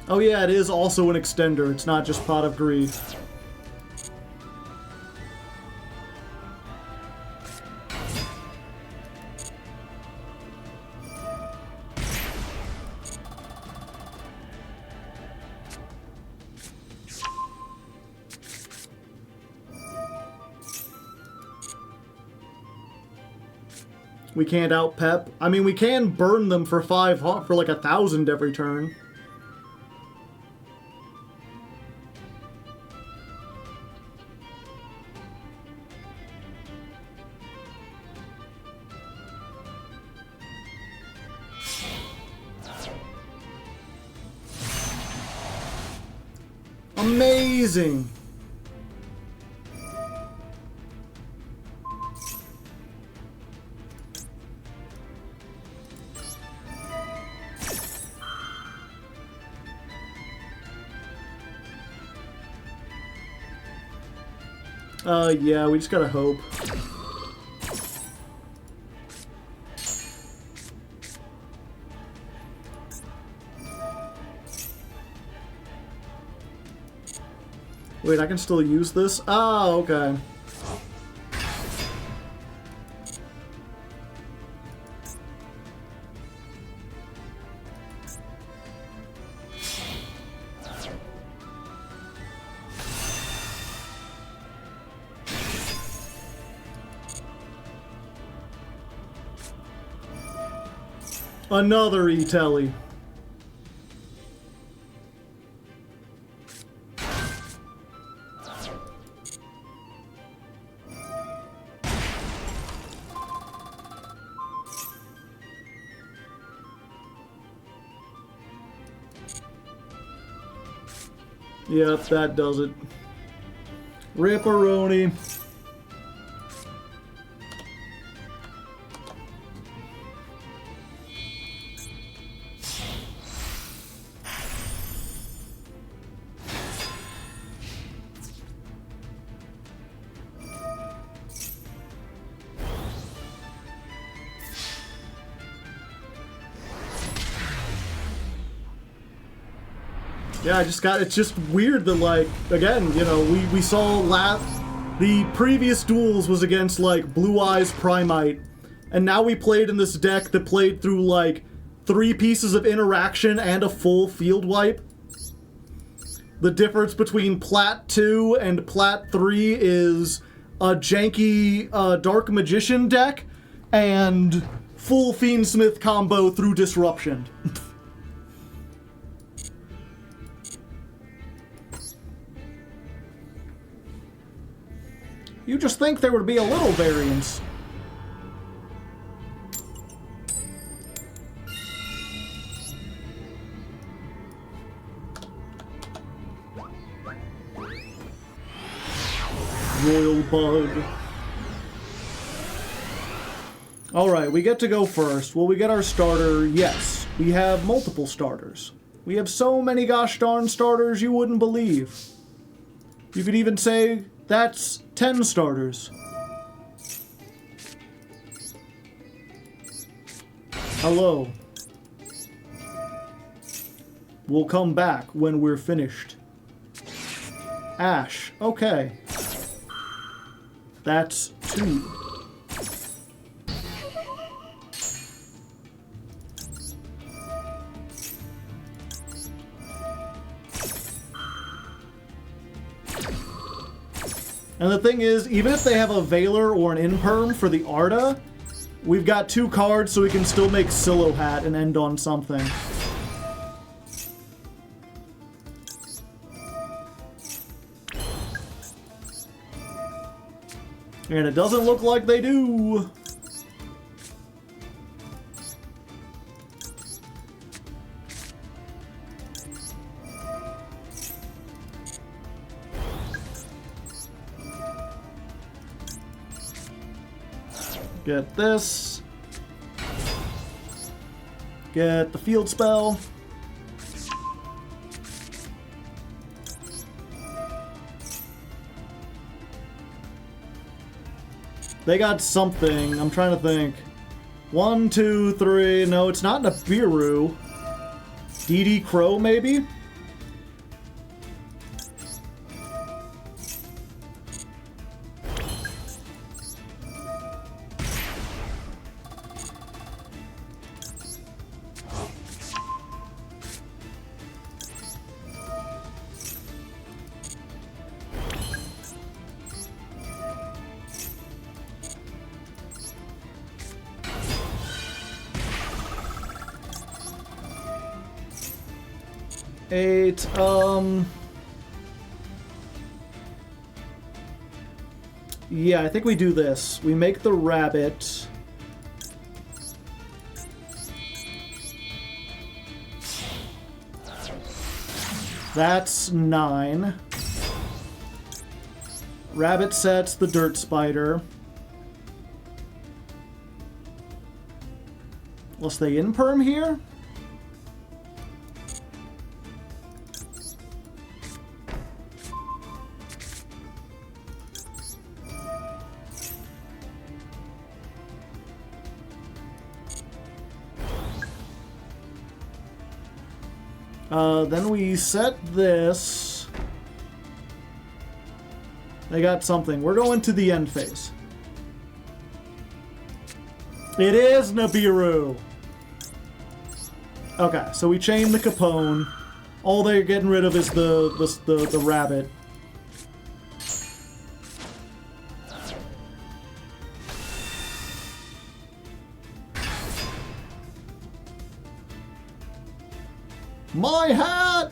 Oh yeah, it is also an extender. It's not just Pot of Greed. We can't out-pep. I mean, we can burn them for for like 1,000 every turn. Amazing! Yeah, we just gotta hope. Wait, I can still use this? Oh, okay. Another E-Telly. Yep, that does it. Ripperoni. Yeah, it's just weird that, like, again, you know, we saw the previous duels was against, like, Blue Eyes Primite, and now we played in this deck that played through, like, 3 pieces of interaction and a full field wipe. The difference between Plat 2 and Plat 3 is a janky Dark Magician deck and full Fiendsmith combo through Disruption. You just think there would be a little variance. Royal Bug. Alright, we get to go first. Will we get our starter? Yes. We have multiple starters. We have so many gosh darn starters you wouldn't believe. You could even say that's 10 starters. Hello. We'll come back when we're finished. Ash. Okay. That's 2. And the thing is, even if they have a Veiler or an Imperm for the Arda, we've got 2 cards so we can still make Silo Hat and end on something. And it doesn't look like they do. Get this. Get the field spell. They got something. I'm trying to think. 1, 2, 3. No, it's not Nibiru. DD Crow, maybe? Eight, yeah, I think we do this. We make the rabbit. That's 9. Rabbit sets the dirt spider. Unless they Imperm here? Then we set this. They got something. We're going to the end phase. It is Nibiru. Okay, so we chain the Capone. All they're getting rid of is the rabbit. My hat!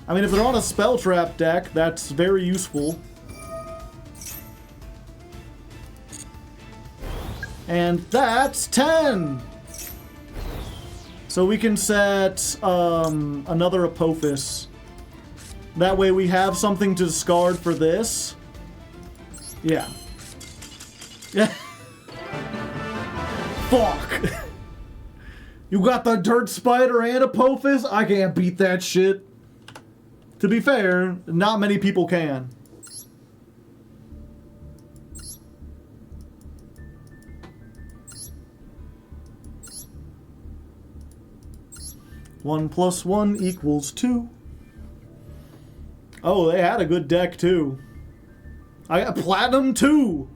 I mean, if they're on a spell trap deck, that's very useful. And that's 10! So we can set another Apophis. That way we have something to discard for this. Yeah. Yeah. Fuck! You got the Dirt Spider and Apophis? I can't beat that shit. To be fair, not many people can. One plus 1 equals 2. Oh, they had a good deck too. I got Platinum 2!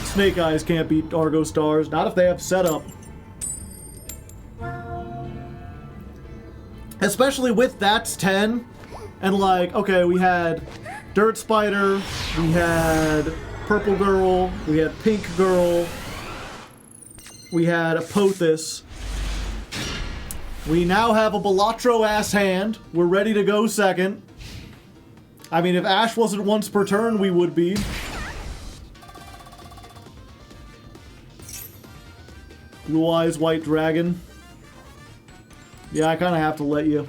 Snake Eyes can't beat Argostars, not if they have setup. Especially with that's 10, and like, okay, we had Dirt Spider, we had Purple Girl, we had Pink Girl, we had Apophis. We now have a Balatro-ass hand. We're ready to go second. I mean, if Ash wasn't once per turn, we would be. Blue Eyes White Dragon. Yeah, I kind of have to let you.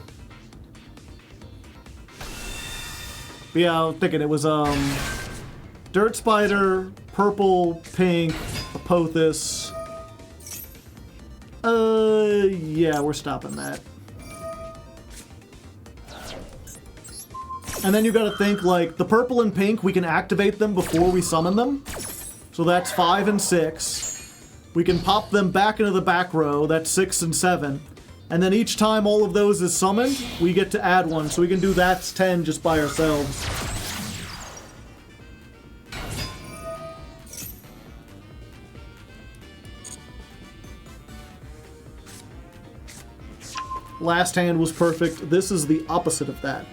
But yeah, I was thinking it was Dirt Spider, Purple, Pink, Apophis. Yeah, we're stopping that. And then you gotta think, like, the purple and pink, we can activate them before we summon them. So that's 5 and 6. We can pop them back into the back row, that's 6 and 7. And then each time all of those is summoned, we get to add one. So we can do that's 10 just by ourselves. Last hand was perfect. This is the opposite of that.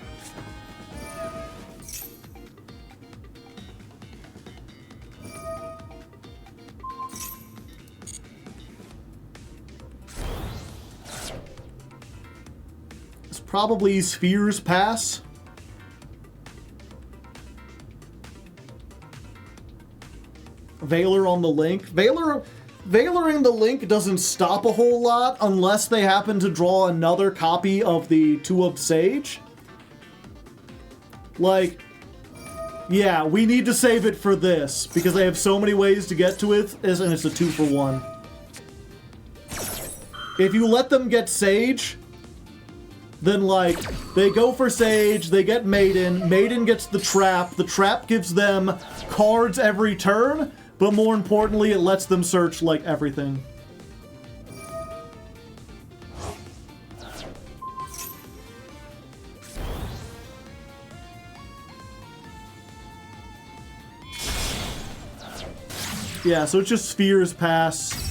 It's probably Sphere's Pass. Valor on the Link. Valoring the Link doesn't stop a whole lot unless they happen to draw another copy of the Two of Sage. Like, yeah, we need to save it for this because they have so many ways to get to it, and it's a 2-for-1. If you let them get Sage, then, like, they go for Sage, they get Maiden, Maiden gets the Trap gives them cards every turn, but more importantly, it lets them search, like, everything. Yeah, so it's just Sphere's Pass.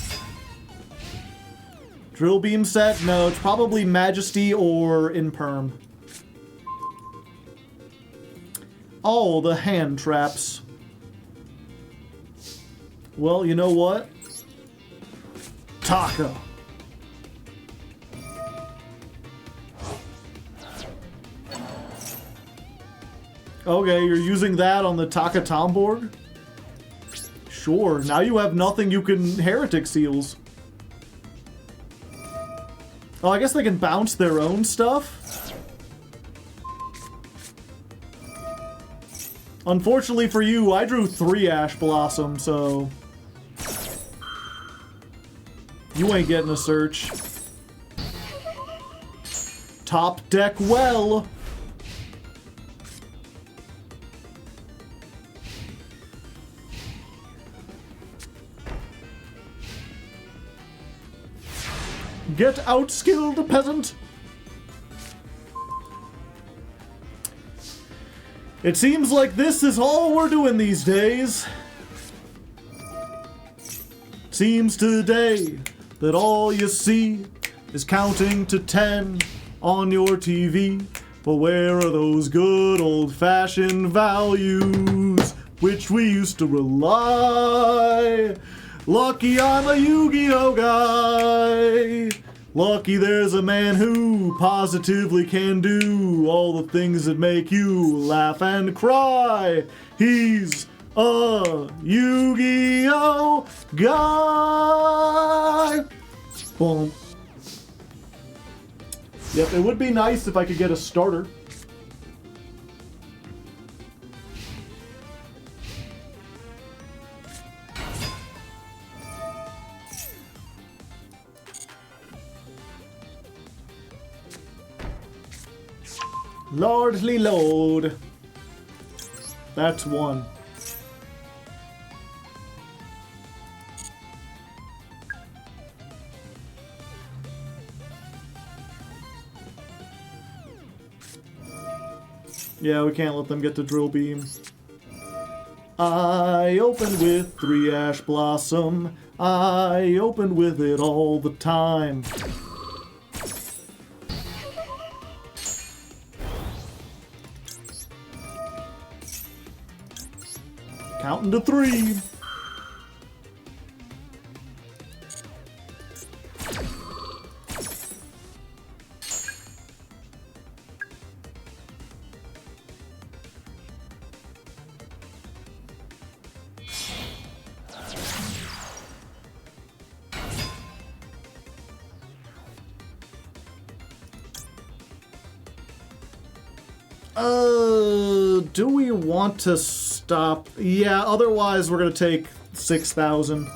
Drill Beam set? No, it's probably Majesty or Imperm. Oh, the hand traps. Well, you know what? Taka. Okay, you're using that on the Taka Tomborg? Sure, now you have nothing you can Heretic Seals. Oh, I guess they can bounce their own stuff? Unfortunately for you, I drew 3 Ash Blossom, so... you ain't getting a search. Top deck well! Get outskilled, peasant! It seems like this is all we're doing these days. Seems today that all you see is counting to 10 on your TV. But where are those good old-fashioned values which we used to rely? Lucky I'm a Yu-Gi-Oh guy. Lucky there's a man who positively can do all the things that make you laugh and cry. He's a Yu-Gi-Oh guy. Boom. Yep, it would be nice if I could get a starter. Lordly Lord. That's 1. Yeah, we can't let them get to Drill Beam. I opened with 3 Ash Blossom. I opened with it all the time. Counting to 3. Do we want to stop? Yeah, otherwise we're gonna take 6,000.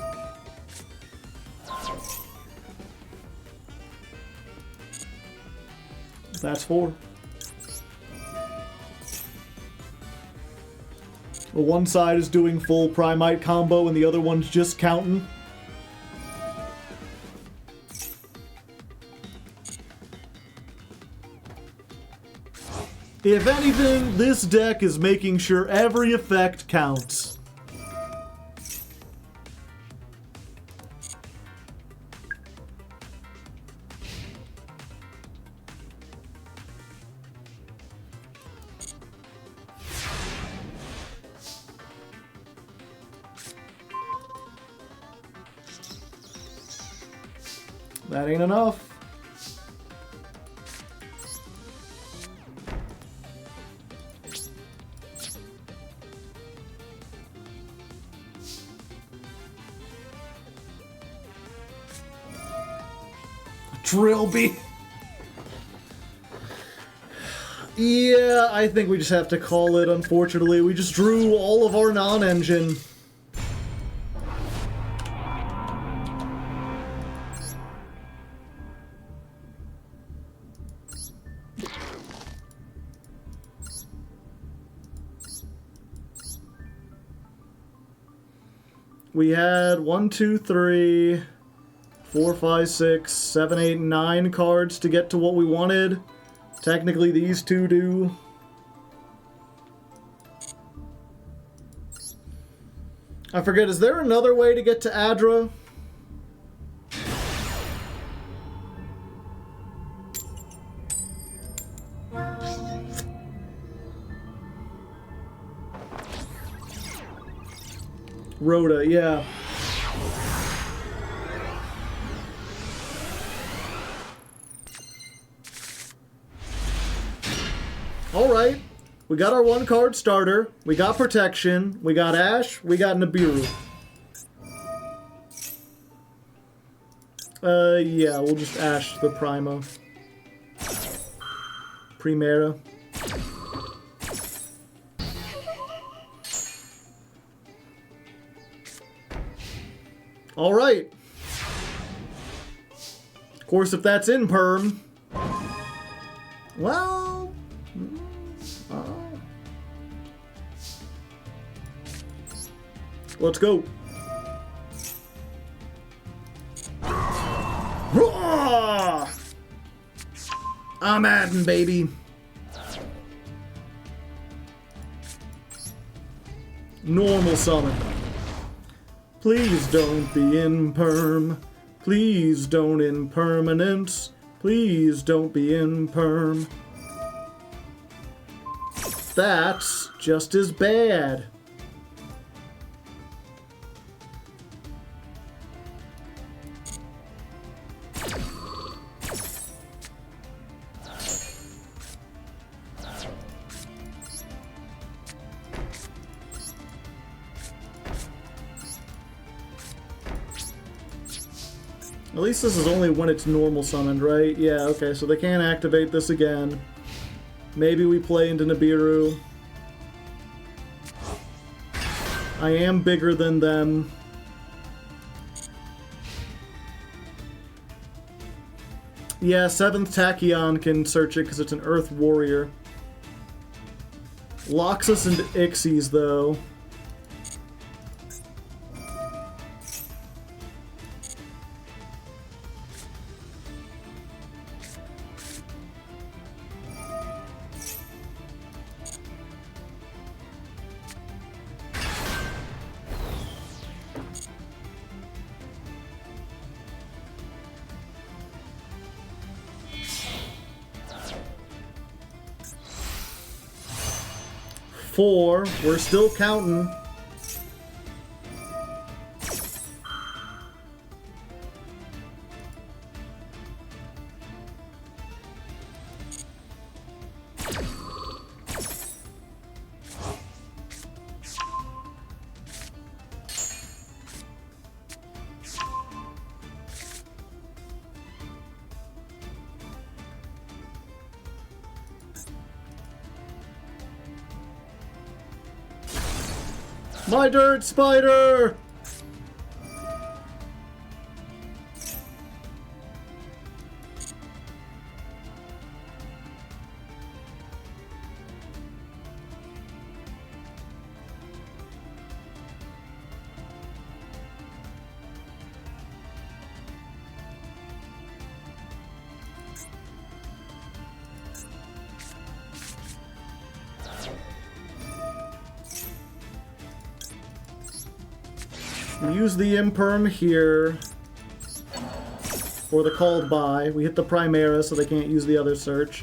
That's 4. One side is doing full Primite combo and the other one's just counting. If anything, this deck is making sure every effect counts. That ain't enough. Trilby. Yeah, I think we just have to call it, unfortunately. We just drew all of our non-engine. We had 1, 2, 3, 4, 5, 6, 7, 8, 9 cards to get to what we wanted. Technically, these two do. I forget, is there another way to get to Adra? Rhoda, yeah. Alright. We got our 1-card starter. We got protection. We got Ash. We got Nibiru. Yeah, we'll just Ash the Prima. Primera. Alright. Of course, if that's in perm, well, let's go. Roar! I'm adding, baby. Normal summon. Please don't be in perm. Please don't impermanence. Please don't be in perm. That's just as bad. At least this is only when it's normal summoned, right? Yeah, okay, so they can't activate this again. Maybe we play into Nibiru. I am bigger than them. Yeah, 7th Tachyon can search it because it's an Earth Warrior. Locks us into Ixies, though. Four, we're still counting. My dirt spider! We use the Imperm here. Or the called by. We hit the Primera so they can't use the other search.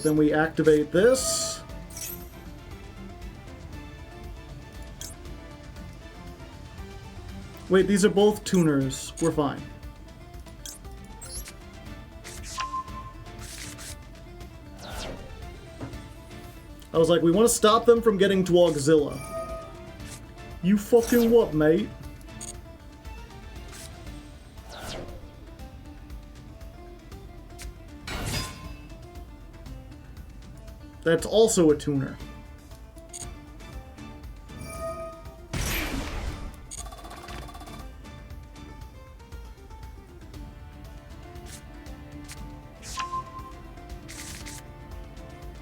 Then we activate this. Wait, these are both tuners. We're fine. I was like, we want to stop them from getting to Auxilla. You fucking what, mate? That's also a tuner.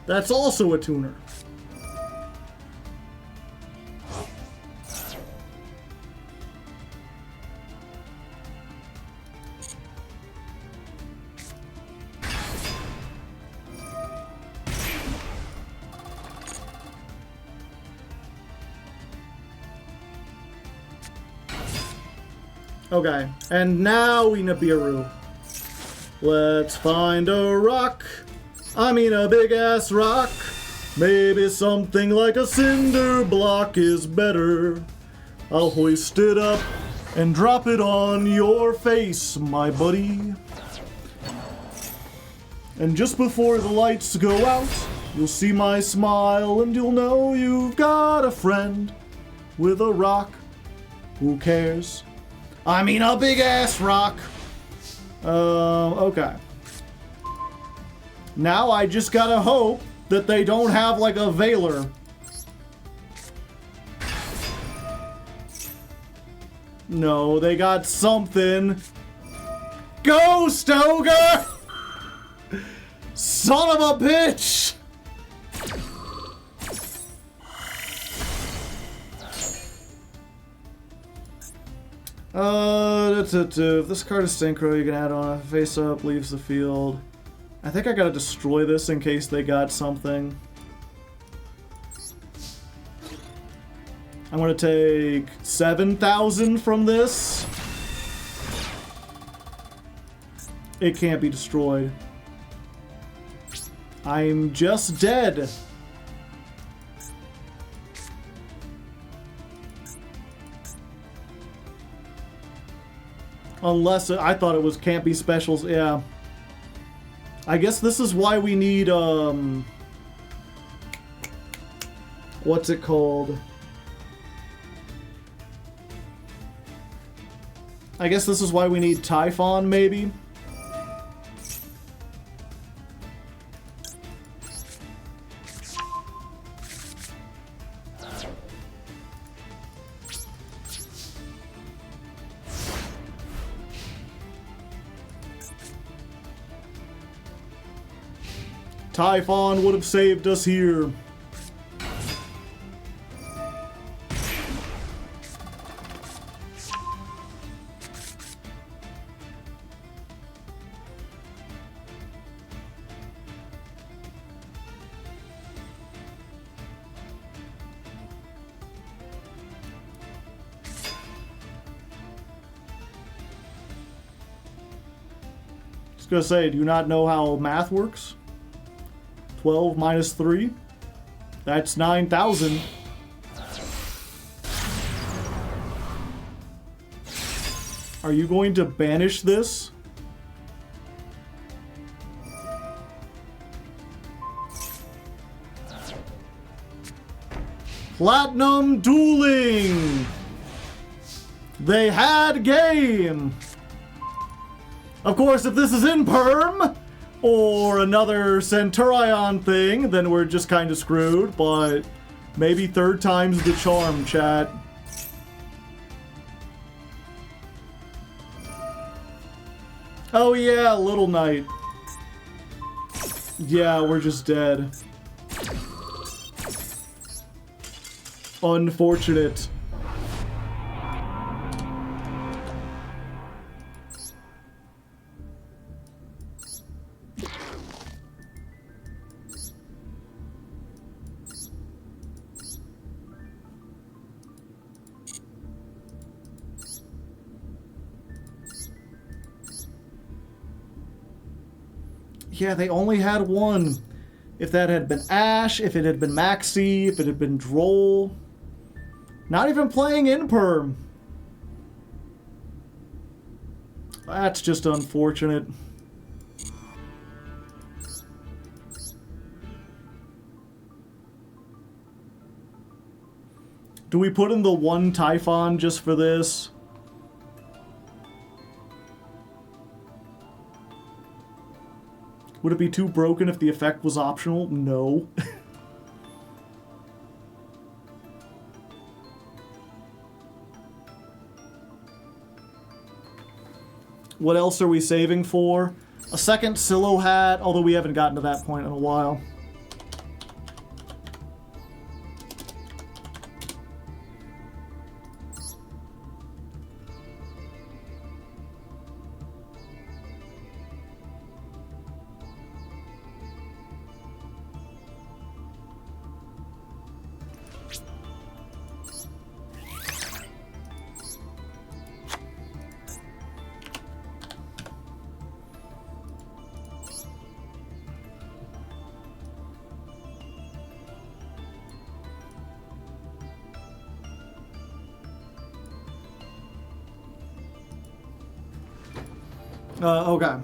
That's also a tuner. Okay, and now we Nibiru. Let's find a rock. I mean a big-ass rock. Maybe something like a cinder block is better. I'll hoist it up and drop it on your face, my buddy. And just before the lights go out, you'll see my smile and you'll know you've got a friend with a rock. Who cares? I mean a big-ass rock. Okay. Now I just gotta hope that they don't have, like, a Veiler. No, they got something. Ghost Ogre! Son of a bitch! If this card is synchro, you can add on a face up, leaves the field. I think I gotta destroy this in case they got something. I'm gonna take 7,000 from this. It can't be destroyed. I'm just dead. Unless I thought it was can't be specials. Yeah. I guess this is why we need what's it called? I guess this is why we need Typhon, maybe. Typhon would have saved us here. Just gonna say, do you not know how math works? 12 minus 3? That's 9,000. Are you going to banish this? Platinum Dueling! They had game! Of course, if this is in perm, or another Centurion thing, then we're just kind of screwed, but maybe third time's the charm, chat. Oh yeah, Little Knight. Yeah, we're just dead. Unfortunate. Yeah, they only had one. If that had been Ash, if it had been Maxi, if it had been Droll. Not even playing Imperm. That's just unfortunate. Do we put in the one Typhon just for this? Would it be too broken if the effect was optional? No. What else are we saving for? A second Silo hat, although we haven't gotten to that point in a while. Okay.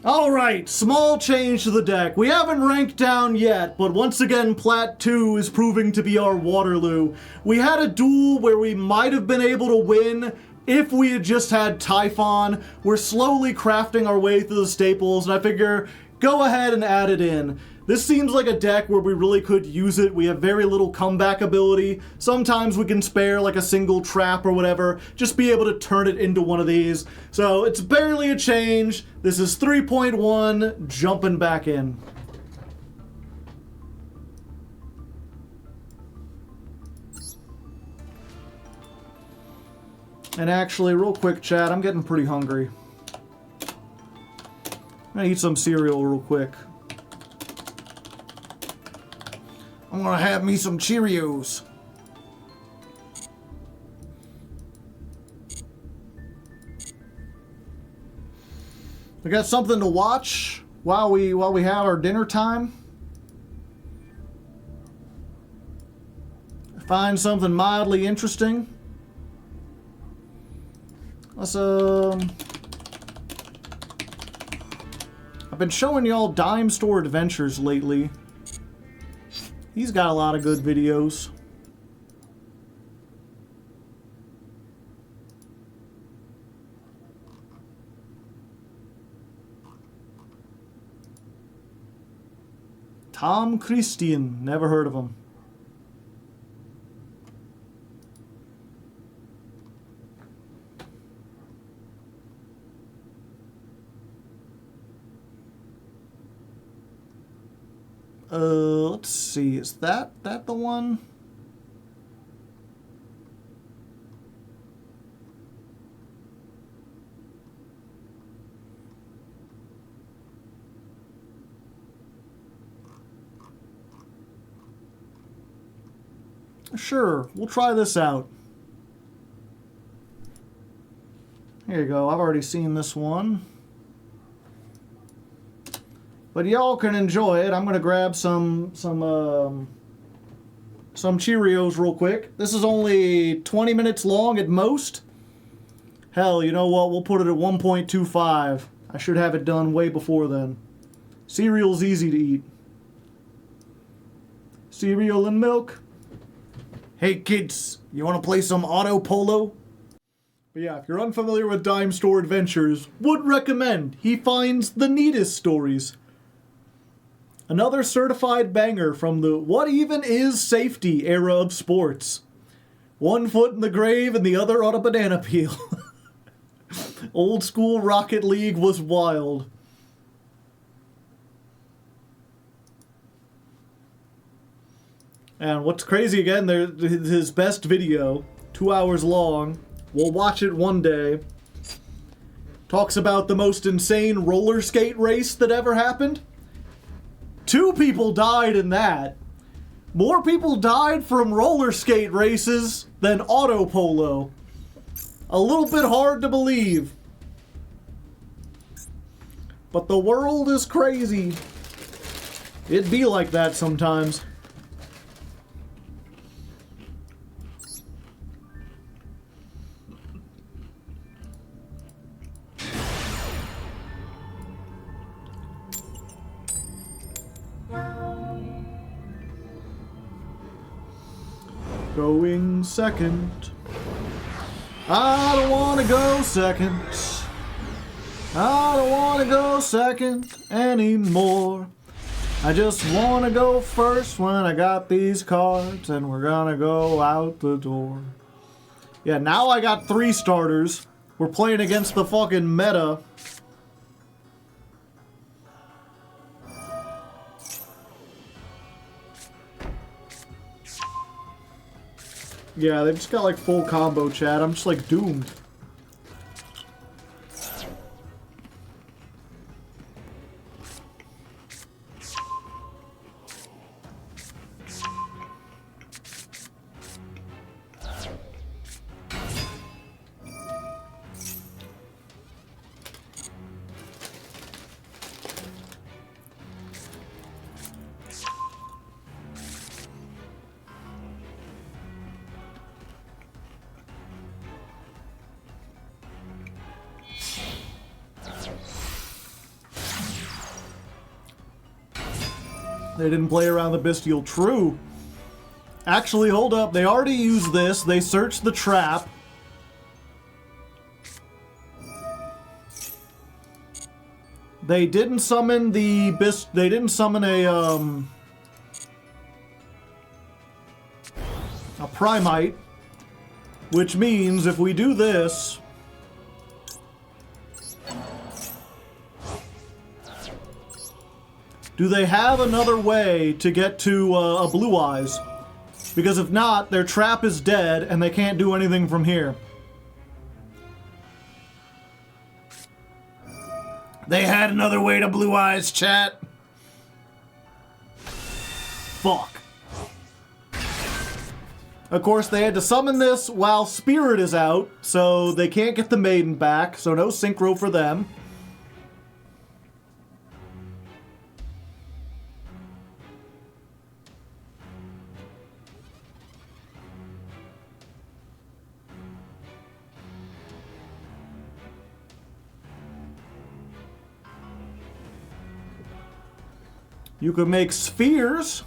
Alright, small change to the deck. We haven't ranked down yet, but once again, Plat 2 is proving to be our Waterloo. We had a duel where we might have been able to win if we had just had Typhon. We're slowly crafting our way through the staples, and I figure, go ahead and add it in. This seems like a deck where we really could use it. We have very little comeback ability. Sometimes we can spare like a single trap or whatever, just be able to turn it into one of these. So it's barely a change. This is 3.1, jumping back in. And actually, real quick, chat, I'm getting pretty hungry. I'm gonna eat some cereal real quick. I'm gonna have me some Cheerios. We got something to watch while we have our dinner time. Find something mildly interesting. Let's I've been showing y'all Dime Store Adventures lately. He's got a lot of good videos. Tom Christian, never heard of him. Let's see, is that the one? Sure, we'll try this out. Here you go, I've already seen this one. But y'all can enjoy it. I'm gonna grab some Cheerios real quick. This is only 20 minutes long at most. Hell, you know what? We'll put it at 1.25. I should have it done way before then. Cereal's easy to eat. Cereal and milk. Hey kids, you wanna play some auto polo? But yeah, if you're unfamiliar with Dime Store Adventures, would recommend. He finds the neatest stories. Another certified banger from the what even is safety era of sports. One foot in the grave and the other on a banana peel. Old school Rocket League was wild. And what's crazy again, his best video, 2 hours long, we'll watch it one day, talks about the most insane roller skate race that ever happened. 2 people died in that. More people died from roller skate races than auto polo. A little bit hard to believe. But the world is crazy. It'd be like that sometimes. Going second. I don't want to go second. I don't want to go second anymore. I just want to go first when I got these cards, and we're gonna go out the door. Yeah, now I got 3 starters. We're playing against the fucking meta. Yeah, they just got like full combo, chat. I'm just like doomed. They didn't play around the bestial. True. Actually, hold up. They already used this. They searched the trap. They didn't summon the They didn't summon a Primite, which means if we do this, do they have another way to get to a Blue Eyes? Because if not, their trap is dead and they can't do anything from here. They had another way to Blue Eyes, chat. Fuck. Of course, they had to summon this while Spirit is out, so they can't get the Maiden back, so no synchro for them. You could make spheres.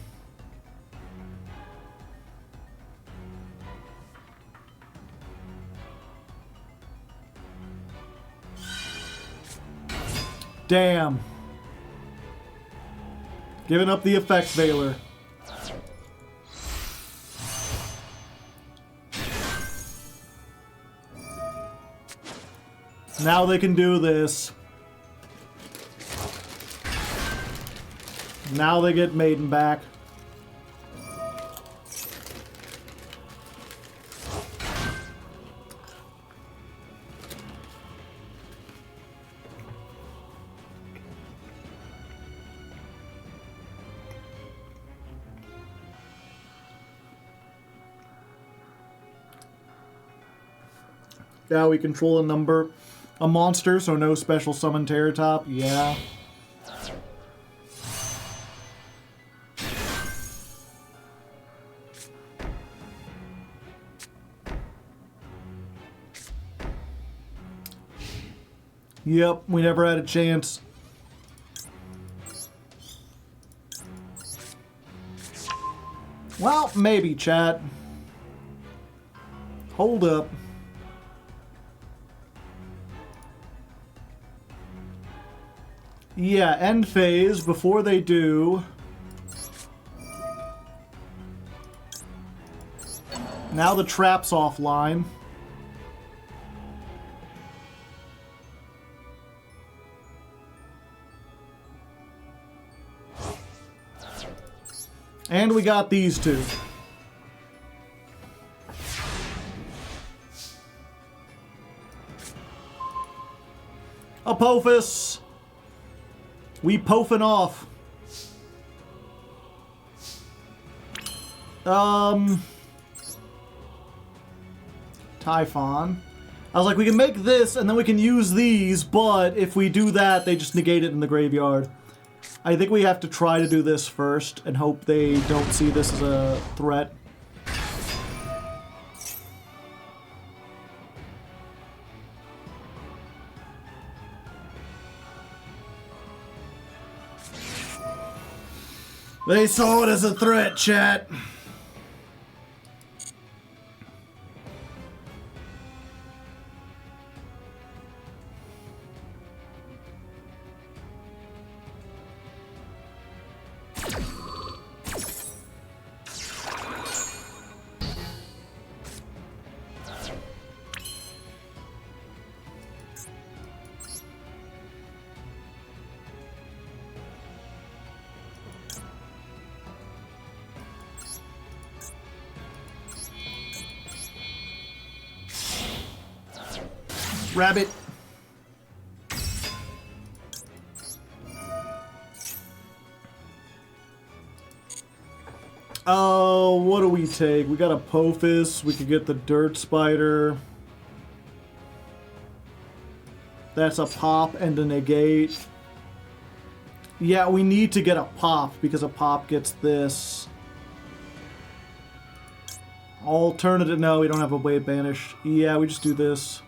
Damn. Giving up the effect veiler. Now they can do this. Now they get Maiden back. Now we control a monster, so no special summon Terratop. Yeah. Yep, we never had a chance. Well, maybe, chat. Hold up. Yeah, end phase before they do. Now the trap's offline. And we got these two. Apophis! We pofin' off. Typhon. I was like, we can make this, and then we can use these, but if we do that, they just negate it in the graveyard. I think we have to try to do this first, and hope they don't see this as a threat. They saw it as a threat, chat. Rabbit. Oh, what do we take? We got a Pophis. We could get the Dirt Spider. That's a pop and a negate. Yeah, we need to get a pop because a pop gets this. Alternative. No, we don't have a Wade Banish. Yeah, we just do this.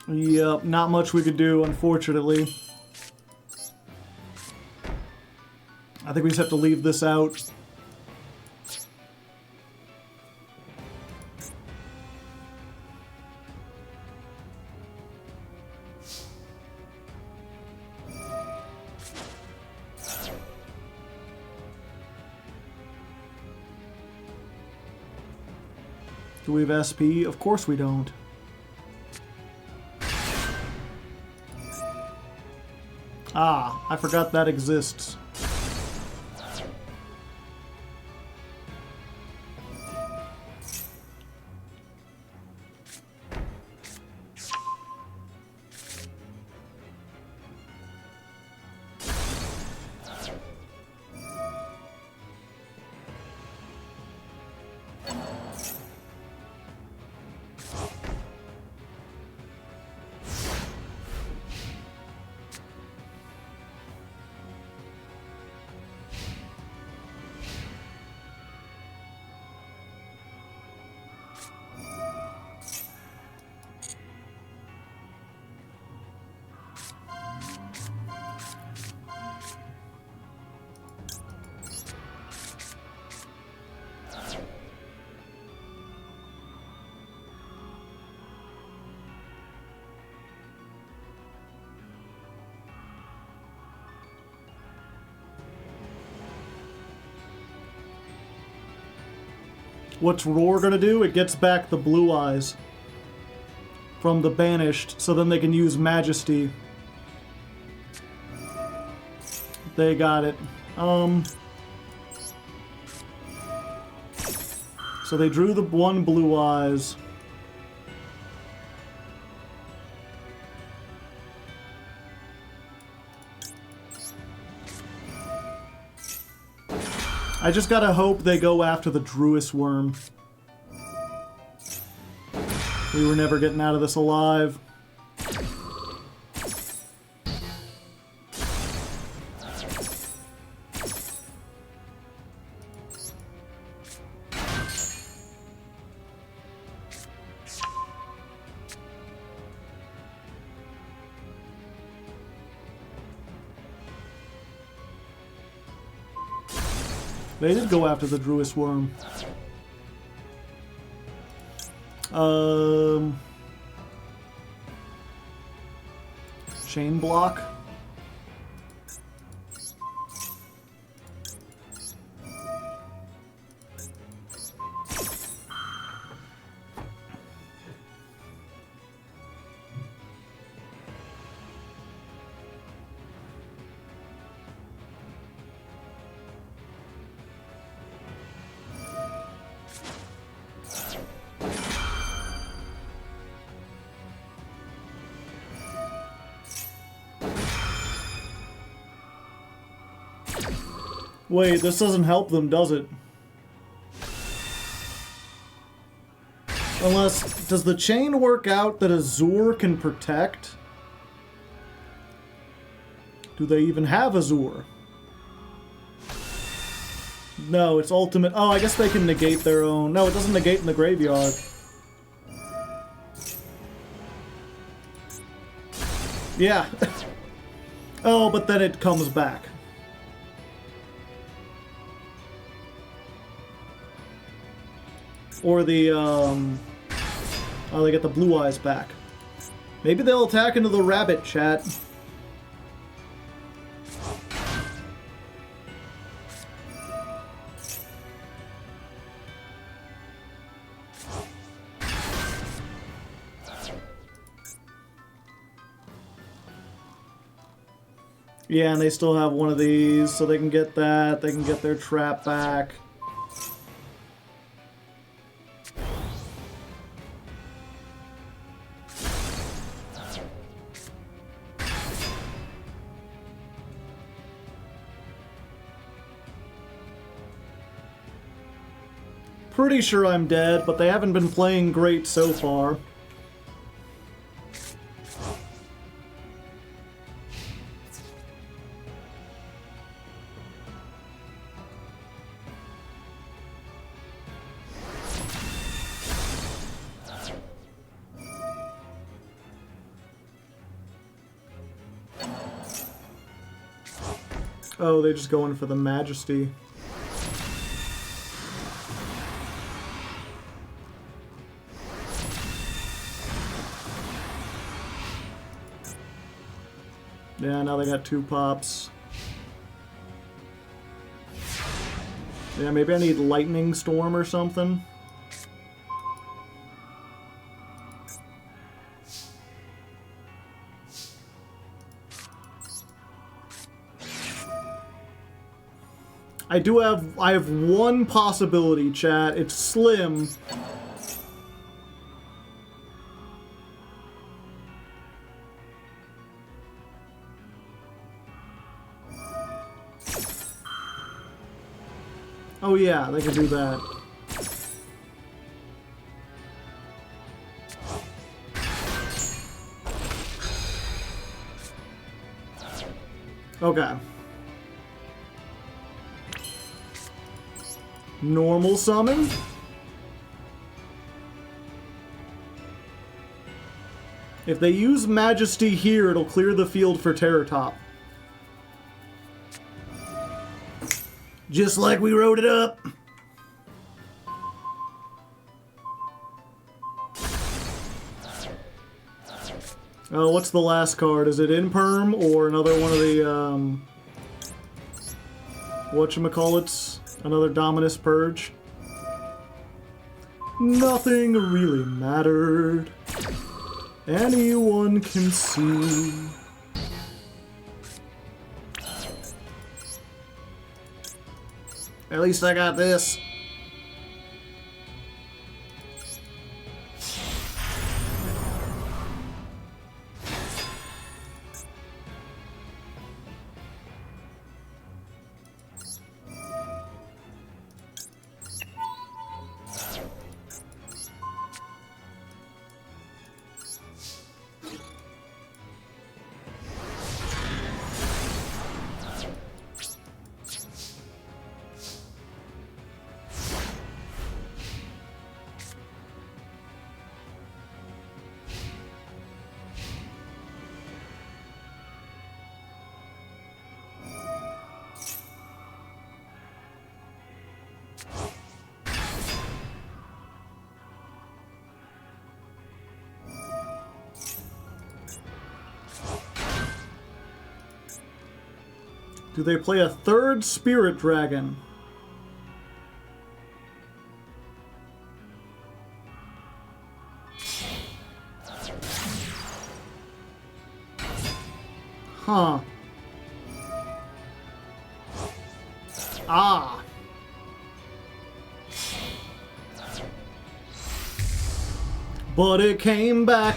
Yep, not much we could do, unfortunately. I think we just have to leave this out. Do we have SP? Of course we don't. Ah, I forgot that exists. What's Roar gonna do? It gets back the blue eyes from the banished, so then they can use Majesty. They got it. So they drew the one blue eyes. I just gotta hope they go after the Druis Worm. We were never getting out of this alive. They did go after the Druis Worm. Chain block. Wait, this doesn't help them, does it? Unless, does the chain work out that Azure can protect? Do they even have Azure? No, it's ultimate. Oh, I guess they can negate their own. No, it doesn't negate in the graveyard. Yeah. Oh, but then it comes back. Or the, oh, they get the blue eyes back. Maybe they'll attack into the rabbit, chat. Yeah, and they still have one of these, so they can get that. They can get their trap back. Pretty sure I'm dead, but they haven't been playing great so far. Oh, they're just going for the Majesty. Yeah, now they got 2 pops. Yeah, maybe I need Lightning Storm or something. I have one possibility, chat. It's slim. Oh yeah, they can do that. Okay. Normal summon? If they use Majesty here, it'll clear the field for Terror Top. Just like we wrote it up. Oh, what's the last card? Is it Imperm or another one of the, whatchamacallits? Another Dominus Purge? Nothing really mattered. Anyone can see. At least I got this. Do they play a third Spirit Dragon? Huh. Ah. But it came back.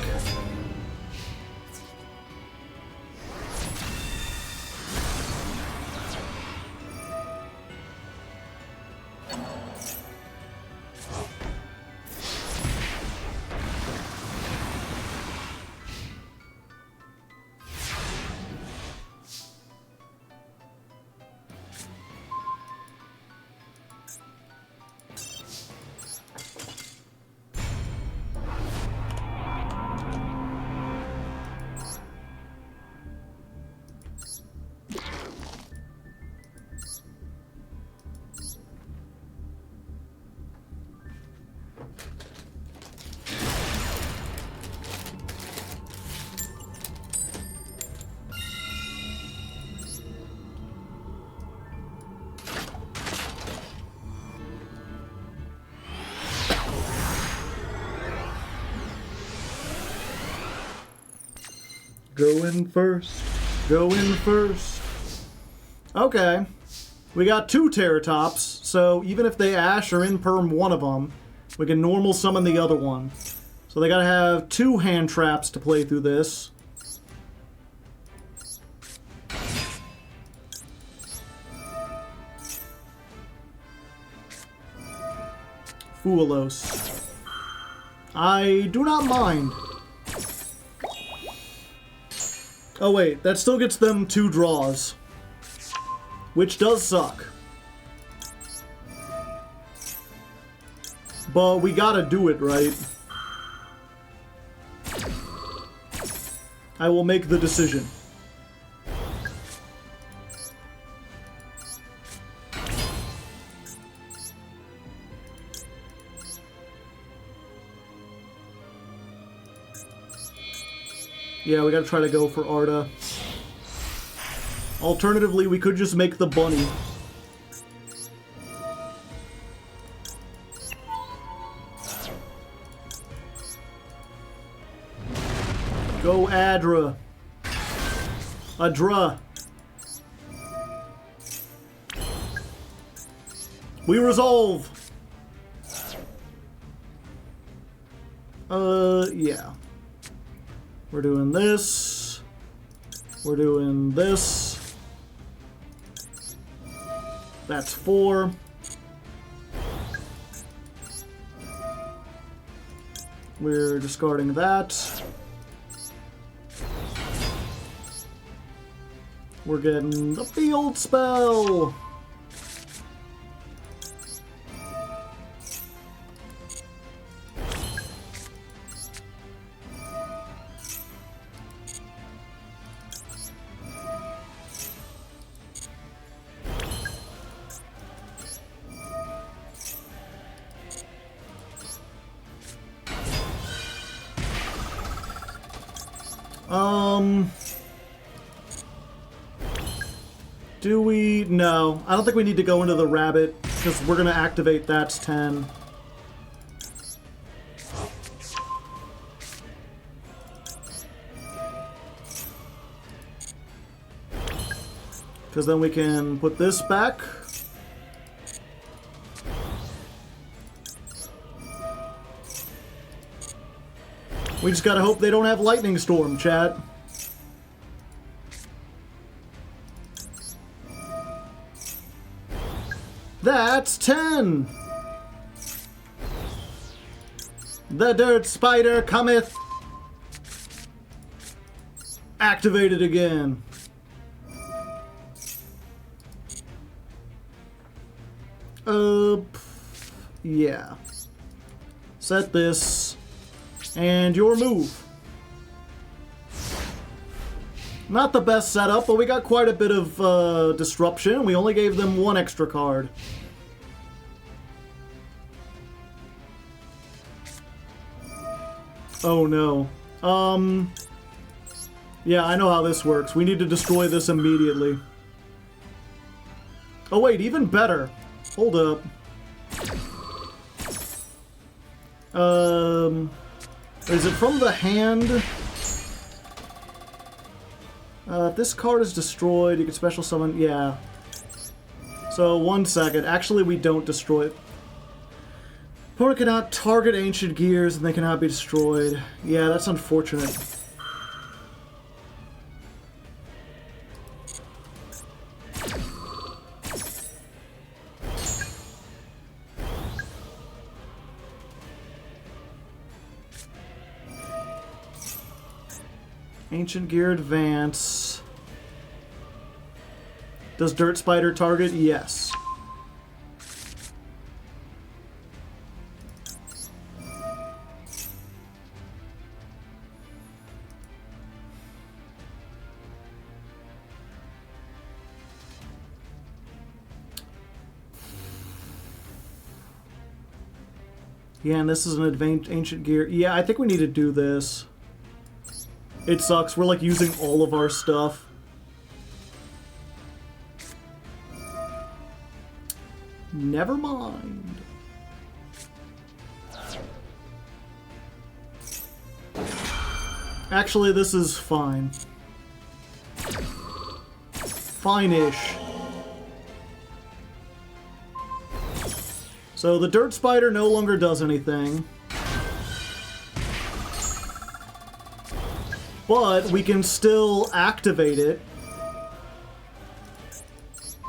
Go in first. Go in first. Okay. We got 2 Terratops, so even if they Ash or Imperm one of them, we can normal summon the other one. So they gotta have 2 hand traps to play through this. Foolos. I do not mind. Oh wait, that still gets them 2 draws. Which does suck. But we gotta do it, right? I will make the decision. Yeah, we gotta try to go for Arda. Alternatively, we could just make the bunny. Go Adra. Adra. We resolve. Yeah. We're doing this. We're doing this. That's 4. We're discarding that. We're getting the field spell. Do we? No. I don't think we need to go into the rabbit, because we're going to activate that's 10. Because then we can put this back. We just gotta hope they don't have Lightning Storm, chat. That's 10! The dirt spider cometh! Activated again. Yeah. Set this. And your move. Not the best setup, but we got quite a bit of disruption. We only gave them 1 extra card. Oh no. Yeah, I know how this works. We need to destroy this immediately. Oh wait, even better. Hold up. Is it from the hand? If this card is destroyed, you can special summon... Yeah. So, 1 second. Actually, we don't destroy it. Opponent cannot target ancient gears and they cannot be destroyed. Yeah, that's unfortunate. Ancient Gear advance. Does Dirt Spider target? Yes. Yeah, and this is an Ancient Gear. Yeah, I think we need to do this. It sucks. We're like using all of our stuff. Never mind. Actually, this is fine. Fine-ish. So the Dirt Spider no longer does anything. But we can still activate it.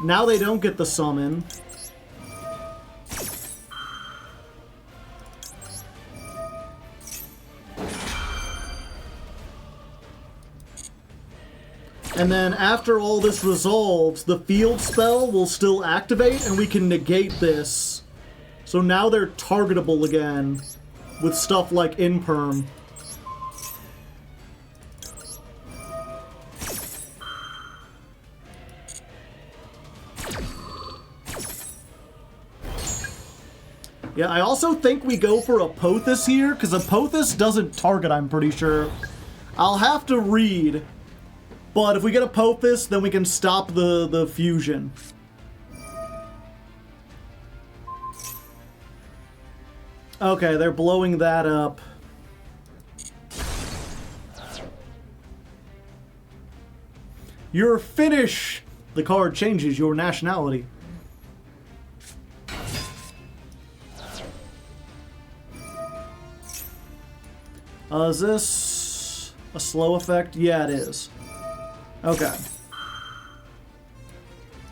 Now they don't get the summon. And then after all this resolves, the field spell will still activate and we can negate this. So now they're targetable again with stuff like Imperm. Yeah, I also think we go for Apophis here, because Apophis doesn't target, I'm pretty sure. I'll have to read. But if we get Apophis, then we can stop the fusion. Okay, they're blowing that up. You're Finnish! The card changes your nationality. Is this a slow effect? Yeah, it is. Okay.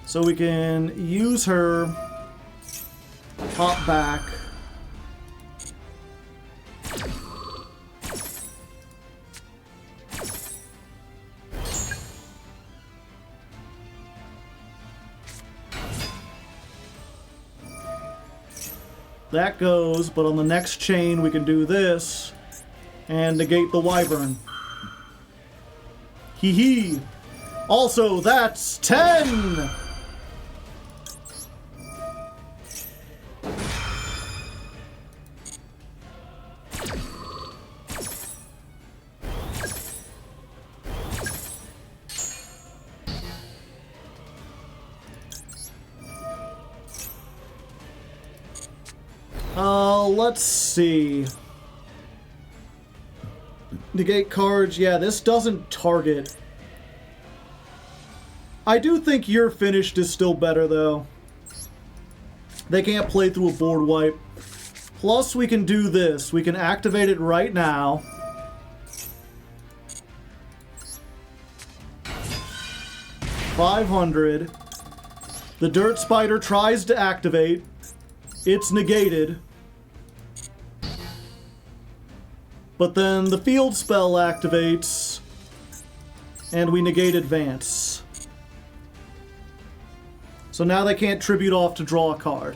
So we can use her, hop back. That goes, but on the next chain we can do this and negate the Wyvern. Hee hee. Also, that's 10! Let's see. Negate cards. Yeah, this doesn't target. I do think You're Finished is still better, though. They can't play through a board wipe. Plus, we can do this. We can activate it right now. $500. The Dirt Spider tries to activate. It's negated. But then the field spell activates, and we negate advance. So now they can't tribute off to draw a card.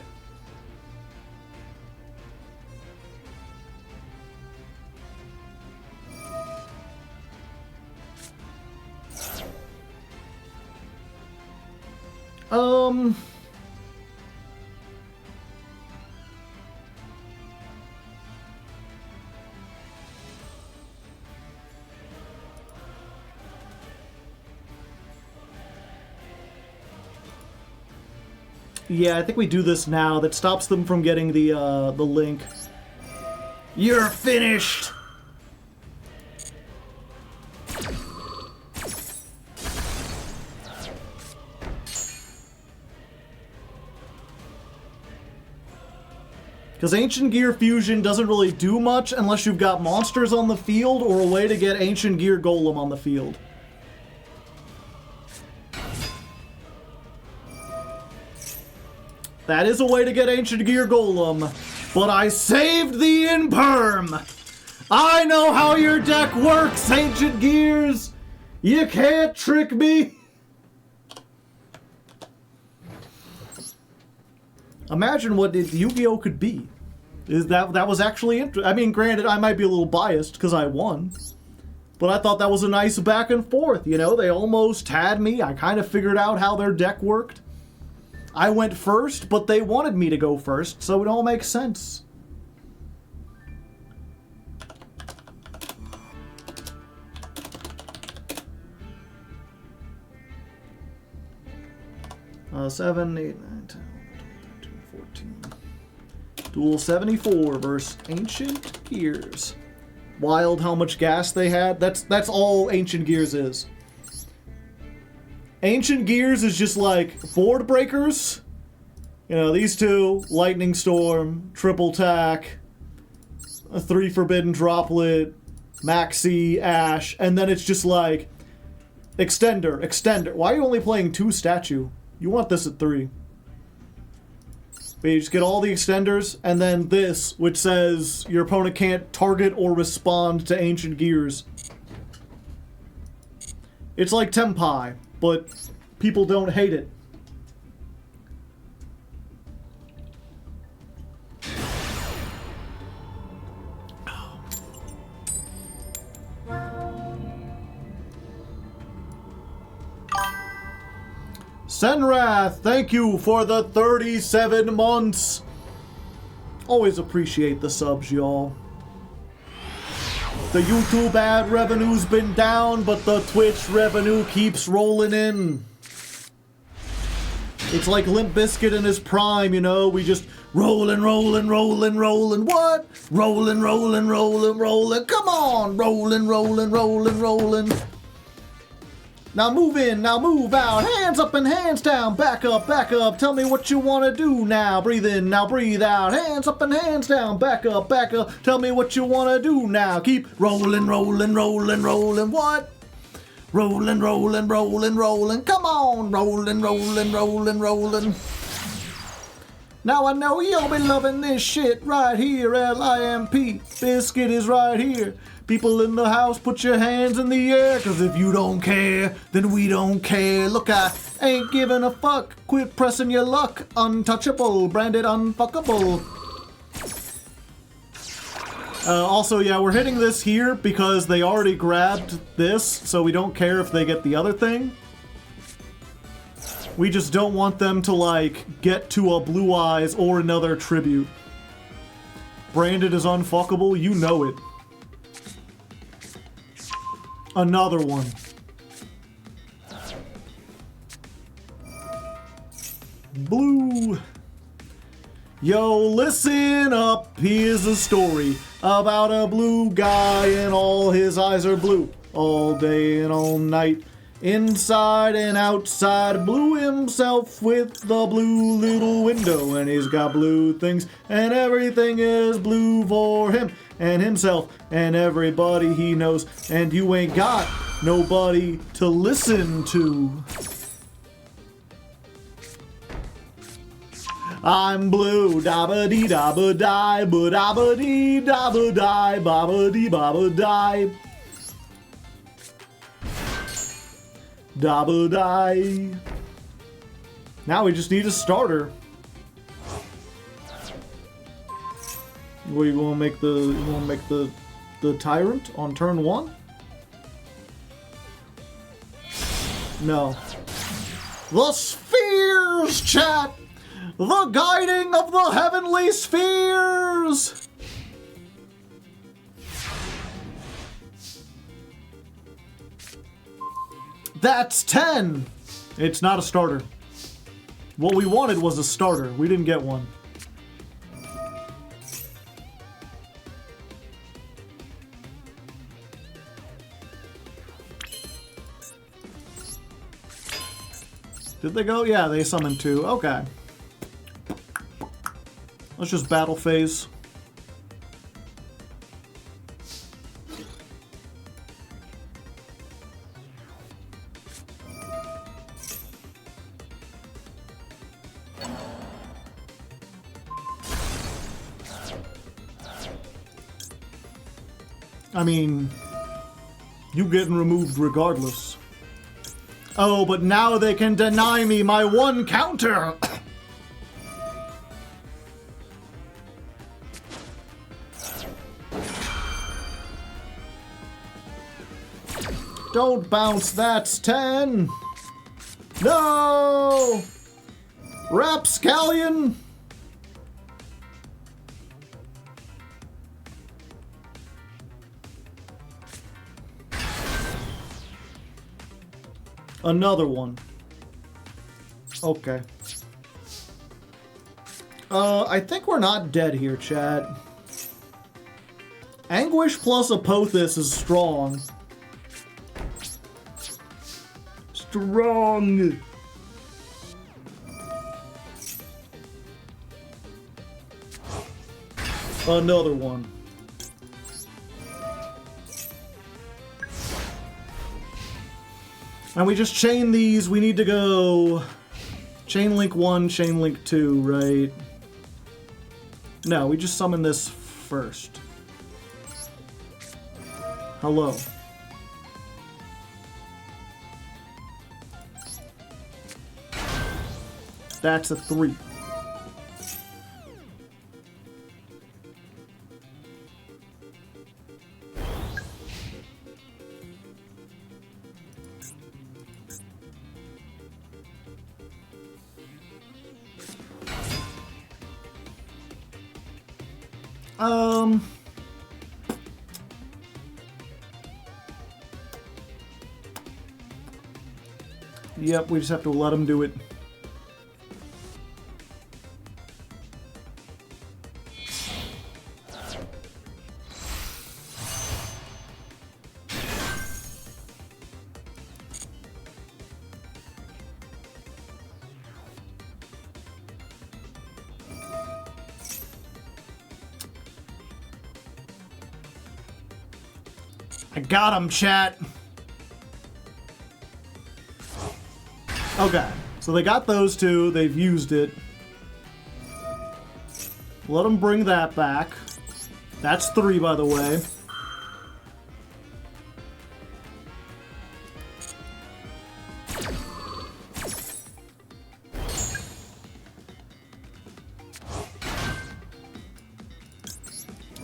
Yeah, I think we do this now. That stops them from getting the link. You're finished! Because Ancient Gear Fusion doesn't really do much unless you've got monsters on the field or a way to get Ancient Gear Golem on the field. That is a way to get Ancient Gear Golem, but I saved the Imperm! I know how your deck works, Ancient Gears! You can't trick me! Imagine what Yu-Gi-Oh! Could be. That was actually interesting. I mean, granted, I might be a little biased because I won. But I thought that was a nice back and forth, you know? They almost had me. I kind of figured out how their deck worked. I went first, but they wanted me to go first, so it all makes sense. Seven, 8, 9, 10, 11, 12, 13, 14. Duel 74 versus Ancient Gears. Wild how much gas they had. That's all Ancient Gears is. Ancient Gears is just like board breakers. You know, these two, Lightning Storm, Triple Tack, a 3 Forbidden Droplet, Maxi, Ash, and then it's just like Extender. Why are you only playing 2 statue? You want this at 3. But you just get all the extenders, and then this, which says your opponent can't target or respond to Ancient Gears. It's like Tempai, but people don't hate it. Senrath, thank you for the 37 months. Always appreciate the subs, y'all. The YouTube ad revenue's been down, but the Twitch revenue keeps rolling in. It's like Limp Bizkit in his prime, you know? We just rollin'. What? Rollin'. Come on! Rollin'. Now move in, now move out. Hands up and hands down. Back up. Tell me what you want to do now. Breathe in, now breathe out. Hands up and hands down. Back up. Tell me what you want to do now. Keep rolling. What? Rolling. Come on. Rolling. Now I know you'll be loving this shit right here. LIMP. Biscuit is right here. People in the house, put your hands in the air, cause if you don't care, then we don't care. Look, I ain't giving a fuck. Quit pressing your luck. Untouchable, branded unfuckable. Also, yeah, we're hitting this here because they already grabbed this, so we don't care if they get the other thing. We just don't want them to, like, get to a Blue Eyes or another tribute. Branded is unfuckable, you know it. Another one. Blue. Yo, listen up. Here's a story about a blue guy and all his eyes are blue. All day and all night. Inside and outside. Blue himself with the blue little window. And he's got blue things. And everything is blue for him. And himself and everybody he knows, and you ain't got nobody to listen to. I'm blue, dabba-dee dabba-die, ba-dabba-dee dabba-die, babba-dee babba-die. Dabba-die. Now we just need a starter. What, you wanna make the tyrant on turn 1? No. The spheres, chat! The guiding of the heavenly spheres! That's 10! It's not a starter. What we wanted was a starter. We didn't get one. Did they go? Yeah, they summoned 2. Okay. Let's just battle phase. I mean, you getting removed regardless. Oh, but now they can deny me my 1 counter! Don't bounce, that's 10! No! Rapscallion! Another one. Okay. I think we're not dead here, chat. Anguish plus Apothis is strong. Strong! Another one. And we just chain these. We need to go chain link 1, chain link 2, right? No, we just summon this first. Hello. That's a 3. Yep, we just have to let him do it. I got him, chat. Okay, so they got those 2. They've used it. Let them bring that back. That's 3, by the way.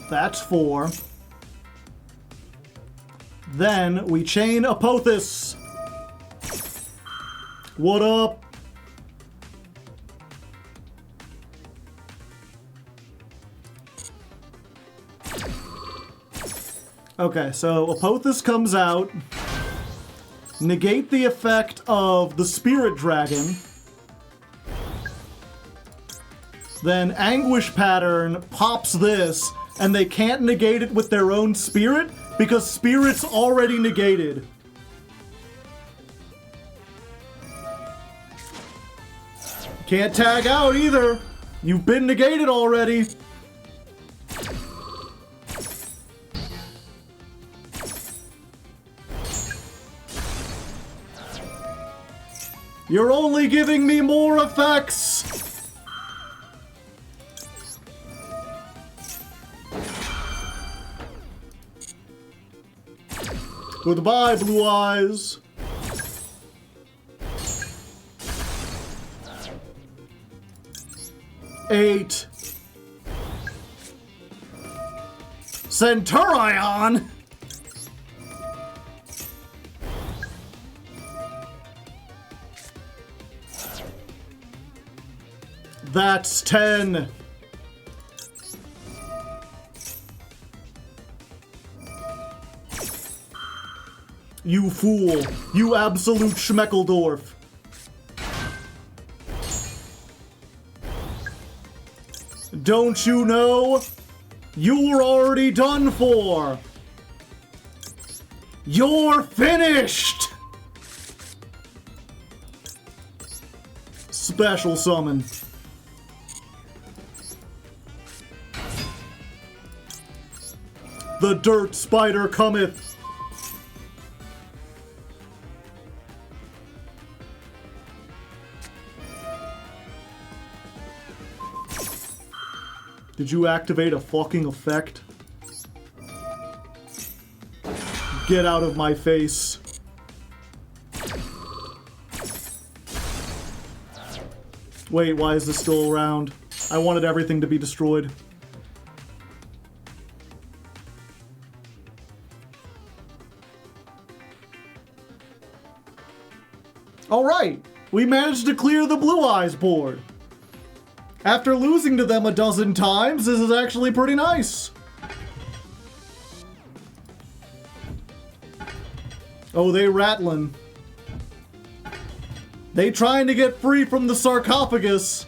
That's 4. Then we chain Apothis. What up? Okay, so Apothis comes out. Negate the effect of the Spirit Dragon. Then Anguish Pattern pops this, and they can't negate it with their own spirit because Spirit's already negated. Can't tag out either. You've been negated already. You're only giving me more effects. Goodbye, Blue Eyes. Eight. Centurion! That's 10. You fool. You absolute Schmeckledorf. Don't you know? You're already done for. You're finished. Special summon. The dirt spider cometh. Did you activate a fucking effect? Get out of my face. Wait, why is this still around? I wanted everything to be destroyed. Alright, we managed to clear the Blue Eyes board. After losing to them a dozen times, this is actually pretty nice. Oh, they rattling. They trying to get free from the sarcophagus.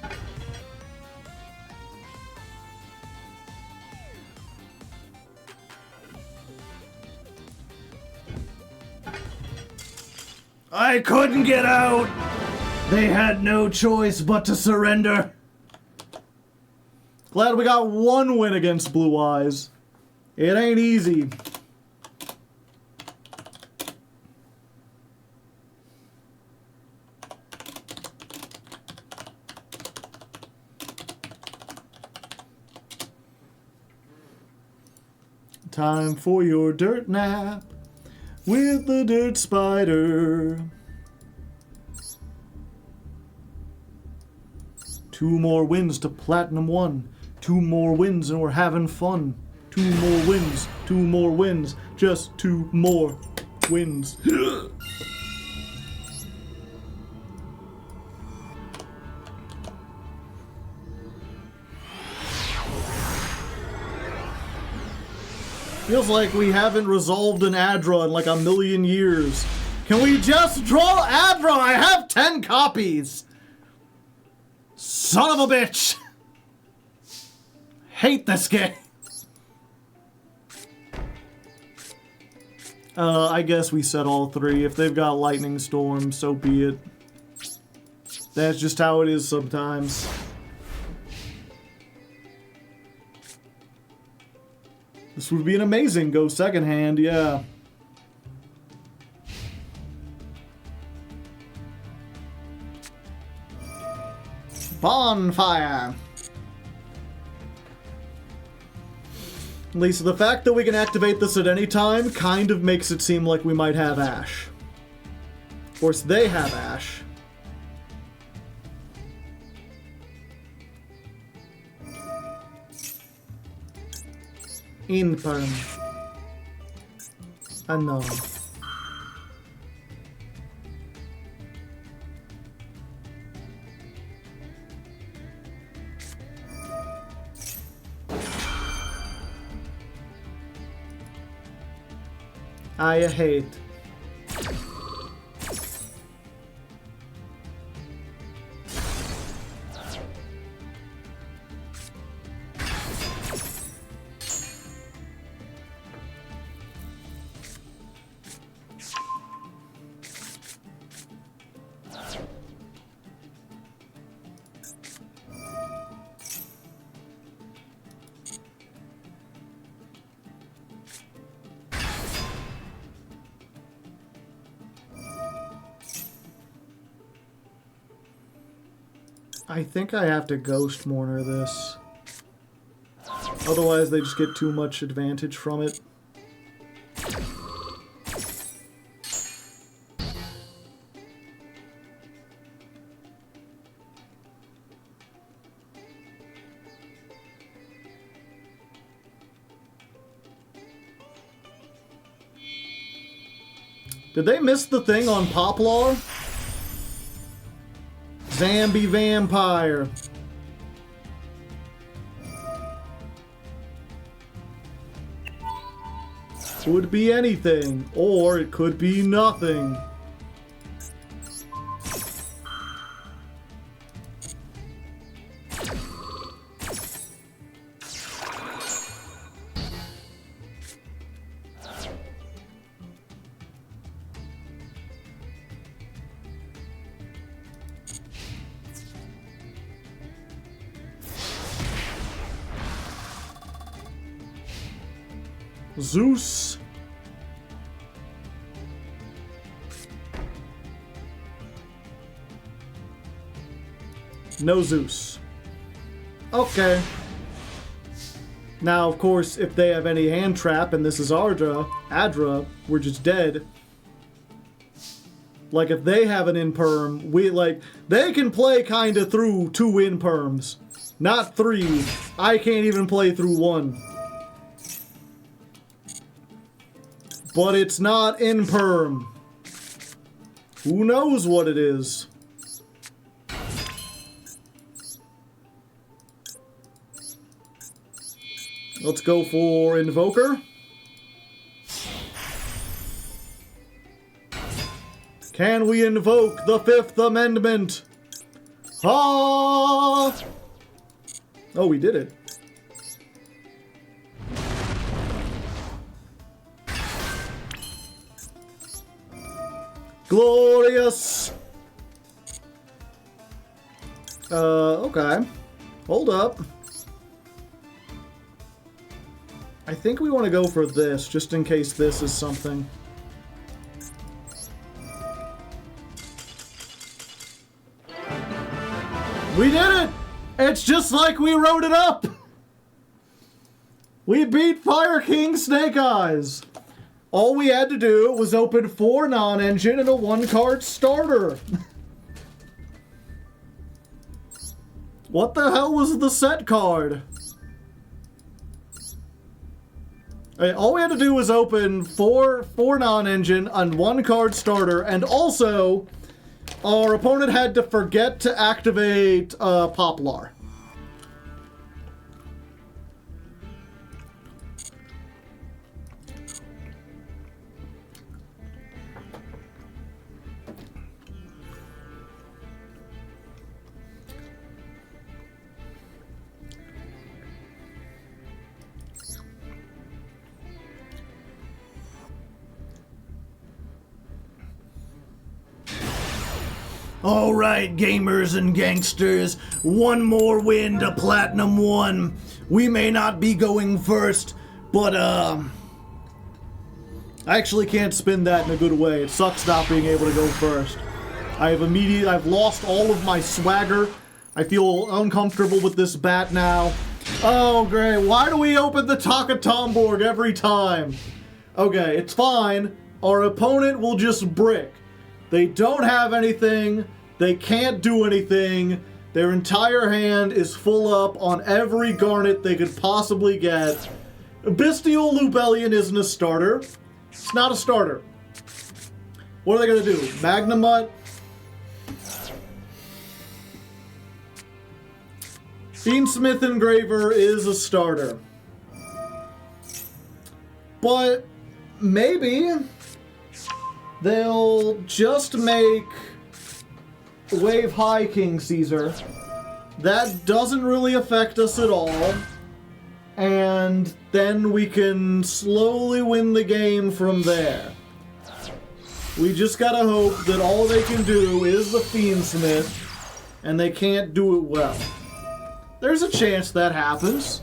I couldn't get out. They had no choice but to surrender. Glad we got one win against Blue Eyes. It ain't easy. Time for your dirt nap with the dirt spider. 2 more wins to Platinum 1. 2 more wins and we're having fun. 2 more wins. 2 more wins. Just 2 more wins. Feels like we haven't resolved an Adra in like a million years. Can we just draw Adra? I have 10 copies. Son of a bitch. Hate this game. I guess we set all 3. If they've got Lightning Storm, so be it. That's just how it is sometimes. This would be an amazing go second hand, yeah. Bonfire! Lisa, the fact that we can activate this at any time kind of makes it seem like we might have Ash. Of course, they have Ash. Inperm. Unknown. I hate. I think I have to Ghost Mourner this. Otherwise they just get too much advantage from it. Did they miss the thing on Poplar? Zambi Vampire. Could be anything, or it could be nothing. Zeus. No Zeus. Okay. Now, of course, if they have any hand trap and this is Adra, we're just dead. Like, if they have an in-perm, they can play kinda through 2 in-perms. Not 3. I can't even play through 1. But it's not in-perm. Who knows what it is? Let's go for Invoker. Can we invoke the 5th Amendment? Ah! Oh, we did it. Glorious! Okay. Hold up. I think we want to go for this, just in case this is something. We did it! It's just like we wrote it up! We beat Fire King Snake Eyes! All we had to do was open 4 non-engine and a 1-card starter. What the hell was the set card? All we had to do was open 4 non-engine and 1-card starter, and also our opponent had to forget to activate Poplar. Alright, gamers and gangsters, one more win to Platinum 1. We may not be going first, but I actually can't spin that in a good way. It sucks not being able to go first. I've lost all of my swagger. I feel uncomfortable with this bat now. Oh great, why do we open the Taka Tomborg every time? Okay, it's fine. Our opponent will just brick. They don't have anything, they can't do anything, their entire hand is full up on every garnet they could possibly get. Bestial Lubellion isn't a starter. It's not a starter. What are they gonna do? Magnamut? Fiendsmith Engraver is a starter. But maybe they'll just make Wave High King Caesar. That doesn't really affect us at all. And then we can slowly win the game from there. We just gotta hope that all they can do is the Fiendsmith, and they can't do it well. There's a chance that happens.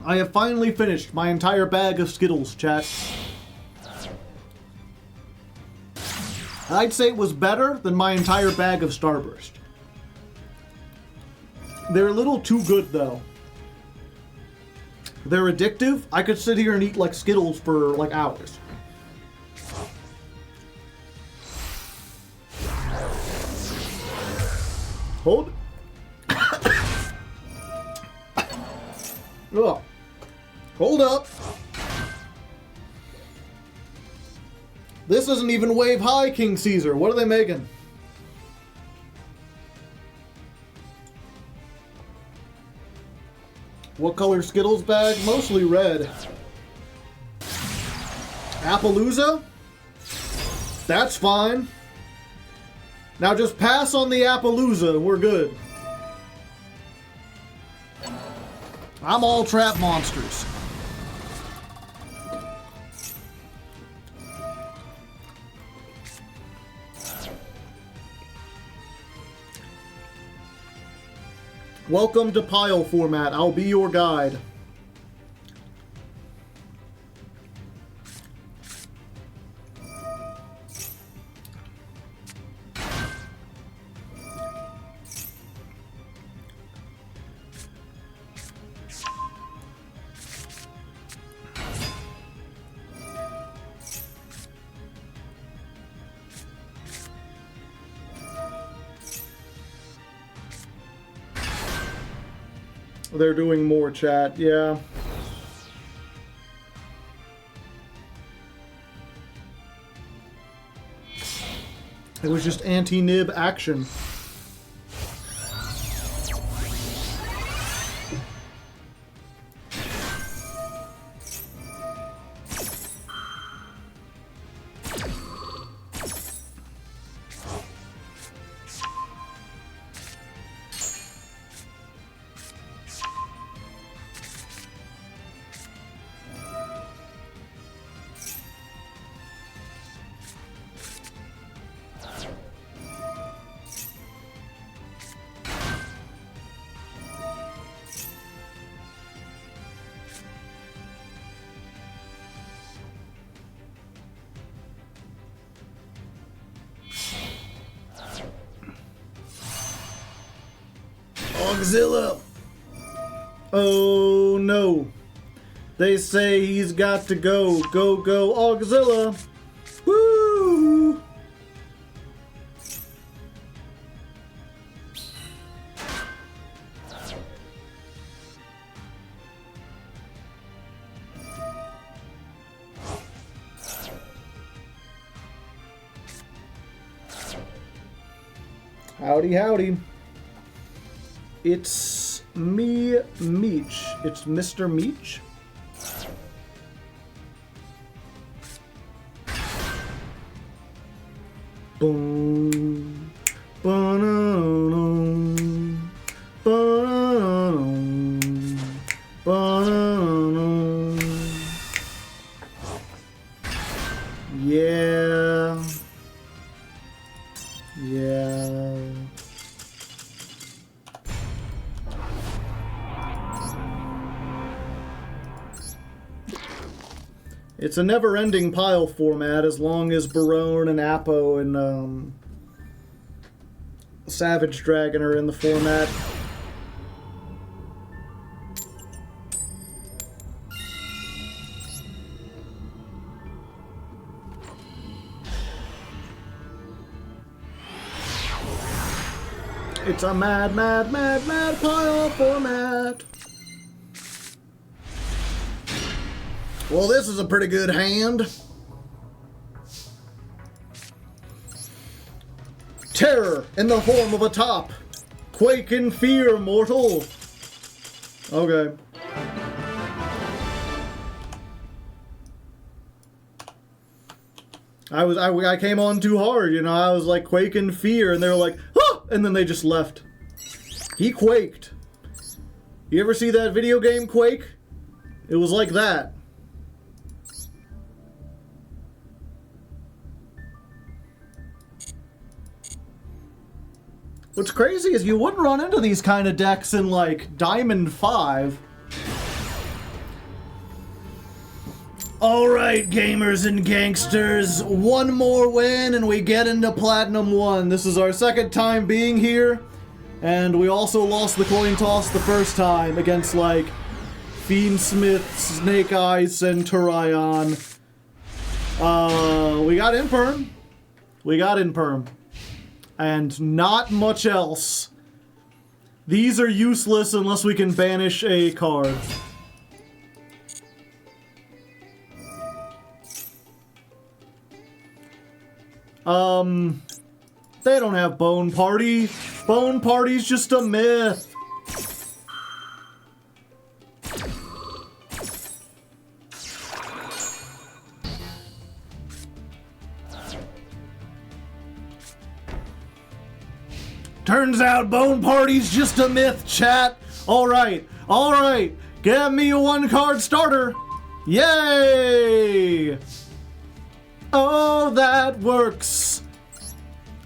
I have finally finished my entire bag of Skittles, chat. I'd say it was better than my entire bag of Starburst. They're a little too good, though. They're addictive. I could sit here and eat, like, Skittles for, like, hours. Hold. Ugh. Hold up. This isn't even Wave High King Caesar. What are they making? What color Skittles bag? Mostly red. Appaloosa? That's fine. Now just pass on the Appaloosa and we're good. I'm all trap monsters. Welcome to pile format. I'll be your guide. They're doing more chat, yeah. It was just anti-nib action. Auxilla! Oh no. They say he's got to go. Go, go, Auxilla! Woo! Howdy, howdy. It's me, Meech. It's Mr. Meech. Boom. Ba-na-na-na. Ba-na-na-na. Ba-na-na-na. Yeah. Yeah. It's a never-ending pile format as long as Barone and Apo and Savage Dragon are in the format. It's a mad, mad, mad, mad pile format. Well, this is a pretty good hand. Terror in the form of a top. Quake in fear, mortal. Okay. I came on too hard, you know. I was like, quake in fear, and they were like, ah! And then they just left. He quaked. You ever see that video game Quake? It was like that. What's crazy is you wouldn't run into these kind of decks in, like, Diamond 5. Alright, gamers and gangsters, one more win and we get into Platinum 1. This is our second time being here, and we also lost the coin toss the first time against, like, Fiendsmith, Snake Eyes, Centurion. We got Imperm. We got Imperm. And not much else. These are useless unless we can banish a card. They don't have Bone Party. Bone Party's just a myth. Turns out Bone Party's just a myth, chat. Alright, alright. Get me a 1-card starter. Yay! Oh, that works.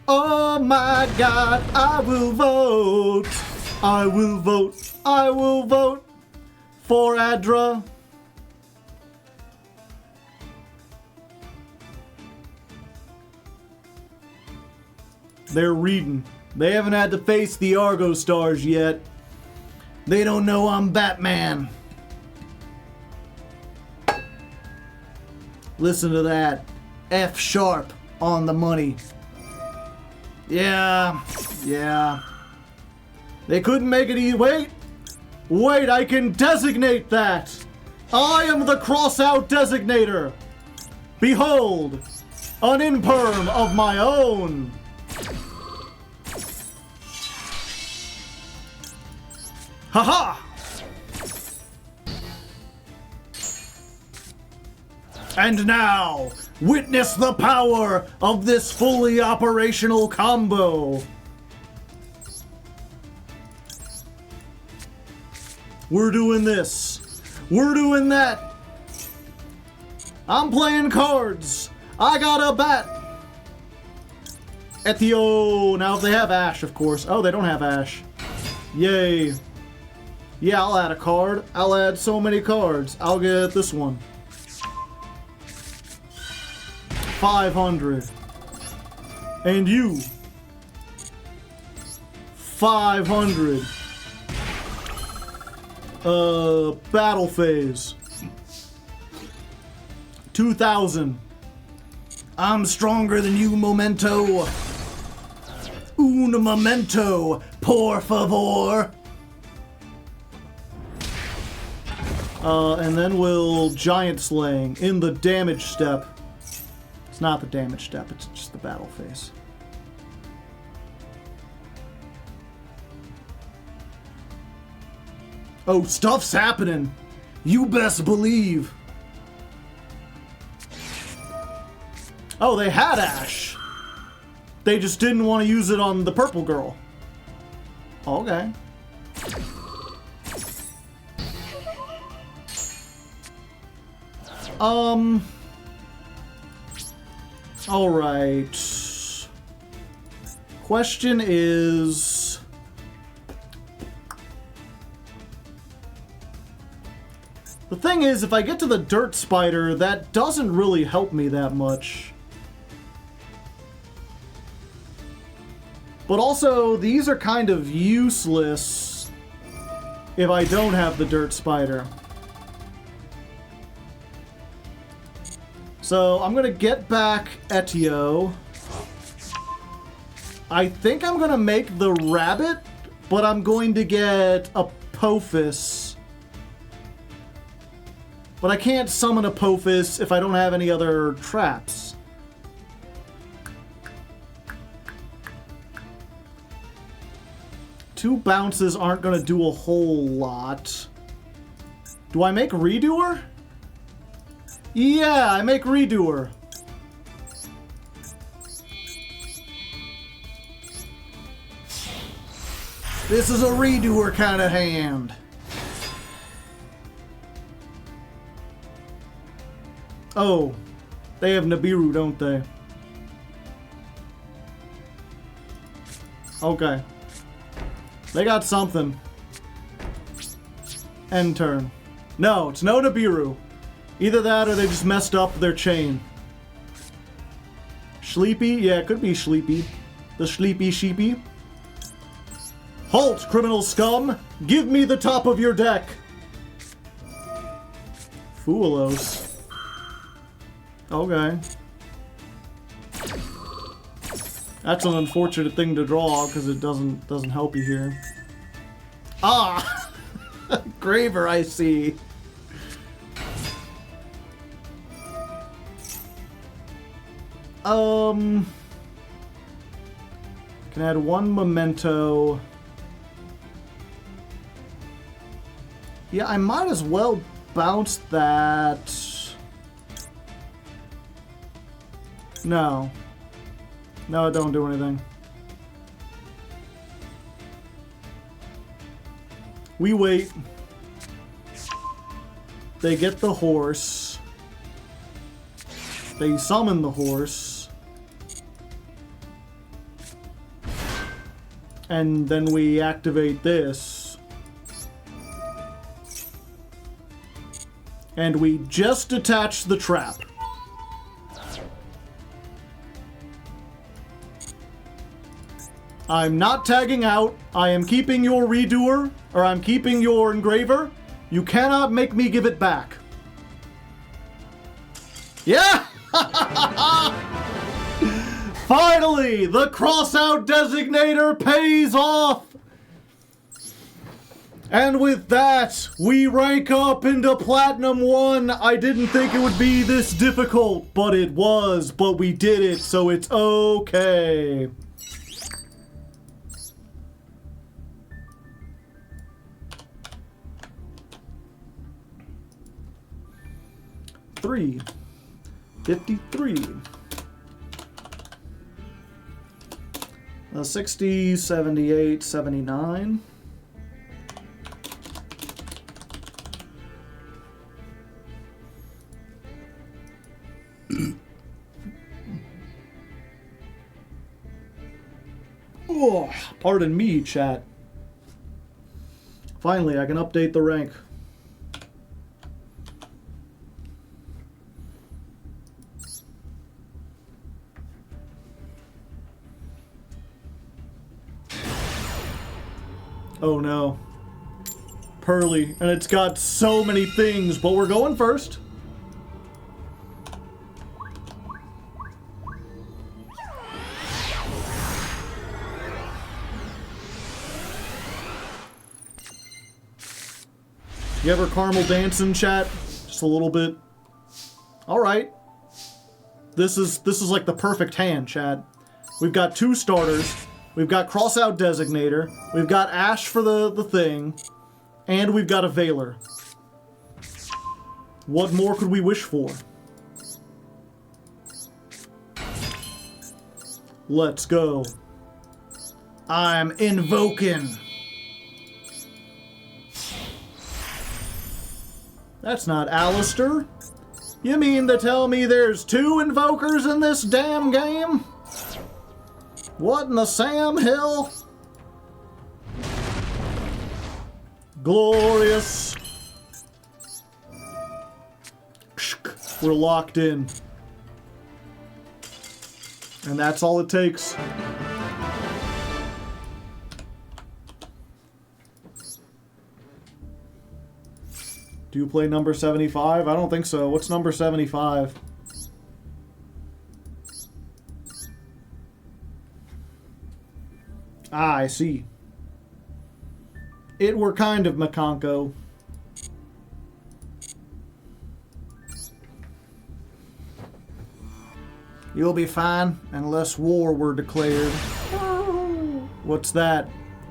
Oh my god, I will vote. I will vote. I will vote for Adra. They're reading. They haven't had to face the Argostars yet. They don't know I'm Batman. Listen to that. F sharp on the money. Yeah. They couldn't make it easy. Wait, I can designate that. I am the cross-out designator. Behold, an imperm of my own. Haha! And now, witness the power of this fully operational combo. We're doing this. We're doing that. I'm playing cards. I got a bat. Ethio. Now if they have Ash, of course. Oh, they don't have Ash. Yay. Yeah, I'll add a card. I'll add so many cards. I'll get this one. 500. And you. 500. Battle phase. 2000. I'm stronger than you, Memento. Un momento, por favor. And then we'll Giant Slaying in the damage step. It's not the damage step, it's just the battle phase. Oh, stuff's happening. You best believe. Oh, they had Ash. They just didn't want to use it on the purple girl. Okay. Alright. Question is... The thing is, if I get to the Dirt Spider, that doesn't really help me that much. But also, these are kind of useless if I don't have the Dirt Spider. So, I'm gonna get back Etio. I think I'm gonna make the rabbit, but I'm going to get Apophis. But I can't summon Apophis if I don't have any other traps. Two bounces aren't gonna do a whole lot. Do I make Redoer? Yeah, I make Redoer. This is a Redoer kind of hand. Oh, they have Nibiru, don't they? Okay. They got something. End turn. No, it's no Nibiru. Either that or they just messed up their chain. Sleepy? Yeah, it could be Sleepy. The Sleepy Sheepy. Halt, criminal scum! Give me the top of your deck! Foolos. Okay. That's an unfortunate thing to draw because it doesn't help you here. Ah! Graver, I see. Can add one memento. Yeah, I might as well bounce that. No. No, it don't do anything. We wait. They get the horse. They summon the horse. And then we activate this. And we just detach the trap. I'm not tagging out. I am keeping your redoer, or I'm keeping your engraver. You cannot make me give it back. Yeah! Finally, the cross-out designator pays off! And with that, we rank up into Platinum 1. I didn't think it would be this difficult, but it was. But we did it, so it's okay. $353. 60, 78, 79. Oh, pardon me, chat. Finally, I can update the rank. Oh no. Pearly, and it's got so many things, but we're going first. You ever caramel dance in chat? Just a little bit. Alright. This is like the perfect hand, chat. We've got 2 starters. We've got cross-out designator. We've got Ash for the thing. And we've got a Veiler. What more could we wish for? Let's go. I'm invoking. That's not Alistair. You mean to tell me there's 2 invokers in this damn game? What in the Sam Hill? Glorious. We're locked in. And that's all it takes. Do you play number 75? I don't think so. What's number 75? Ah, I see. It were kind of Makonko. You'll be fine unless war were declared. What's that?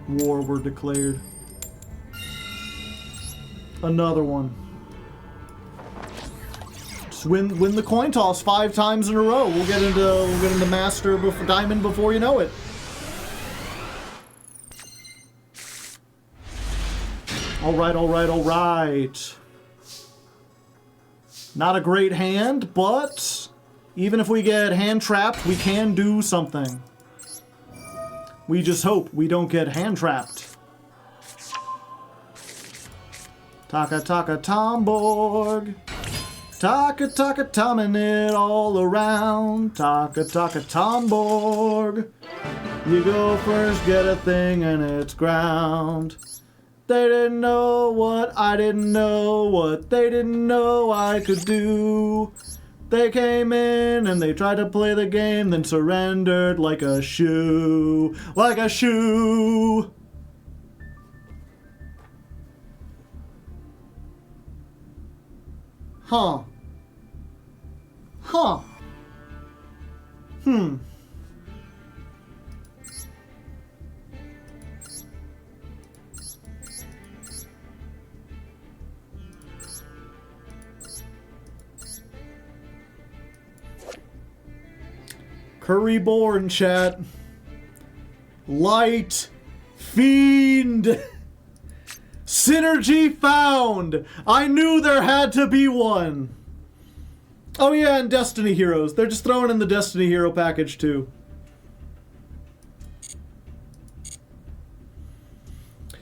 War were declared. Another one. Just win the coin toss 5 times in a row. We'll get into Master Diamond before you know it. Alright, alright, alright. Not a great hand, but even if we get hand trapped, we can do something. We just hope we don't get hand trapped. Taka taka Tomborg. Taka taka Tomming it all around. Taka taka Tomborg. You go first, get a thing, and it's ground. They didn't know what I didn't know, what they didn't know I could do. They came in and they tried to play the game, then surrendered like a shoe. Like a shoe! Huh. Huh. Curryborn, chat. Light Fiend. Synergy found! I knew there had to be one! Oh yeah, and Destiny Heroes. They're just throwing in the Destiny Hero package too.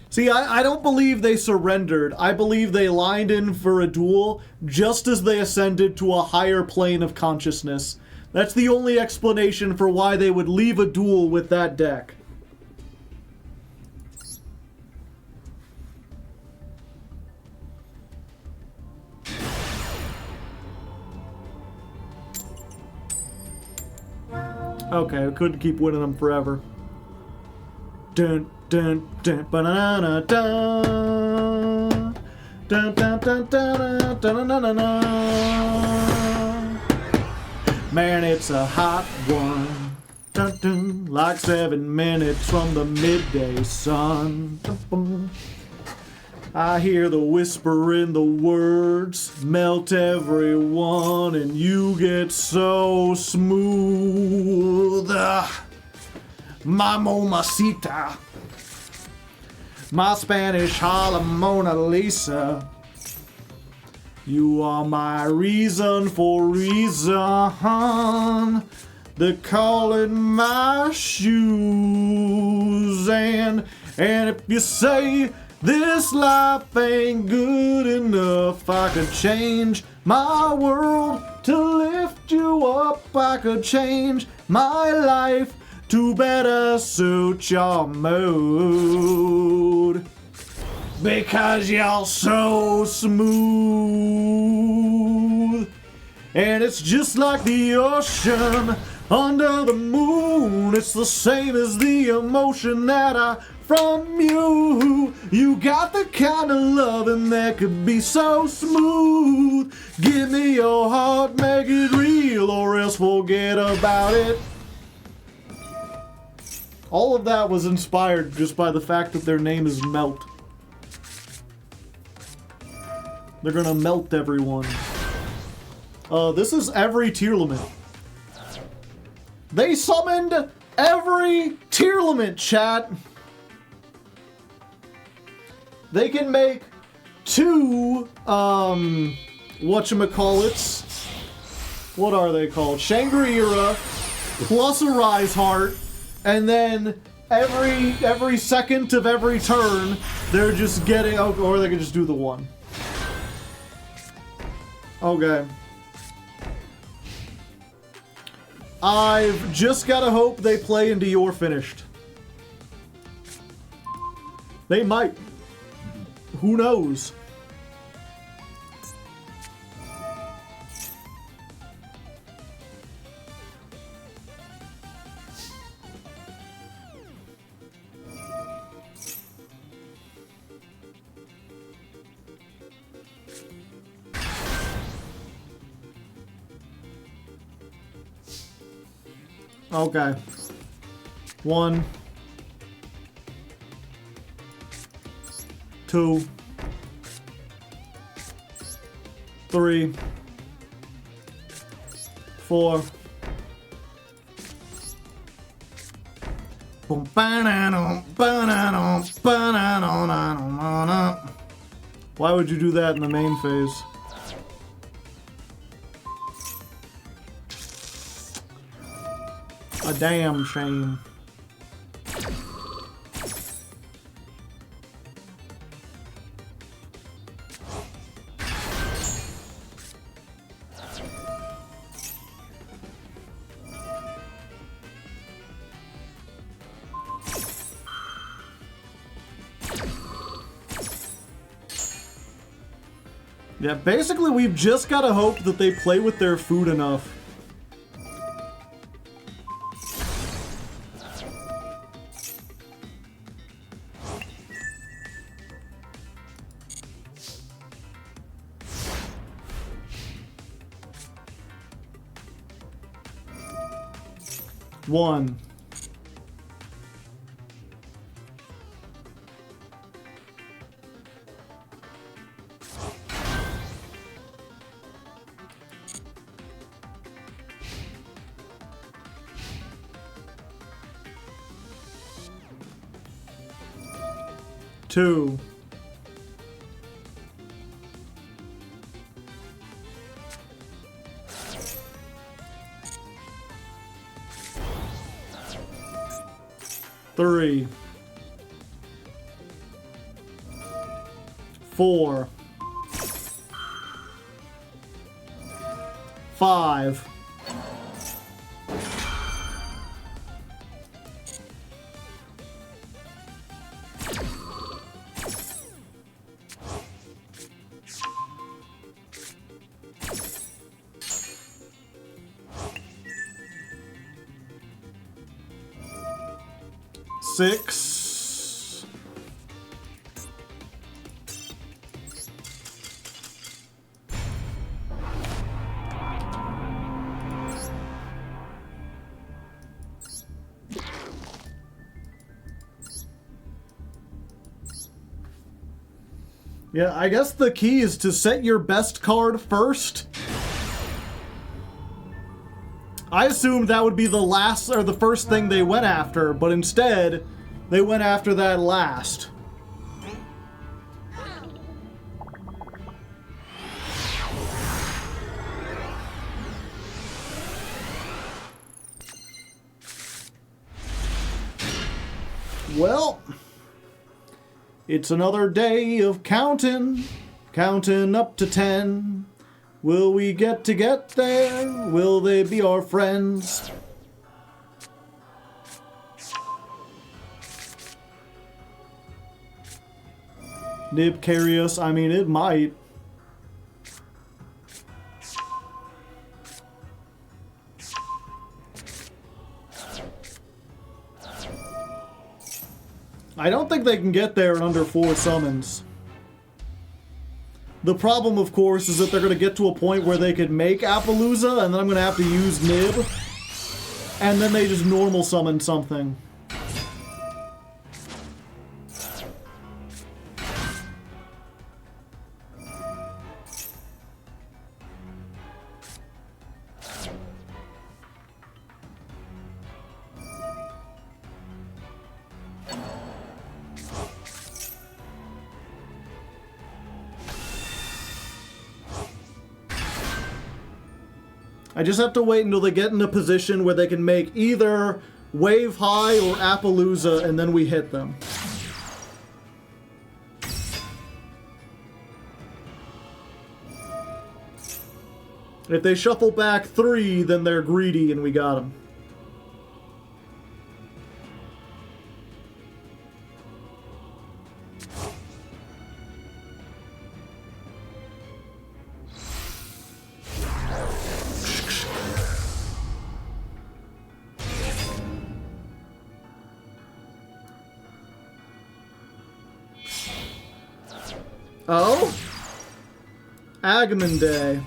See, I don't believe they surrendered. I believe they lined in for a duel just as they ascended to a higher plane of consciousness. That's the only explanation for why they would leave a duel with that deck. Okay, I couldn't keep winning them forever. Dun dun dun banana dun dun dun dun dun dun dun dun. Man, it's a hot one. Dun dun, like 7 minutes from the midday sun. Dun, dun. I hear the whisper in the words, melt everyone, and you get so smooth. My mamacita, my Spanish Harlem Mona Lisa. You are my reason for reason. They're calling my shoes, and if you say this life ain't good enough, I could change my world to lift you up. I could change my life to better suit your mood. Because you're so smooth. And it's just like the ocean under the moon. It's the same as the emotion that I from you. You got the kind of loving that could be so smooth. Give me your heart, make it real, or else forget about it. All of that was inspired just by the fact that their name is Melt. They're gonna melt everyone. This is every tier limit. They summoned every tier limit, chat. They can make 2, whatchamacallits. What are they called? Shangri-Ira plus a Rise Heart, and then every second of every turn, they're just getting, or they can just do the 1. Okay. I've just gotta hope they play into your finished. They might. Who knows? Okay. 1, 2, 3, 4. Why would you do that in the main phase? A damn shame. Yeah, basically we've just gotta hope that they play with their food enough. One. Two. 3. 3, 4, 5. Six. Yeah, I guess the key is to set your best card first. I assumed that would be the last or the first thing they went after, but instead, they went after that last. Well, it's another day of counting up to 10. Will we get there? Will they be our friends? Nib carry us? I mean, it might. I don't think they can get there in under 4 summons. The problem, of course, is that they're going to get to a point where they could make Appaloosa, and then I'm going to have to use Nib. And then they just normal summon something. I just have to wait until they get in a position where they can make either Wave High or Appaloosa, and then we hit them. If they shuffle back 3, then they're greedy and we got them. Oh? Aghanim Day.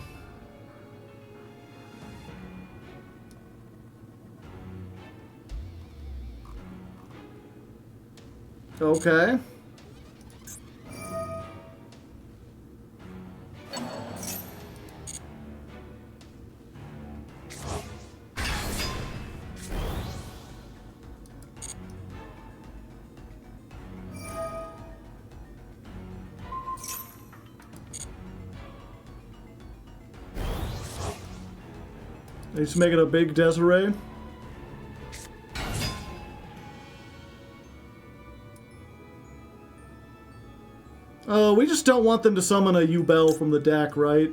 Okay. He's making a big Desiree. We just don't want them to summon a U-Bell from the deck, right?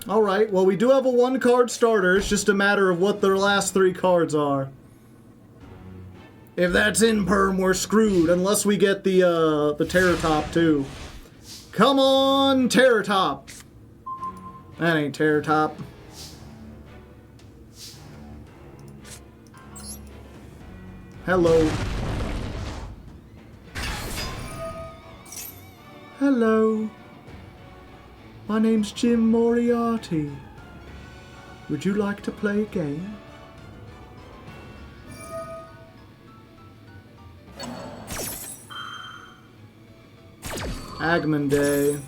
Alright, well we do have a 1-card starter, it's just a matter of what their last 3 cards are. If that's in perm, we're screwed, unless we get the Terror Top too. Come on, Terror Top! That ain't Terror Top. Hello. Hello. My name's Jim Moriarty. Would you like to play a game? Agman Day.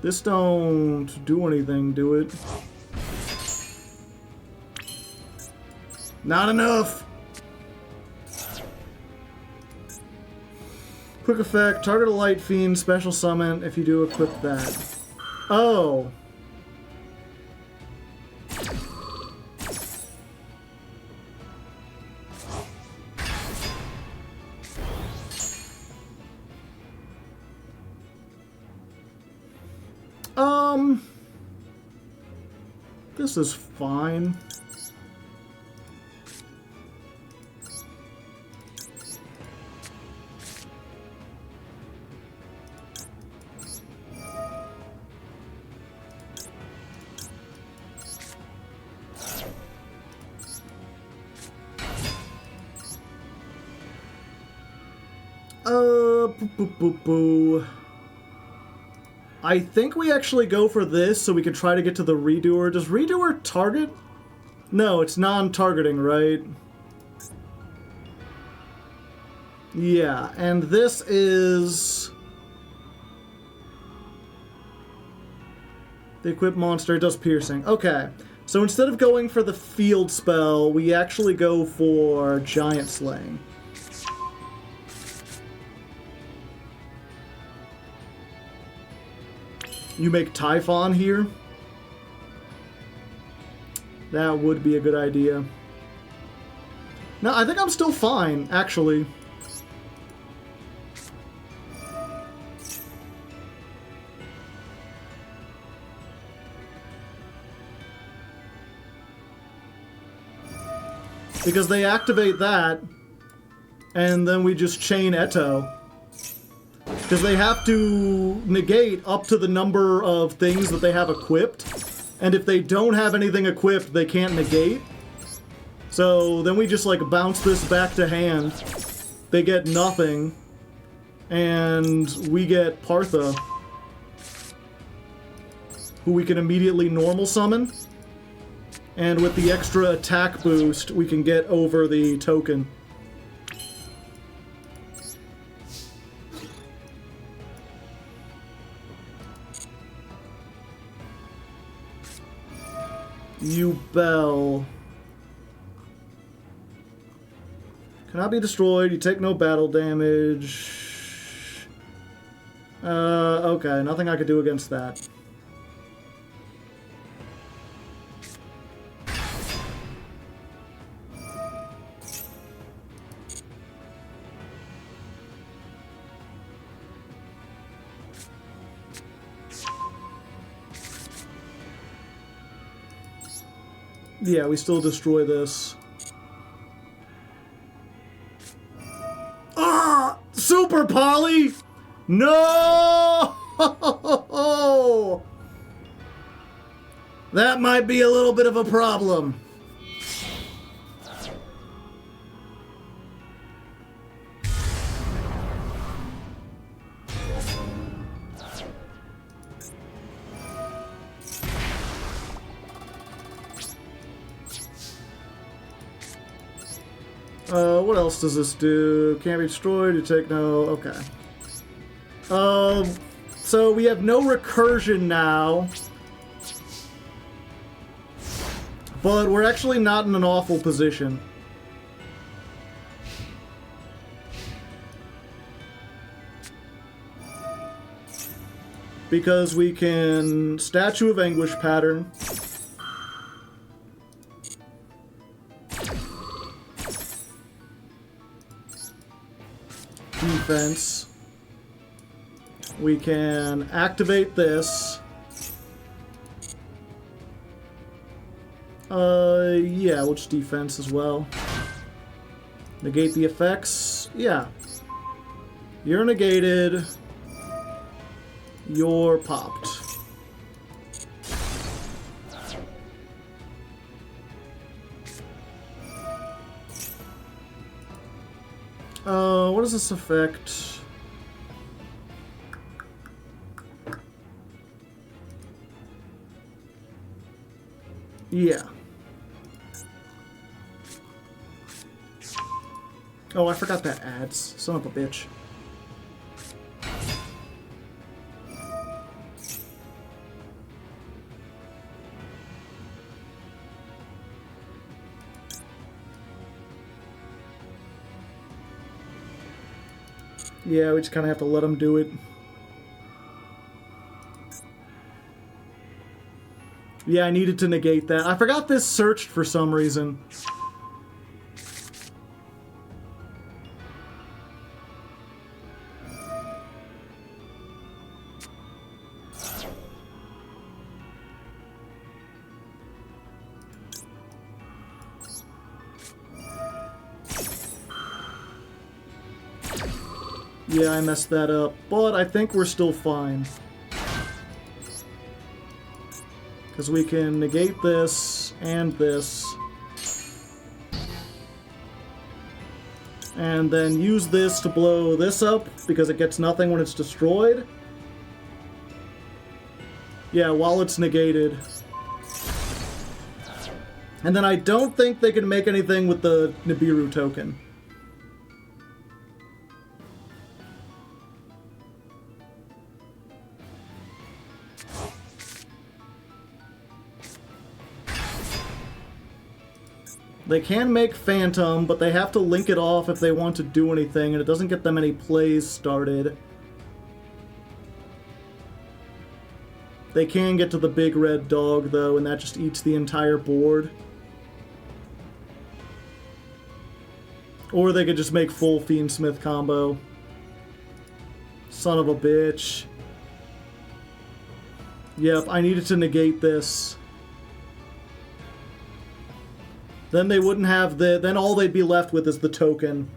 This don't do anything, do it? Not enough! Quick effect, target a light fiend, special summon if you do equip that. Oh! This is fine. Boo. I think we actually go for this so we can try to get to the Redoer. Does Redoer target? No, it's non-targeting, right? Yeah, and this is... the equipped monster does piercing. Okay, so instead of going for the field spell, we actually go for Giant Slaying. You make Typhon here? That would be a good idea. No, I think I'm still fine, actually. Because they activate that, and then we just chain Eto. Because they have to negate up to the number of things that they have equipped. And if they don't have anything equipped, they can't negate. So then we just like bounce this back to hand. They get nothing. And we get Partha, who we can immediately normal summon. And with the extra attack boost, we can get over the token. You bell. Cannot be destroyed. You take no battle damage. Okay. Nothing I could do against that. Yeah, we still destroy this. Ah! Super Poly! No! That might be a little bit of a problem. What else does this do? Can't be destroyed, you take no... okay. So we have no recursion now. But we're actually not in an awful position. Because we can Statue of Anguish pattern. Defense. We can activate this. Yeah, which defense as well. Negate the effects. Yeah. You're negated. You're popped. What does this affect? Yeah. Oh, I forgot that adds. Son of a bitch. Yeah, we just kind of have to let him do it. Yeah, I needed to negate that. I forgot this searched for some reason. Yeah, I messed that up, but I think we're still fine. Because we can negate this and this. And then use this to blow this up, because it gets nothing when it's destroyed. Yeah, while it's negated. And then I don't think they can make anything with the Nibiru token. They can make Phantom, but they have to link it off if they want to do anything, and it doesn't get them any plays started. They can get to the big red dog, though, and that just eats the entire board. Or they could just make full Fiendsmith combo. Son of a bitch. Yep, I needed to negate this. Then they wouldn't have the... Then all they'd be left with is the token.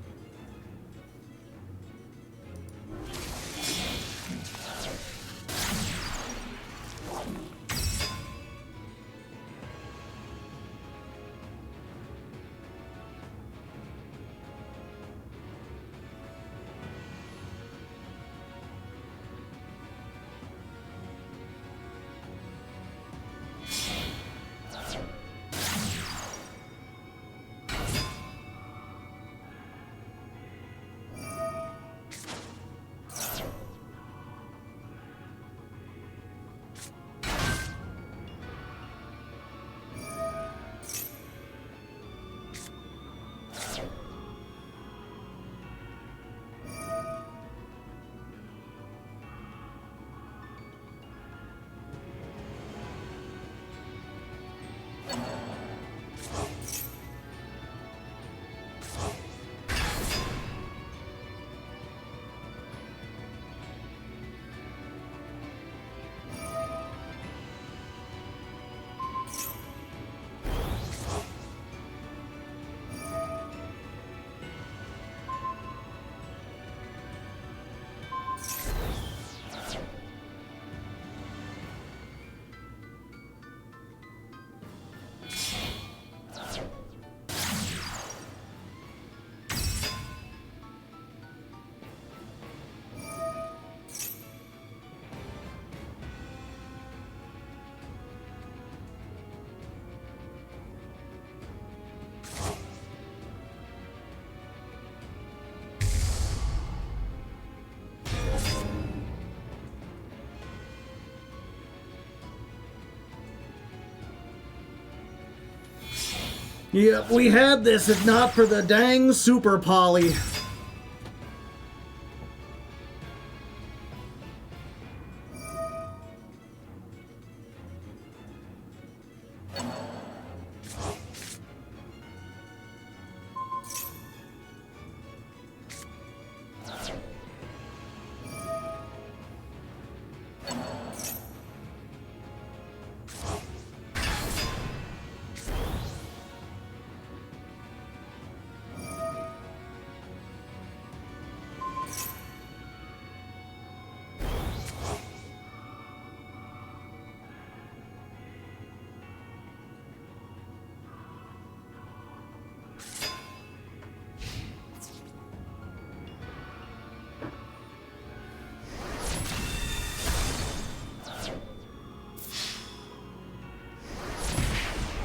Yep, we had this if not for the dang Super Poly.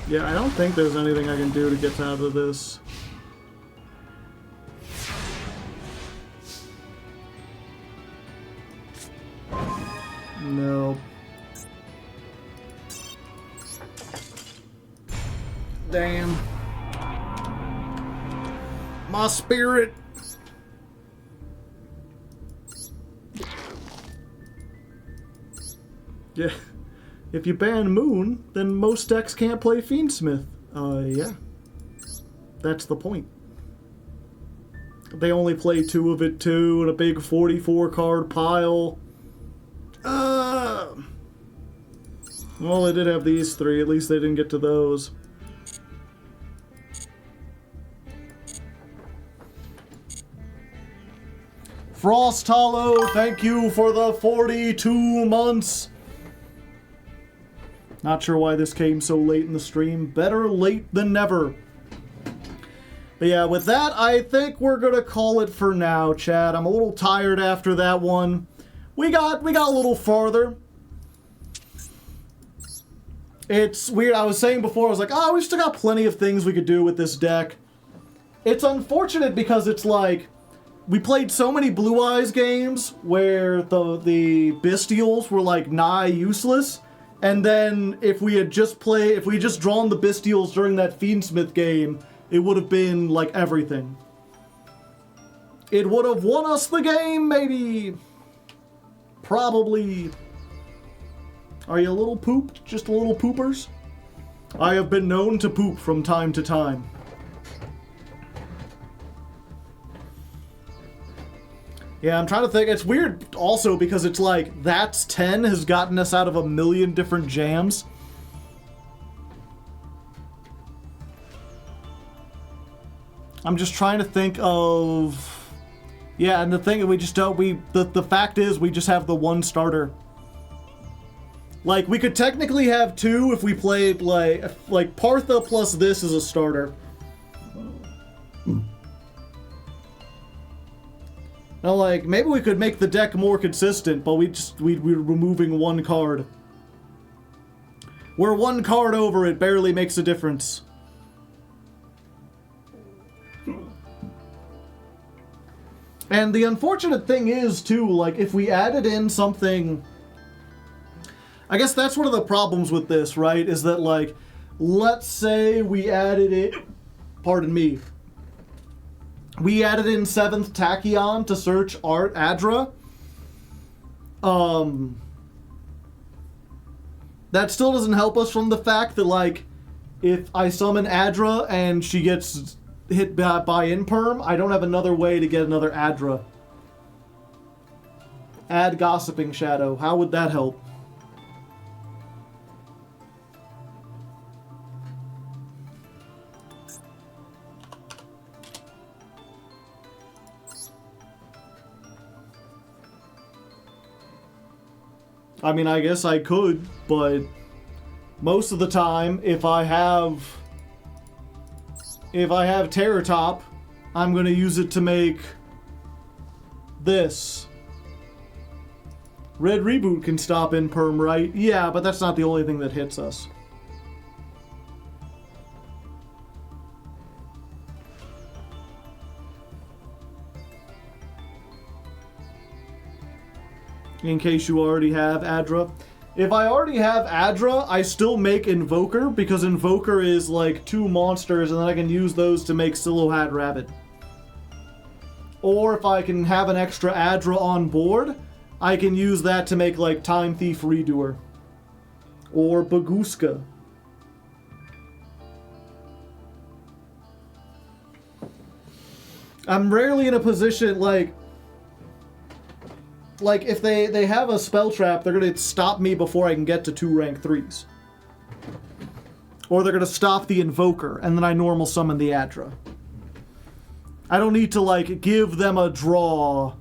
Yeah, I don't think there's anything I can do to get out of this. No. Damn. My spirit. Yeah. If you ban Moon, then most decks can't play Fiendsmith. Yeah. That's the point. They only play 2 of it too, in a big 44 card pile. Well, they did have these 3. At least they didn't get to those. Frost Hollow, thank you for the 42 months. Not sure why this came so late in the stream. Better late than never. But yeah, with that, I think we're gonna call it for now, Chad. I'm a little tired after that one. We got a little farther. It's weird. I was saying before, I was like, oh, we still got plenty of things we could do with this deck. It's unfortunate because it's like, we played so many Blue Eyes games where the Bestials were like nigh useless. And then if we just drawn the Bestials during that Fiendsmith game, it would have been like everything. It would have won us the game, maybe. Probably. Are you a little pooped? Just a little poopers? I have been known to poop from time to time. Yeah, I'm trying to think. It's weird also because it's like, That's 10 has gotten us out of a million different jams. I'm just trying to think of... Yeah, and the thing we just don't... The fact is, we just have the one starter. Like, we could technically have 2 if we played, like Partha plus this is a starter. Now, like, maybe we could make the deck more consistent, but we're removing 1 card. We're 1 card over, it barely makes a difference. And the unfortunate thing is, too, like, if we added in something... I guess that's one of the problems with this, right? Is that, like, let's say we added it... Pardon me. We added in 7th Tachyon to search Adra. That still doesn't help us from the fact that, like, if I summon Adra and she gets hit by Imperm, I don't have another way to get another Adra. Add Gossiping Shadow. How would that help? I mean, I guess I could, but most of the time, if I have Terror Top, I'm going to use it to make this. Red Reboot can stop Imperm, right? Yeah, but that's not the only thing that hits us. In case you already have Adra. If I already have Adra, I still make Invoker, because Invoker is like 2 monsters, and then I can use those to make Silhouette Rabbit. Or if I can have an extra Adra on board, I can use that to make like Time Thief Redoer. Or Baguska. I'm rarely in a position like if they have a spell trap, they're going to stop me before I can get to 2 rank 3s. Or they're going to stop the Invoker, and then I normal summon the Adra. I don't need to, like, give them a draw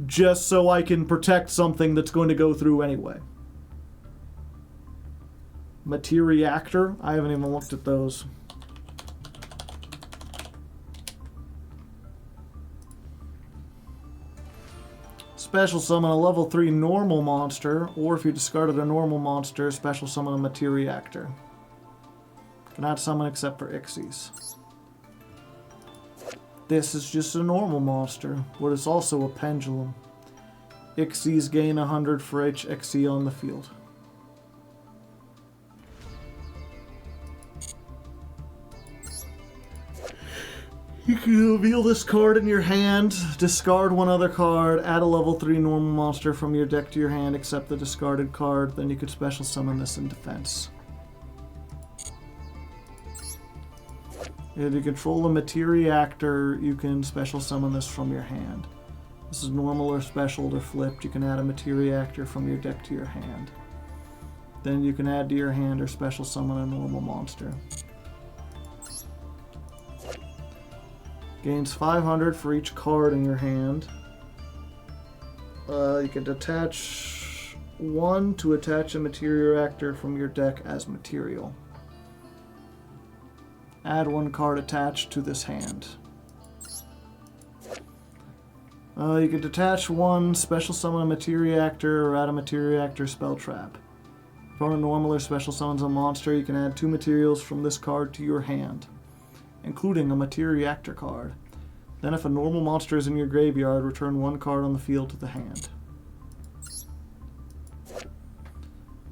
just so I can protect something that's going to go through anyway. Materiactor? I haven't even looked at those. Special summon a level 3 normal monster, or if you discarded a normal monster, special summon a Materiactor. Cannot summon except for Ixies. This is just a normal monster, but it's also a pendulum. Ixies gain 100 for each Ixie on the field. You can reveal this card in your hand, discard one other card, add a level 3 normal monster from your deck to your hand except the discarded card, then you could special summon this in defense. If you control a materia actor, you can special summon this from your hand. This is normal or special or flipped. You can add a materia actor from your deck to your hand. Then you can add to your hand or special summon a normal monster. Gains 500 for each card in your hand. You can detach one to attach a materia actor from your deck as material. Add one card attached to this hand. You can detach one, special summon a materia actor, or add a materia actor spell trap. If on a normal or special summons a monster, you can add 2 materials from this card to your hand, including a materia actor card. Then if a normal monster is in your graveyard, return 1 card on the field to the hand.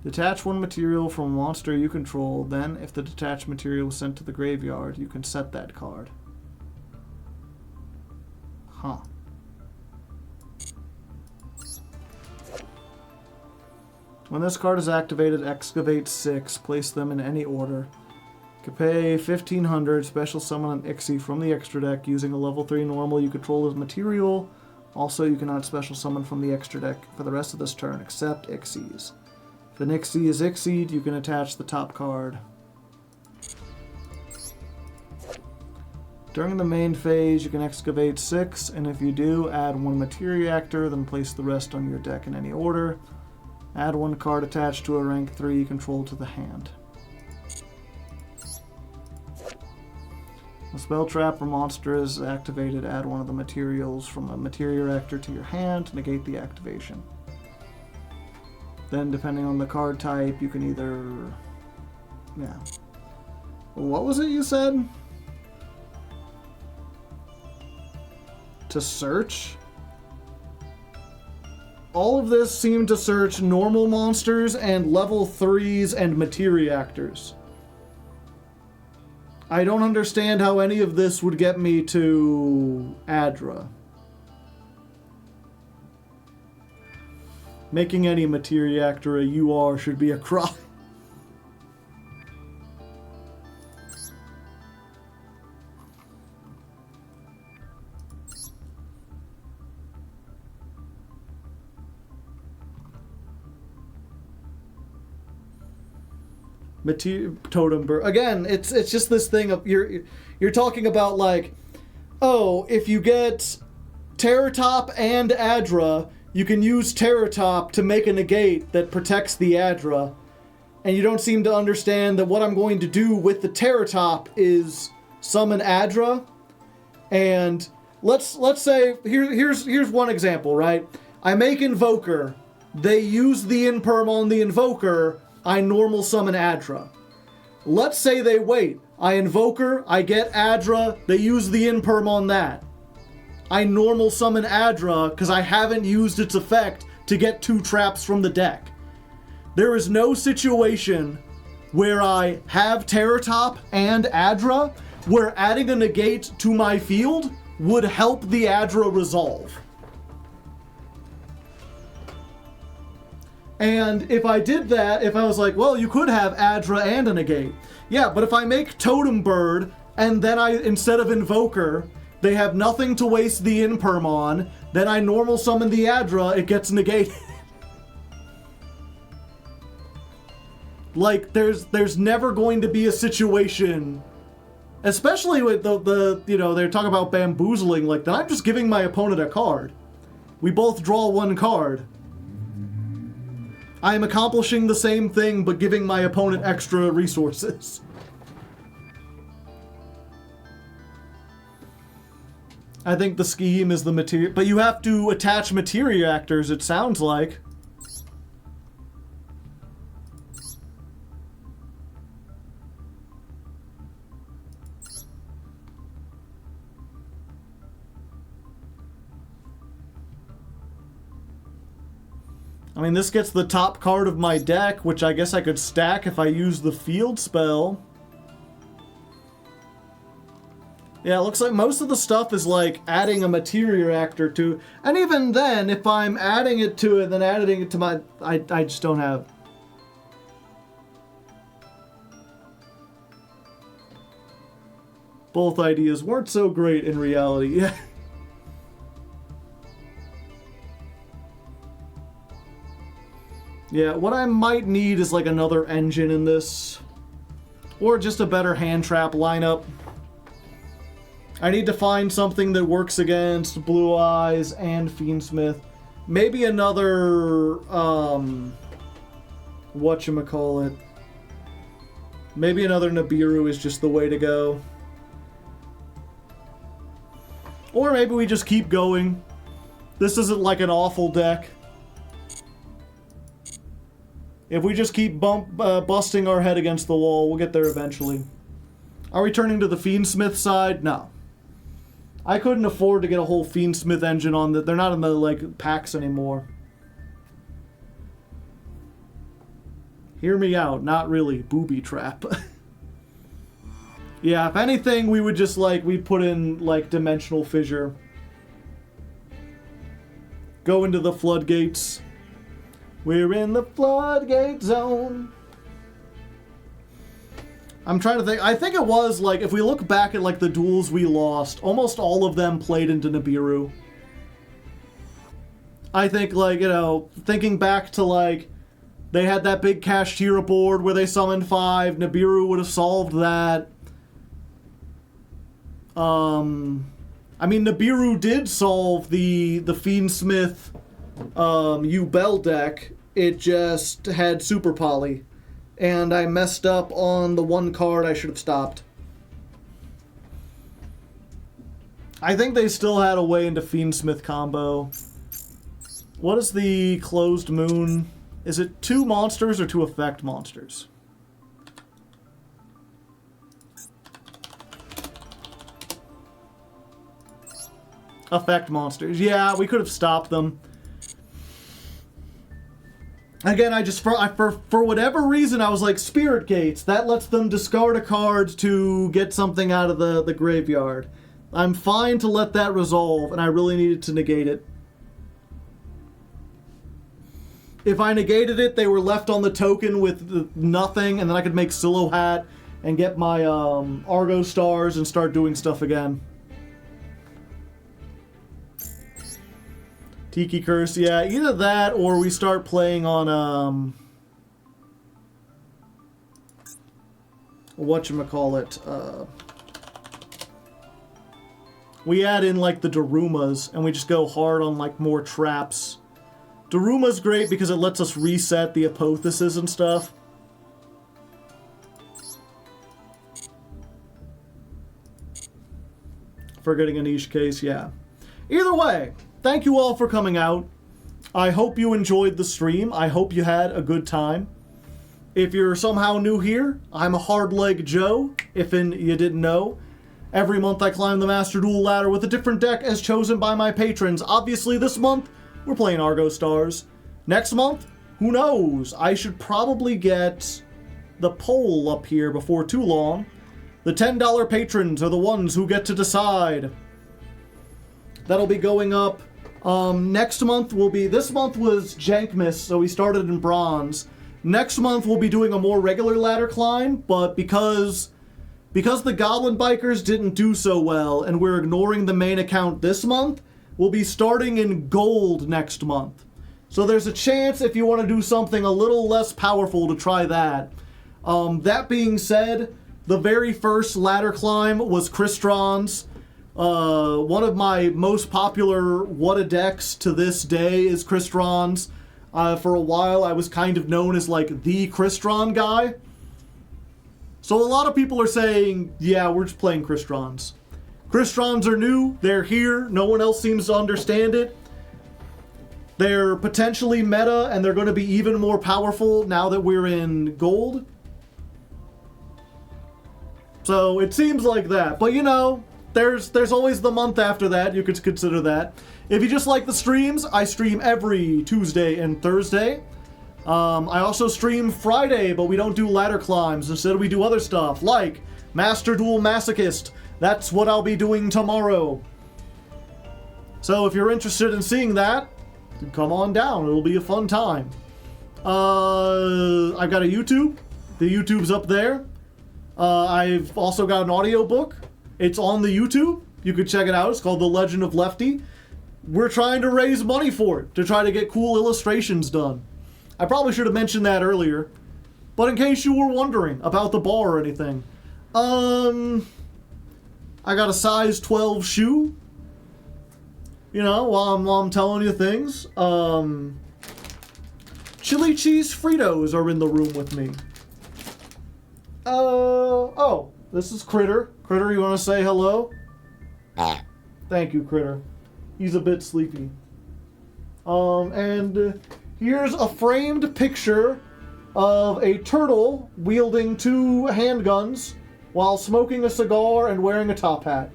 Detach 1 material from a monster you control, then if the detached material was sent to the graveyard, you can set that card. Huh. When this card is activated, excavate 6, place them in any order. You can pay 1500, special summon an Ixie from the extra deck using a level 3 normal you control as material. Also, you cannot special summon from the extra deck for the rest of this turn, except Ixies. If an Ixie is Ixied, you can attach the top card. During the main phase, you can excavate 6, and if you do, add 1 materia actor, then place the rest on your deck in any order. Add 1 card attached to a rank 3 control to the hand. A spell trap or monster is activated, add 1 of the materials from a materia actor to your hand to negate the activation. Then, depending on the card type, you can either... Yeah. What was it you said? To search? All of this seemed to search normal monsters and level 3s and materia actors. I don't understand how any of this would get me to Adra. Making any materia actor a UR should be a crime. Totem bird. Again, it's just this thing of you're talking about like, oh, if you get Terratop and Adra, you can use Terratop to make a negate that protects the Adra, and you don't seem to understand that what I'm going to do with the Terratop is summon Adra, and let's say here's one example, right? I make Invoker, they use the Imperm on the Invoker, I normal summon Adra. Let's say they wait. I Invoker, I get Adra, they use the Imperm on that. I normal summon Adra because I haven't used its effect to get 2 traps from the deck. There is no situation where I have Terratop and Adra where adding a negate to my field would help the Adra resolve. And if I did that, if I was like, well, you could have Adra and a negate. Yeah, but if I make Totem Bird, and then instead of Invoker, they have nothing to waste the Imperm on, then I normal summon the Adra, it gets negated. Like, there's never going to be a situation, especially with the they're talking about bamboozling, like that I'm just giving my opponent a card. We both draw 1 card. I am accomplishing the same thing, but giving my opponent extra resources. I think the scheme is the materia, but you have to attach materia actors, it sounds like. I mean, this gets the top card of my deck, which I guess I could stack if I use the field spell. Yeah, it looks like most of the stuff is like adding a materia reactor to, and even then, if I'm adding it to it, then adding it to my, I just don't have. Both ideas weren't so great in reality. Yeah. Yeah, what I might need is like another engine in this. Or just a better hand trap lineup. I need to find something that works against Blue Eyes and Fiendsmith. Maybe another, whatchamacallit. Maybe another Nibiru is just the way to go. Or maybe we just keep going. This isn't like an awful deck. If we just keep busting our head against the wall, we'll get there eventually. Are we turning to the Fiendsmith side? No. I couldn't afford to get a whole Fiendsmith engine on that. They're not in the like packs anymore. Hear me out. Not really. Booby trap. Yeah, if anything, we would just like, we'd put in like Dimensional Fissure. Go into the floodgates. We're in the floodgate zone. I'm trying to think. I think it was like, if we look back at like the duels we lost, almost all of them played into Nibiru. I think like, you know, thinking back to like, they had that big Kashtira board where they summoned 5. Nibiru would have solved that. I mean, Nibiru did solve the Fiendsmith U-Bell deck. It just had Super Poly. And I messed up on the one card I should have stopped. I think they still had a way into Fiendsmith combo. What is the Closed Moon? Is it 2 monsters or 2 effect monsters? Effect monsters. Yeah, we could have stopped them. Again, I just, for whatever reason, I was like, Spirit Gates. That lets them discard a card to get something out of the graveyard. I'm fine to let that resolve, and I really needed to negate it. If I negated it, they were left on the token with nothing, and then I could make Silhouette and get my Argostars and start doing stuff again. Tiki Curse, yeah, either that or we start playing on, whatchamacallit, we add in, like, the Darumas, and we just go hard on, like, more traps. Daruma's great because it lets us reset the apotheosis and stuff. For getting a niche case, yeah. Either way, thank you all for coming out. I hope you enjoyed the stream. I hope you had a good time. If you're somehow new here, I'm a Hardleg Joe, if you didn't know. Every month I climb the Master Duel ladder with a different deck as chosen by my patrons. Obviously this month, we're playing Argostars. Next month, who knows? I should probably get the poll up here before too long. The $10 patrons are the ones who get to decide. That'll be going up. Next month will be, this month was Jankmas, so we started in bronze. Next month we'll be doing a more regular ladder climb, but because the Goblin Bikers didn't do so well and we're ignoring the main account this month, we'll be starting in gold next month. So there's a chance if you want to do something a little less powerful to try that. That being said, the very first ladder climb was Crystron's. One of my most popular What-A decks to this day is Crystron's. For a while I was kind of known as like the Crystron guy. So a lot of people are saying, yeah, we're just playing Crystron's. Crystron's are new, they're here, no one else seems to understand it. They're potentially meta, and they're going to be even more powerful now that we're in gold. So it seems like that, but you know, there's always the month after that. You could consider that. If you just like the streams, I stream every Tuesday and Thursday. I also stream Friday, but we don't do ladder climbs. Instead, we do other stuff, like Master Duel Masochist. That's what I'll be doing tomorrow. So if you're interested in seeing that, come on down. It'll be a fun time. I've got a YouTube. The YouTube's up there. I've also got an audiobook. It's on the YouTube. You could check it out. It's called The Legend of Lefty. We're trying to raise money for it, to try to get cool illustrations done. I probably should have mentioned that earlier. But in case you were wondering about the bar or anything. I got a size 12 shoe. You know, while I'm telling you things. Chili cheese Fritos are in the room with me. Oh, this is Critter. Critter, you want to say hello? Thank you, Critter. He's a bit sleepy. And here's a framed picture of a turtle wielding 2 handguns while smoking a cigar and wearing a top hat.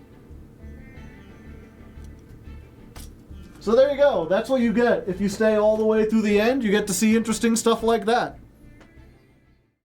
So there you go. That's what you get. If you stay all the way through the end, you get to see interesting stuff like that.